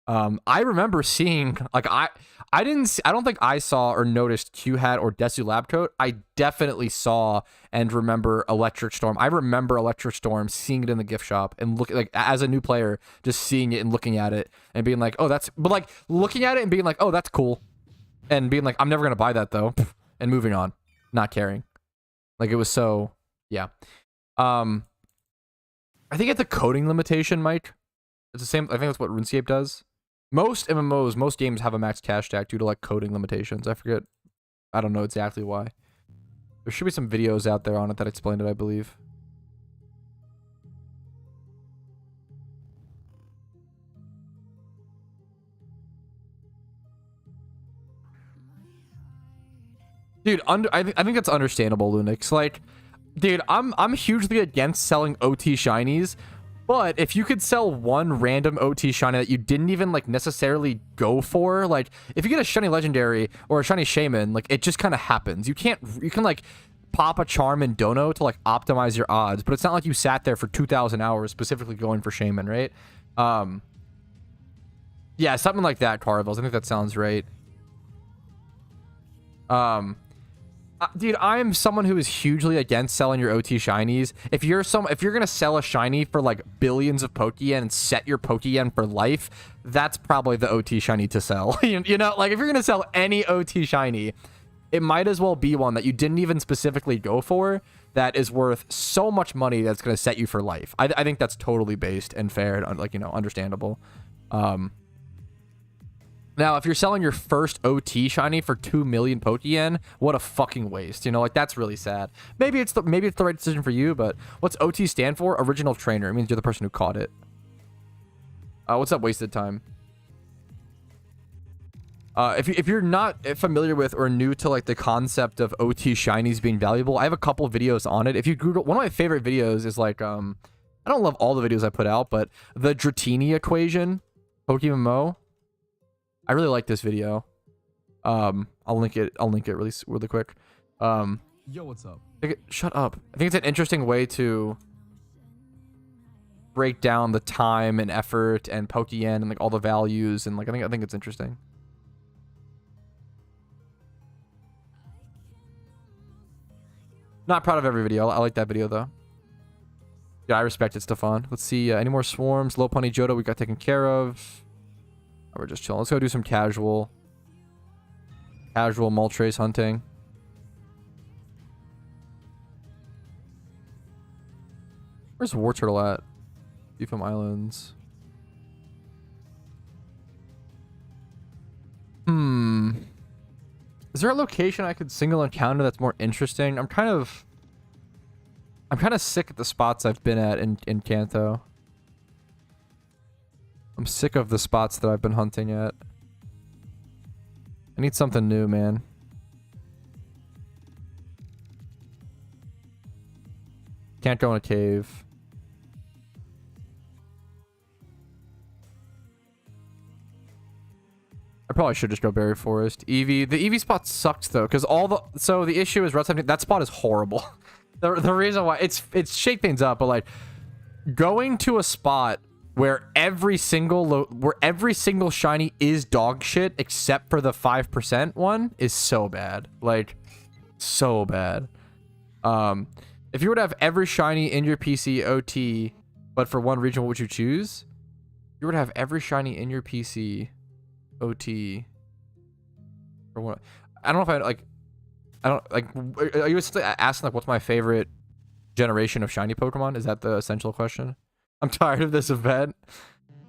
I remember seeing like I don't think I saw or noticed Q Hat or Desu Lab Coat. I definitely saw and remember Electric Storm. I remember Electric Storm, seeing it in the gift shop and look like as a new player, just seeing it and looking at it and being like, oh, like looking at it and being like, oh, that's cool. And being like, I'm never going to buy that, though. And moving on. Not caring. Like, it was so... Yeah. I think it's a coding limitation, Mike. It's the same... I think that's what RuneScape does. Most MMOs, most games have a max cash stack due to, like, coding limitations. I forget. I don't know exactly why. There should be some videos out there on it that explain it, I believe. Dude, I think that's understandable, Lunix. Like, dude, I'm hugely against selling OT shinies, but if you could sell one random OT shiny that you didn't even like necessarily go for, like if you get a shiny legendary or a shiny shaman, like it just kind of happens. You can like pop a charm in Dono to like optimize your odds, but it's not like you sat there for 2,000 hours specifically going for shaman, right? Yeah, something like that, Carvels. I think that sounds right. Dude, I'm someone who is hugely against selling your OT shinies. If you're gonna sell a shiny for like billions of Pokeyen and set your Pokeyen for life, that's probably the OT shiny to sell. You know, like if you're gonna sell any OT shiny, it might as well be one that you didn't even specifically go for that is worth so much money that's gonna set you for life. I think that's totally based and fair and like, you know, understandable. Now, if you're selling your first OT shiny for 2 million Pokeyen, what a fucking waste. You know, like that's really sad. Maybe it's the right decision for you, but what's OT stand for? Original Trainer. It means you're the person who caught it. What's up, wasted time? If you're not familiar with or new to like the concept of OT shinies being valuable, I have a couple videos on it. If you Google, one of my favorite videos is like I don't love all the videos I put out, but the Dratini equation, PokeMMO. I really like this video. I'll link it really quick. Yo, what's up? Shut up. I think it's an interesting way to break down the time and effort and Pokeyen and like all the values and like I think it's interesting. Not proud of every video. I like that video though. Yeah, I respect it, Stefan. Let's see. Any more swarms? Low Pony Johto we got taken care of. We're just chilling. Let's go do some casual Moltres hunting. Where's War Turtle at? Ephraim Islands. Is there a location I could single encounter that's more interesting? I'm kind of I'm kind of sick at the spots I've been at in Kanto. I'm sick of the spots that I've been hunting at. I need something new, man. Can't go in a cave. I probably should just go Berry Forest. Eevee. The Eevee spot sucks though, because all the the issue is Route 17. That spot is horrible. the reason why it's shake things up, but like going to a spot where every single shiny is dog shit except for the 5% one is so bad. Like so bad. If you were to have every shiny in your PC OT, but for one region, what would you choose? If you were to have every shiny in your PC OT or what? I don't know if are you asking like what's my favorite generation of shiny Pokemon? Is that the essential question? I'm tired of this event.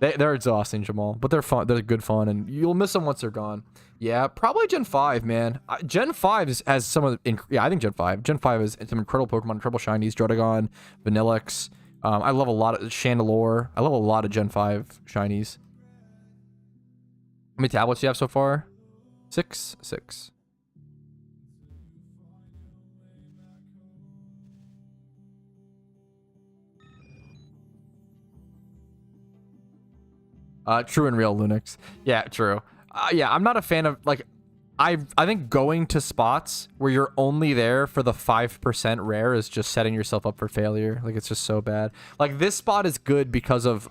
They're exhausting, Jamal, but they're fun. They're good fun, and you'll miss them once they're gone. Yeah, probably Gen 5, man. Gen 5 has some of the... Yeah, I think Gen 5. Gen 5 has some incredible Pokemon. Incredible shinies. Drotagon, Vanillix. I love a lot of... Chandelure. I love a lot of Gen 5 shinies. How many tablets do you have so far? 6? 6. True and real, Linux. Yeah, true. Yeah, I'm not a fan of, like, I think going to spots where you're only there for the 5% rare is just setting yourself up for failure. Like, it's just so bad. Like, this spot is good because of,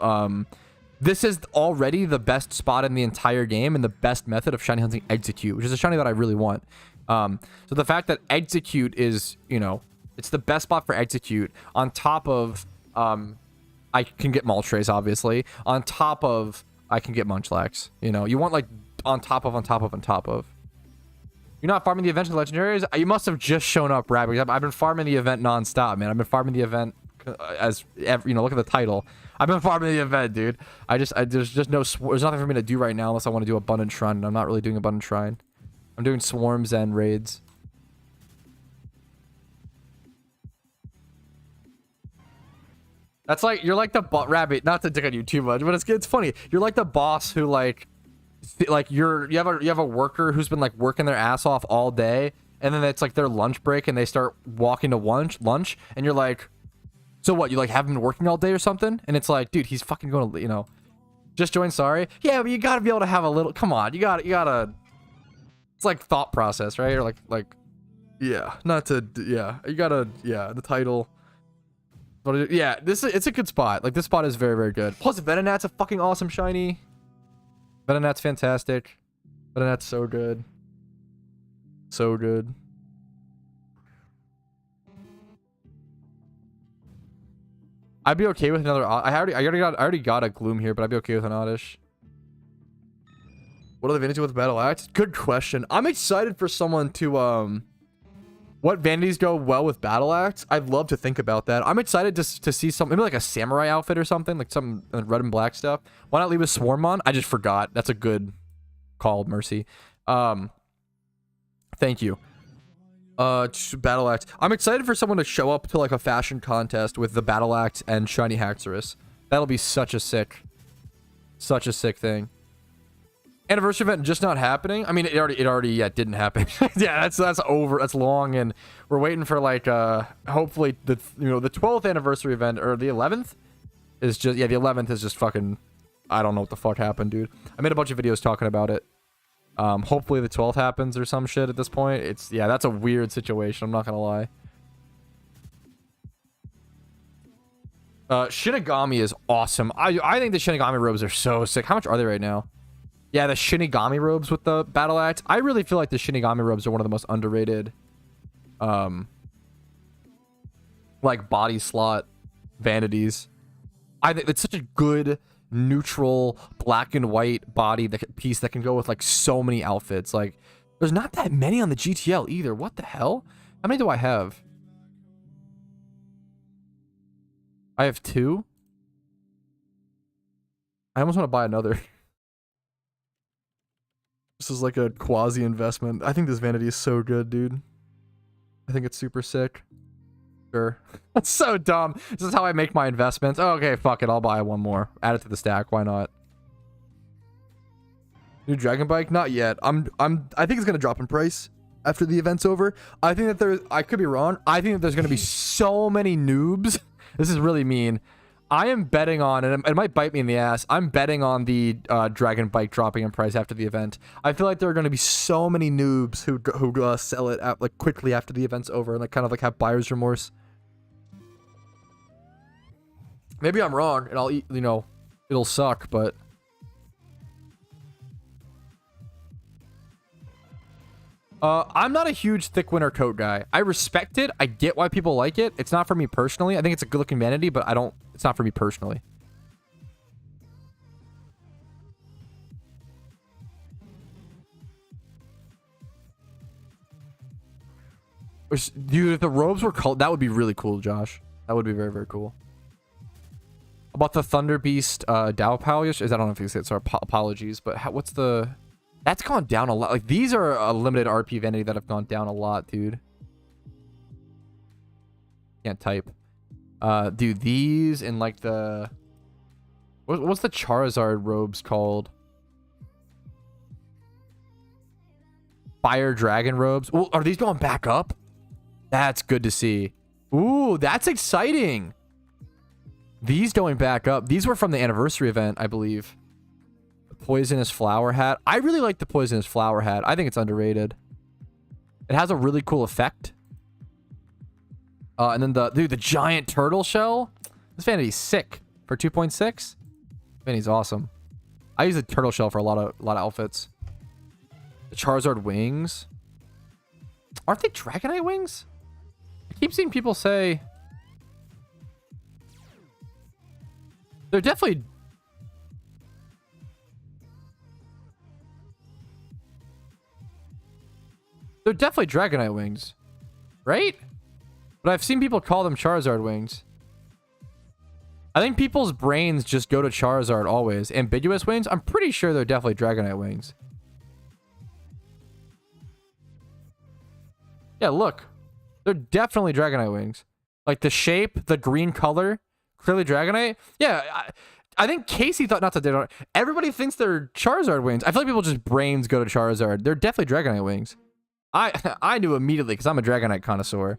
this is already the best spot in the entire game and the best method of shiny hunting Execute, which is a shiny that I really want. So the fact that Execute is, you know, it's the best spot for Execute on top of, I can get Moltres, obviously. On top of, I can get Munchlax. You know, you want, like, on top of. You're not farming the event in the legendaries? You must have just shown up, Rabbit. I've been farming the event nonstop, man. I've been farming the event as, you know, look at the title. I've been farming the event, dude. there's just there's nothing for me to do right now unless I want to do Abundant Shrine, and I'm not really doing Abundant Shrine. I'm doing swarms and raids. That's like, you're like the Rabbit, not to dig on you too much, but it's funny. You're like the boss who like you have a worker who's been like working their ass off all day, and then it's like their lunch break and they start walking to lunch, and you're like, so what, you like haven't been working all day or something? And it's like, dude, he's fucking going to, you know, just join, sorry. Yeah, but you gotta be able to have a little, come on, you gotta, it's like thought process, right? Or like, yeah, not to, yeah, you gotta, yeah, the title. But yeah, it's a good spot. Like, this spot is very, very good. Plus, Venonat's a fucking awesome shiny. Venonat's fantastic. Venonat's so good. So good. I'd be okay with another. I already got a Gloom here, but I'd be okay with an Oddish. What are the advantages with Battle Axe? Good question. I'm excited for someone to what vanities go well with Battle Axe? I'd love to think about that. I'm excited to see something, maybe like a samurai outfit or something, like some red and black stuff. Why not leave a Swarm on? I just forgot. That's a good call, Mercy. Thank you. Battle Axe. I'm excited for someone to show up to like a fashion contest with the Battle Axe and Shiny Haxorus. That'll be such a sick thing. Anniversary event just not happening. I mean, it already yeah, didn't happen. Yeah, that's over. That's long, and we're waiting for like hopefully the 12th anniversary event, or the 11th is just, yeah, the 11th is just fucking, I don't know what the fuck happened, dude. I made a bunch of videos talking about it. Hopefully the 12th happens or some shit at this point. It's, yeah, that's a weird situation, I'm not gonna lie. Shinigami is awesome. I think the Shinigami robes are so sick. How much are they right now? Yeah, the Shinigami robes with the Battle Axe. I really feel like the Shinigami robes are one of the most underrated, like, body slot vanities. I think it's such a good, neutral, black and white body piece that can go with, like, so many outfits. Like, there's not that many on the GTL either. What the hell? How many do I have? I have 2. I almost want to buy another. This is like a quasi investment. I think this vanity is so good, dude. I think it's super sick. Sure. That's so dumb. This is how I make my investments. Oh, okay, fuck it. I'll buy one more. Add it to the stack. Why not? New Dragon Bike? Not yet. I think it's gonna drop in price after the event's over. I think that there's, I could be wrong. I think that there's gonna be so many noobs. This is really mean. I am betting on, and it might bite me in the ass, I'm betting on the Dragon Bike dropping in price after the event. I feel like there are going to be so many noobs who sell it at, like, quickly after the event's over and like kind of like have buyer's remorse. Maybe I'm wrong and I'll eat, you know, it'll suck, but I'm not a huge thick winter coat guy. I respect it. I get why people like it. It's not for me personally. I think it's a good looking vanity, but it's not for me personally. Dude, if the robes were colored, that would be really cool, Josh. That would be very, very cool. About the Thunder Beast Dow Pal, I don't know if you say it, so apologies, but what's the... That's gone down a lot. Like, these are a limited RP vanity that have gone down a lot, dude. Can't type. Dude, these and like the... What's the Charizard robes called? Fire Dragon robes. Ooh, are these going back up? That's good to see. Ooh, that's exciting. These going back up. These were from the anniversary event, I believe. Poisonous flower hat. I really like the poisonous flower hat. I think it's underrated. It has a really cool effect. And then the giant turtle shell. This vanity's sick for 2.6. Vanity's awesome. I use the turtle shell for a lot of outfits. The Charizard wings. Aren't they Dragonite wings? I keep seeing people say they're definitely. They're definitely Dragonite wings, right? But I've seen people call them Charizard wings. I think people's brains just go to Charizard always. Ambiguous wings? I'm pretty sure they're definitely Dragonite wings. Yeah, look. They're definitely Dragonite wings. Like the shape, the green color, clearly Dragonite. Yeah, I think Casey thought not to do it. Everybody thinks they're Charizard wings. I feel like people just brains go to Charizard. They're definitely Dragonite wings. I knew immediately because I'm a Dragonite connoisseur.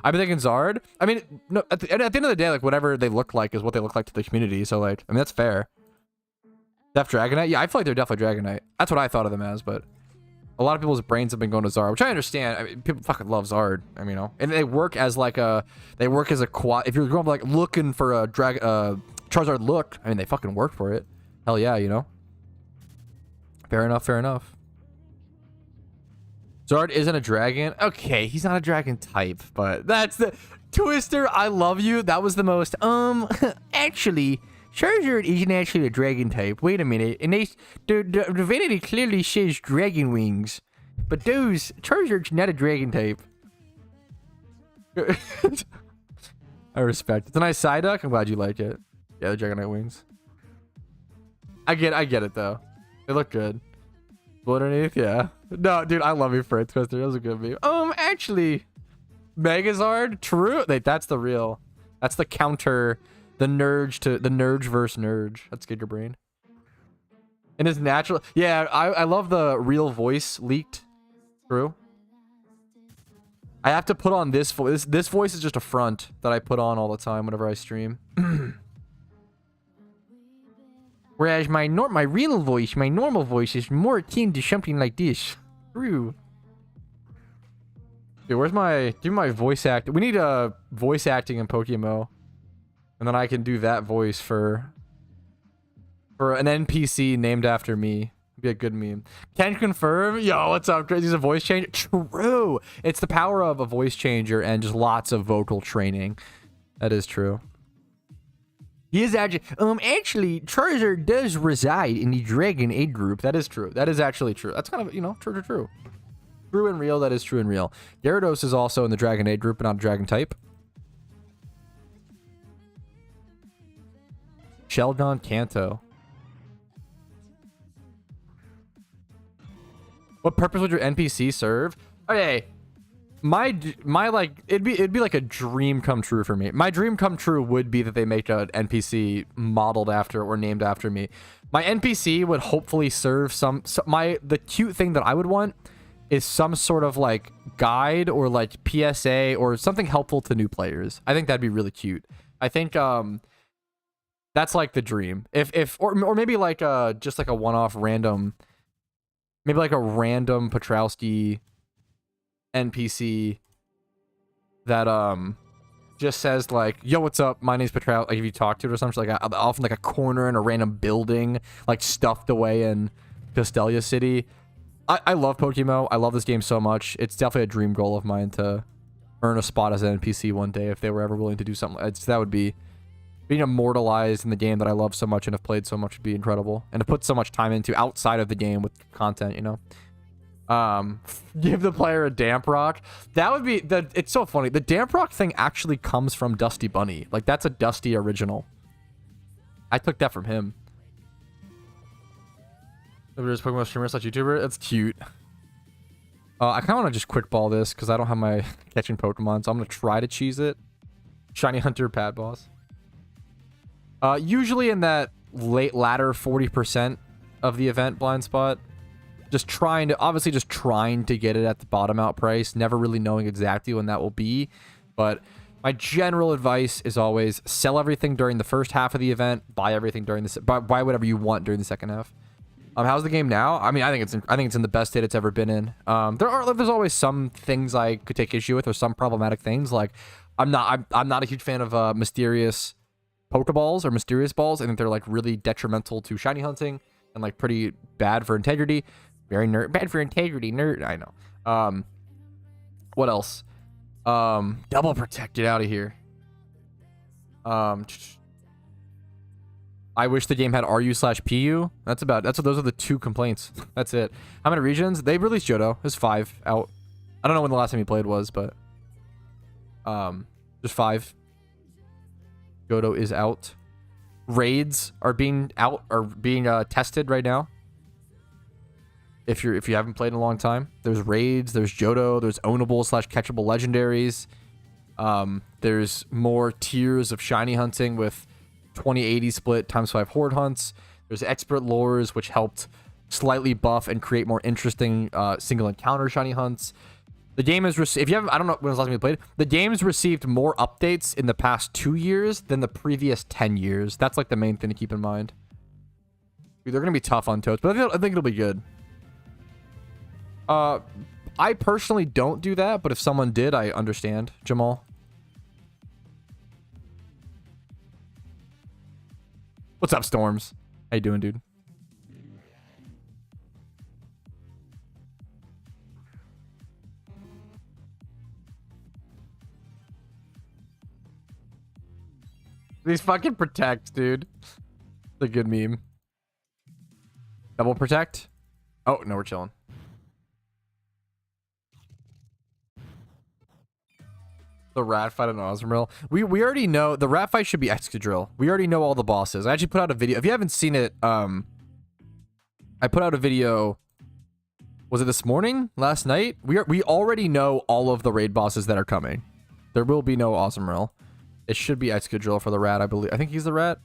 I've been thinking Zard. I mean, no, at the end of the day, like, whatever they look like is what they look like to the community. So, like, I mean, that's fair. Def Dragonite? Yeah, I feel like they're definitely Dragonite. That's what I thought of them as, but a lot of people's brains have been going to Zard, which I understand. I mean, people fucking love Zard. I mean, you know, and they work as like a, quad. If you're going like looking for a Charizard look, I mean, they fucking work for it. Hell yeah, you know. Fair enough. Fair enough. Zard isn't a dragon. Okay, he's not a dragon type, but that's the Twister. I love you. That was the most. Actually, Charizard isn't actually a dragon type. Wait a minute, and the vanity clearly says dragon wings, but Charizard's not a dragon type. I respect. It's a nice Psyduck. I'm glad you like it. Yeah, the Dragonite wings. I get it though. They look good. Blue underneath, yeah. No, dude, I love you for it, Twister. That was a good meme. Actually, Megazard, true. Wait, that's the real. That's the counter. The Nurge to the Nurge versus Nurge. That's good, your brain. And his natural. Yeah, I love the real voice leaked. True. I have to put on this voice. This voice is just a front that I put on all the time whenever I stream. Whereas my real voice, my normal voice, is more akin to something like this. True. Dude, where's my voice act? We need a voice acting in PokeMMO, and then I can do that voice for an NPC named after me. Be a good meme. Can confirm. Yo, what's up, Crazy? He's a voice changer. True. It's the power of a voice changer and just lots of vocal training. That is true. He is actually, Charizard does reside in the Dragon Age group. That is true. That is actually true. That's kind of, you know, true. True and real. That is true and real. Gyarados is also in the Dragon Age group, but not a Dragon type. Sheldon Kanto. What purpose would your NPC serve? Okay. my like it'd be like a dream come true for me. My dream come true would be that they make an NPC modeled after or named after me. My NPC would hopefully serve the cute thing that I would want is some sort of like guide or like PSA or something helpful to new players. I think that'd be really cute. I think that's like the dream. Or maybe like just like a one-off random, maybe like a random Patrouski NPC that just says like, yo, what's up, my name's Patrouski. Like if you talk to it or something, like often like a corner in a random building, like stuffed away in Castelia City. I love PokeMMO. I love this game so much. It's definitely a dream goal of mine to earn a spot as an NPC one day if they were ever willing to do something. That would be being immortalized in the game that I love so much and have played so much would be incredible. And to put so much time into outside of the game with content, you know. Give the player a damp rock. That would be it's so funny. The damp rock thing actually comes from Dusty Bunny. Like that's a Dusty original. I took that from him. There's Pokemon streamer / YouTuber. That's cute. I kind of want to just quick ball this because I don't have my catching Pokemon, so I'm gonna try to cheese it. Shiny Hunter Pad Boss. Usually in that latter 40% of the event blind spot. Just trying to get it at the bottom out price. Never really knowing exactly when that will be. But my general advice is always sell everything during the first half of the event. Buy everything during buy whatever you want during the second half. How's the game now? I mean, I think it's in the best state it's ever been in. There's always some things I could take issue with or some problematic things. Like I'm not a huge fan of mysterious Pokeballs or mysterious balls. I think they're like really detrimental to shiny hunting and like pretty bad for integrity. Very bad for integrity, nerd. I know. What else? Double protect. Get out of here. I wish the game had RU/PU. Those are the two complaints. That's it. How many regions? They released Johto. There's 5 out. I don't know when the last time you played was, but there's 5. Johto is out. Raids are being tested right now. If you haven't played in a long time, there's raids, there's Johto, there's ownable / catchable legendaries. There's more tiers of shiny hunting with 20/80 split ×5 horde hunts. There's expert lures which helped slightly buff and create more interesting single encounter shiny hunts. The game is I don't know when was the last time you played. The game's received more updates in the past 2 years than the previous 10 years. That's like the main thing to keep in mind. They're gonna be tough on Toads, but I think it'll be good. I personally don't do that, but if someone did, I understand, Jamal. What's up, Storms? How you doing, dude? These fucking protects, dude. It's a good meme. Double protect? Oh, no, we're chilling. The rat fight in Osmoril. We already know the rat fight should be Excadrill. We already know all the bosses. I actually put out a video. If you haven't seen it, I put out a video. Was it this morning? Last night? We already know all of the raid bosses that are coming. There will be no Osmoril. It should be Excadrill for the rat, I believe. I think he's the rat.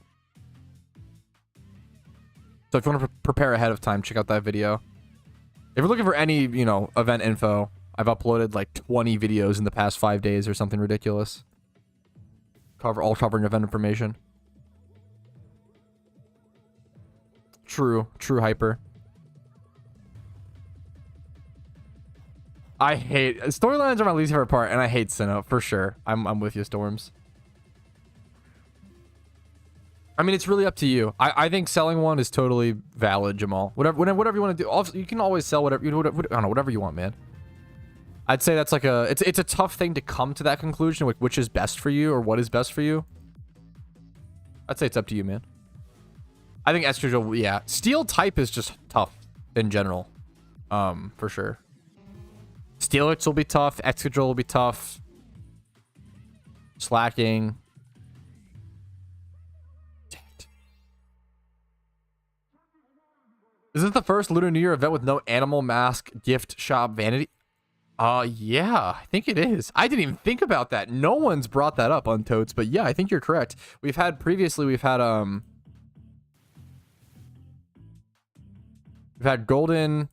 So if you want to prepare ahead of time, check out that video. If you're looking for any, event info, I've uploaded like 20 videos in the past 5 days or something ridiculous. All covering event information. True hyper. I hate storylines are my least favorite part, and I hate Sinnoh for sure. I'm with you, Storms. I mean, it's really up to you. I think selling one is totally valid, Jamal. Whatever you want to do. Also, you can always sell whatever I don't know, whatever you want, man. I'd say that's like it's a tough thing to come to that conclusion, like which is best for you or what is best for you. I'd say it's up to you, man. I think Excadrill, yeah. Steel type is just tough in general. For sure. Steelix will be tough. Excadrill will be tough. Slacking. Is this the first Lunar New Year event with no animal mask gift shop vanity? Yeah, I think it is. I didn't even think about that. No one's brought that up on Totes, but yeah, I think you're correct. We've had golden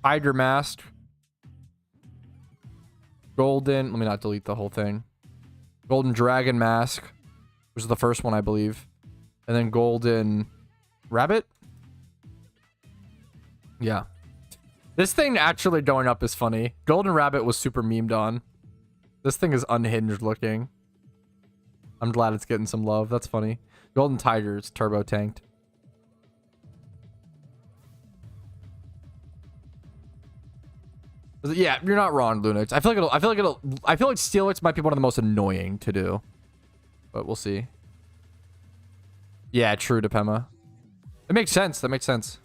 tiger mask, golden, let me not delete the whole thing. Golden dragon mask, which is the first one, I believe. And then golden rabbit. Yeah. This thing actually going up is funny. Golden rabbit was super memed on. This thing is unhinged looking. I'm glad it's getting some love. That's funny. Golden tiger's turbo tanked. Yeah, you're not wrong, Lunix. I feel like Steelix might be one of the most annoying to do. But we'll see. Yeah, true, Depema. It makes sense. That makes sense.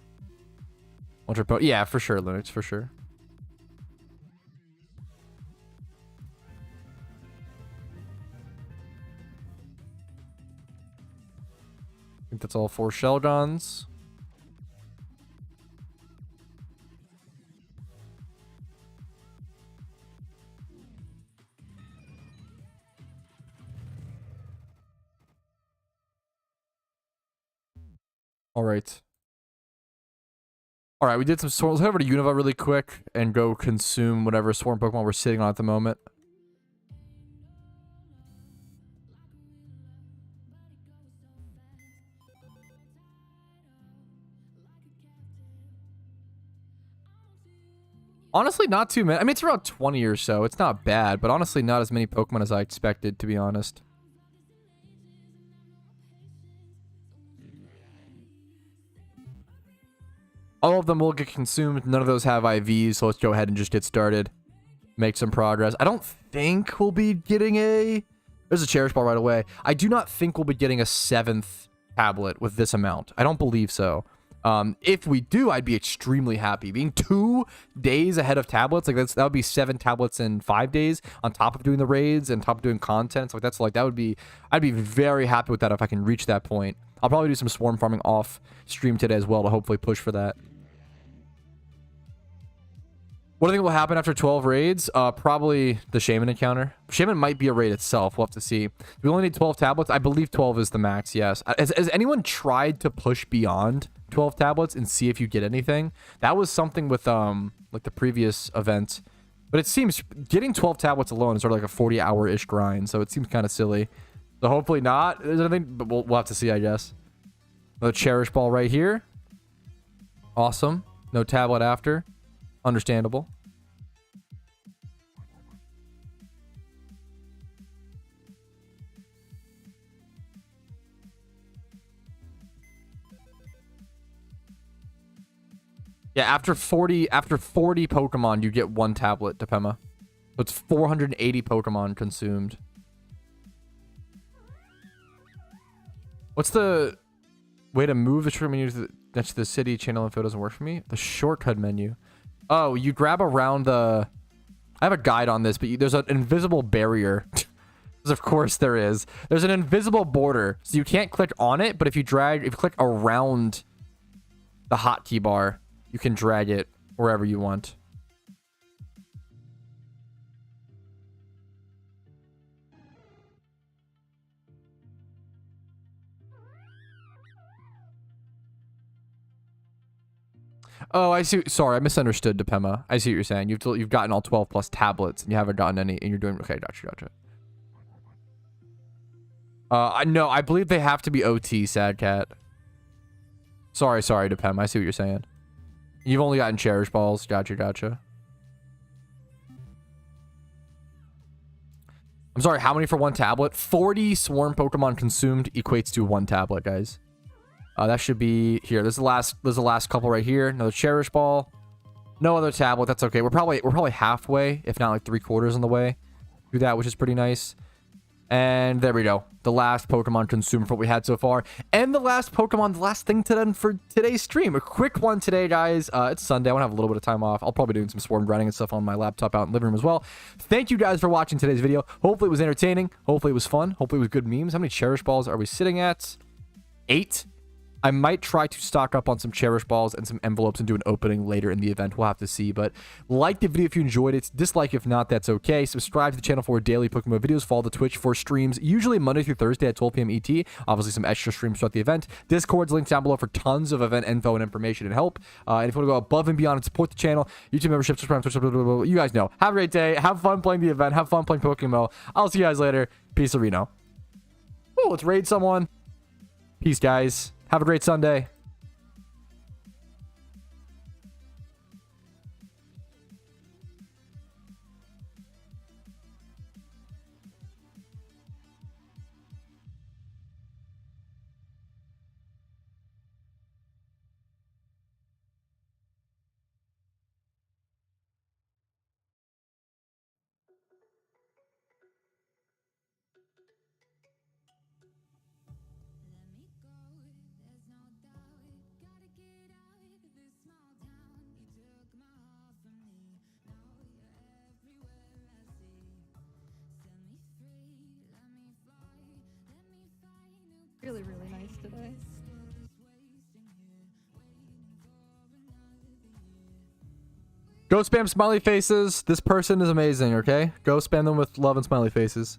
Yeah, for sure, Lunix, for sure. I think that's all 4 shell guns. All right. All right, we did some swarm. Let's head over to Unova really quick and go consume whatever swarm Pokemon we're sitting on at the moment. Honestly, not too many. I mean, it's around 20 or so. It's not bad, but honestly, not as many Pokemon as I expected, to be honest. All of them will get consumed. None of those have IVs, so let's go ahead and just get started. Make some progress. I don't think we'll be getting a... There's a Cherish Ball right away. I do not think we'll be getting a 7th tablet with this amount. I don't believe so. If we do, I'd be extremely happy. Being 2 days ahead of tablets, like that would be 7 tablets in 5 days on top of doing the raids and top of doing content. So I'd be very happy with that if I can reach that point. I'll probably do some swarm farming off stream today as well to hopefully push for that. What do you think will happen after 12 raids? Probably the Shaman encounter. Shaman might be a raid itself. We'll have to see. We only need 12 tablets. I believe 12 is the max, yes. Has anyone tried to push beyond 12 tablets and see if you get anything? That was something with like the previous event. But it seems getting 12 tablets alone is sort of like a 40-hour-ish grind, so it seems kind of silly. So hopefully not. There's anything, but we'll have to see, I guess. Another Cherish Ball right here. Awesome. No tablet after. Understandable. Yeah, after 40 Pokemon, you get 1 tablet, Depema. So it's 480 Pokemon consumed. What's the way to move the short menu next to the city? Channel info doesn't work for me. The shortcut menu. Oh, you grab around the... I have a guide on this, but there's an invisible barrier. Because of course there is. There's an invisible border. So you can't click on it, but if you click around the hotkey bar, you can drag it wherever you want. Oh, I see. Sorry, I misunderstood, Depema. I see what you're saying. You've gotten all 12 plus tablets, and you haven't gotten any, and you're doing... Okay, gotcha. No, I believe they have to be OT, Sad Cat. Sorry, Depema. I see what you're saying. You've only gotten Cherish Balls. Gotcha. I'm sorry, how many for 1 tablet? 40 swarm Pokemon consumed equates to 1 tablet, guys. That should be here. There's the last couple right here. Another Cherish Ball. No other tablet. That's okay. We're probably halfway, if not like 3/4 on the way through that, which is pretty nice. And there we go. The last Pokemon consumed for what we had so far. And the last thing to done for today's stream. A quick one today, guys. It's Sunday. I want to have a little bit of time off. I'll probably be doing some swarm grinding and stuff on my laptop out in the living room as well. Thank you guys for watching today's video. Hopefully it was entertaining. Hopefully it was fun. Hopefully it was good memes. How many Cherish Balls are we sitting at? 8. I might try to stock up on some cherish balls and some envelopes and do an opening later in the event. We'll have to see. But like the video if you enjoyed it. Dislike if not, that's okay. Subscribe to the channel for daily PokeMMO videos. Follow the Twitch for streams, usually Monday through Thursday at 12 p.m. ET. Obviously, some extra streams throughout the event. Discord's linked down below for tons of event info and information and help. And if you want to go above and beyond and support the channel, YouTube membership, subscribe, Twitch, blah, blah, blah, blah. You guys know. Have a great day. Have fun playing the event. Have fun playing PokeMMO. I'll see you guys later. Peace, Reno. Oh, let's raid someone. Peace, guys. Have a great Sunday. Really, really nice today. Go spam smiley faces. This person is amazing, okay? Go spam them with love and smiley faces.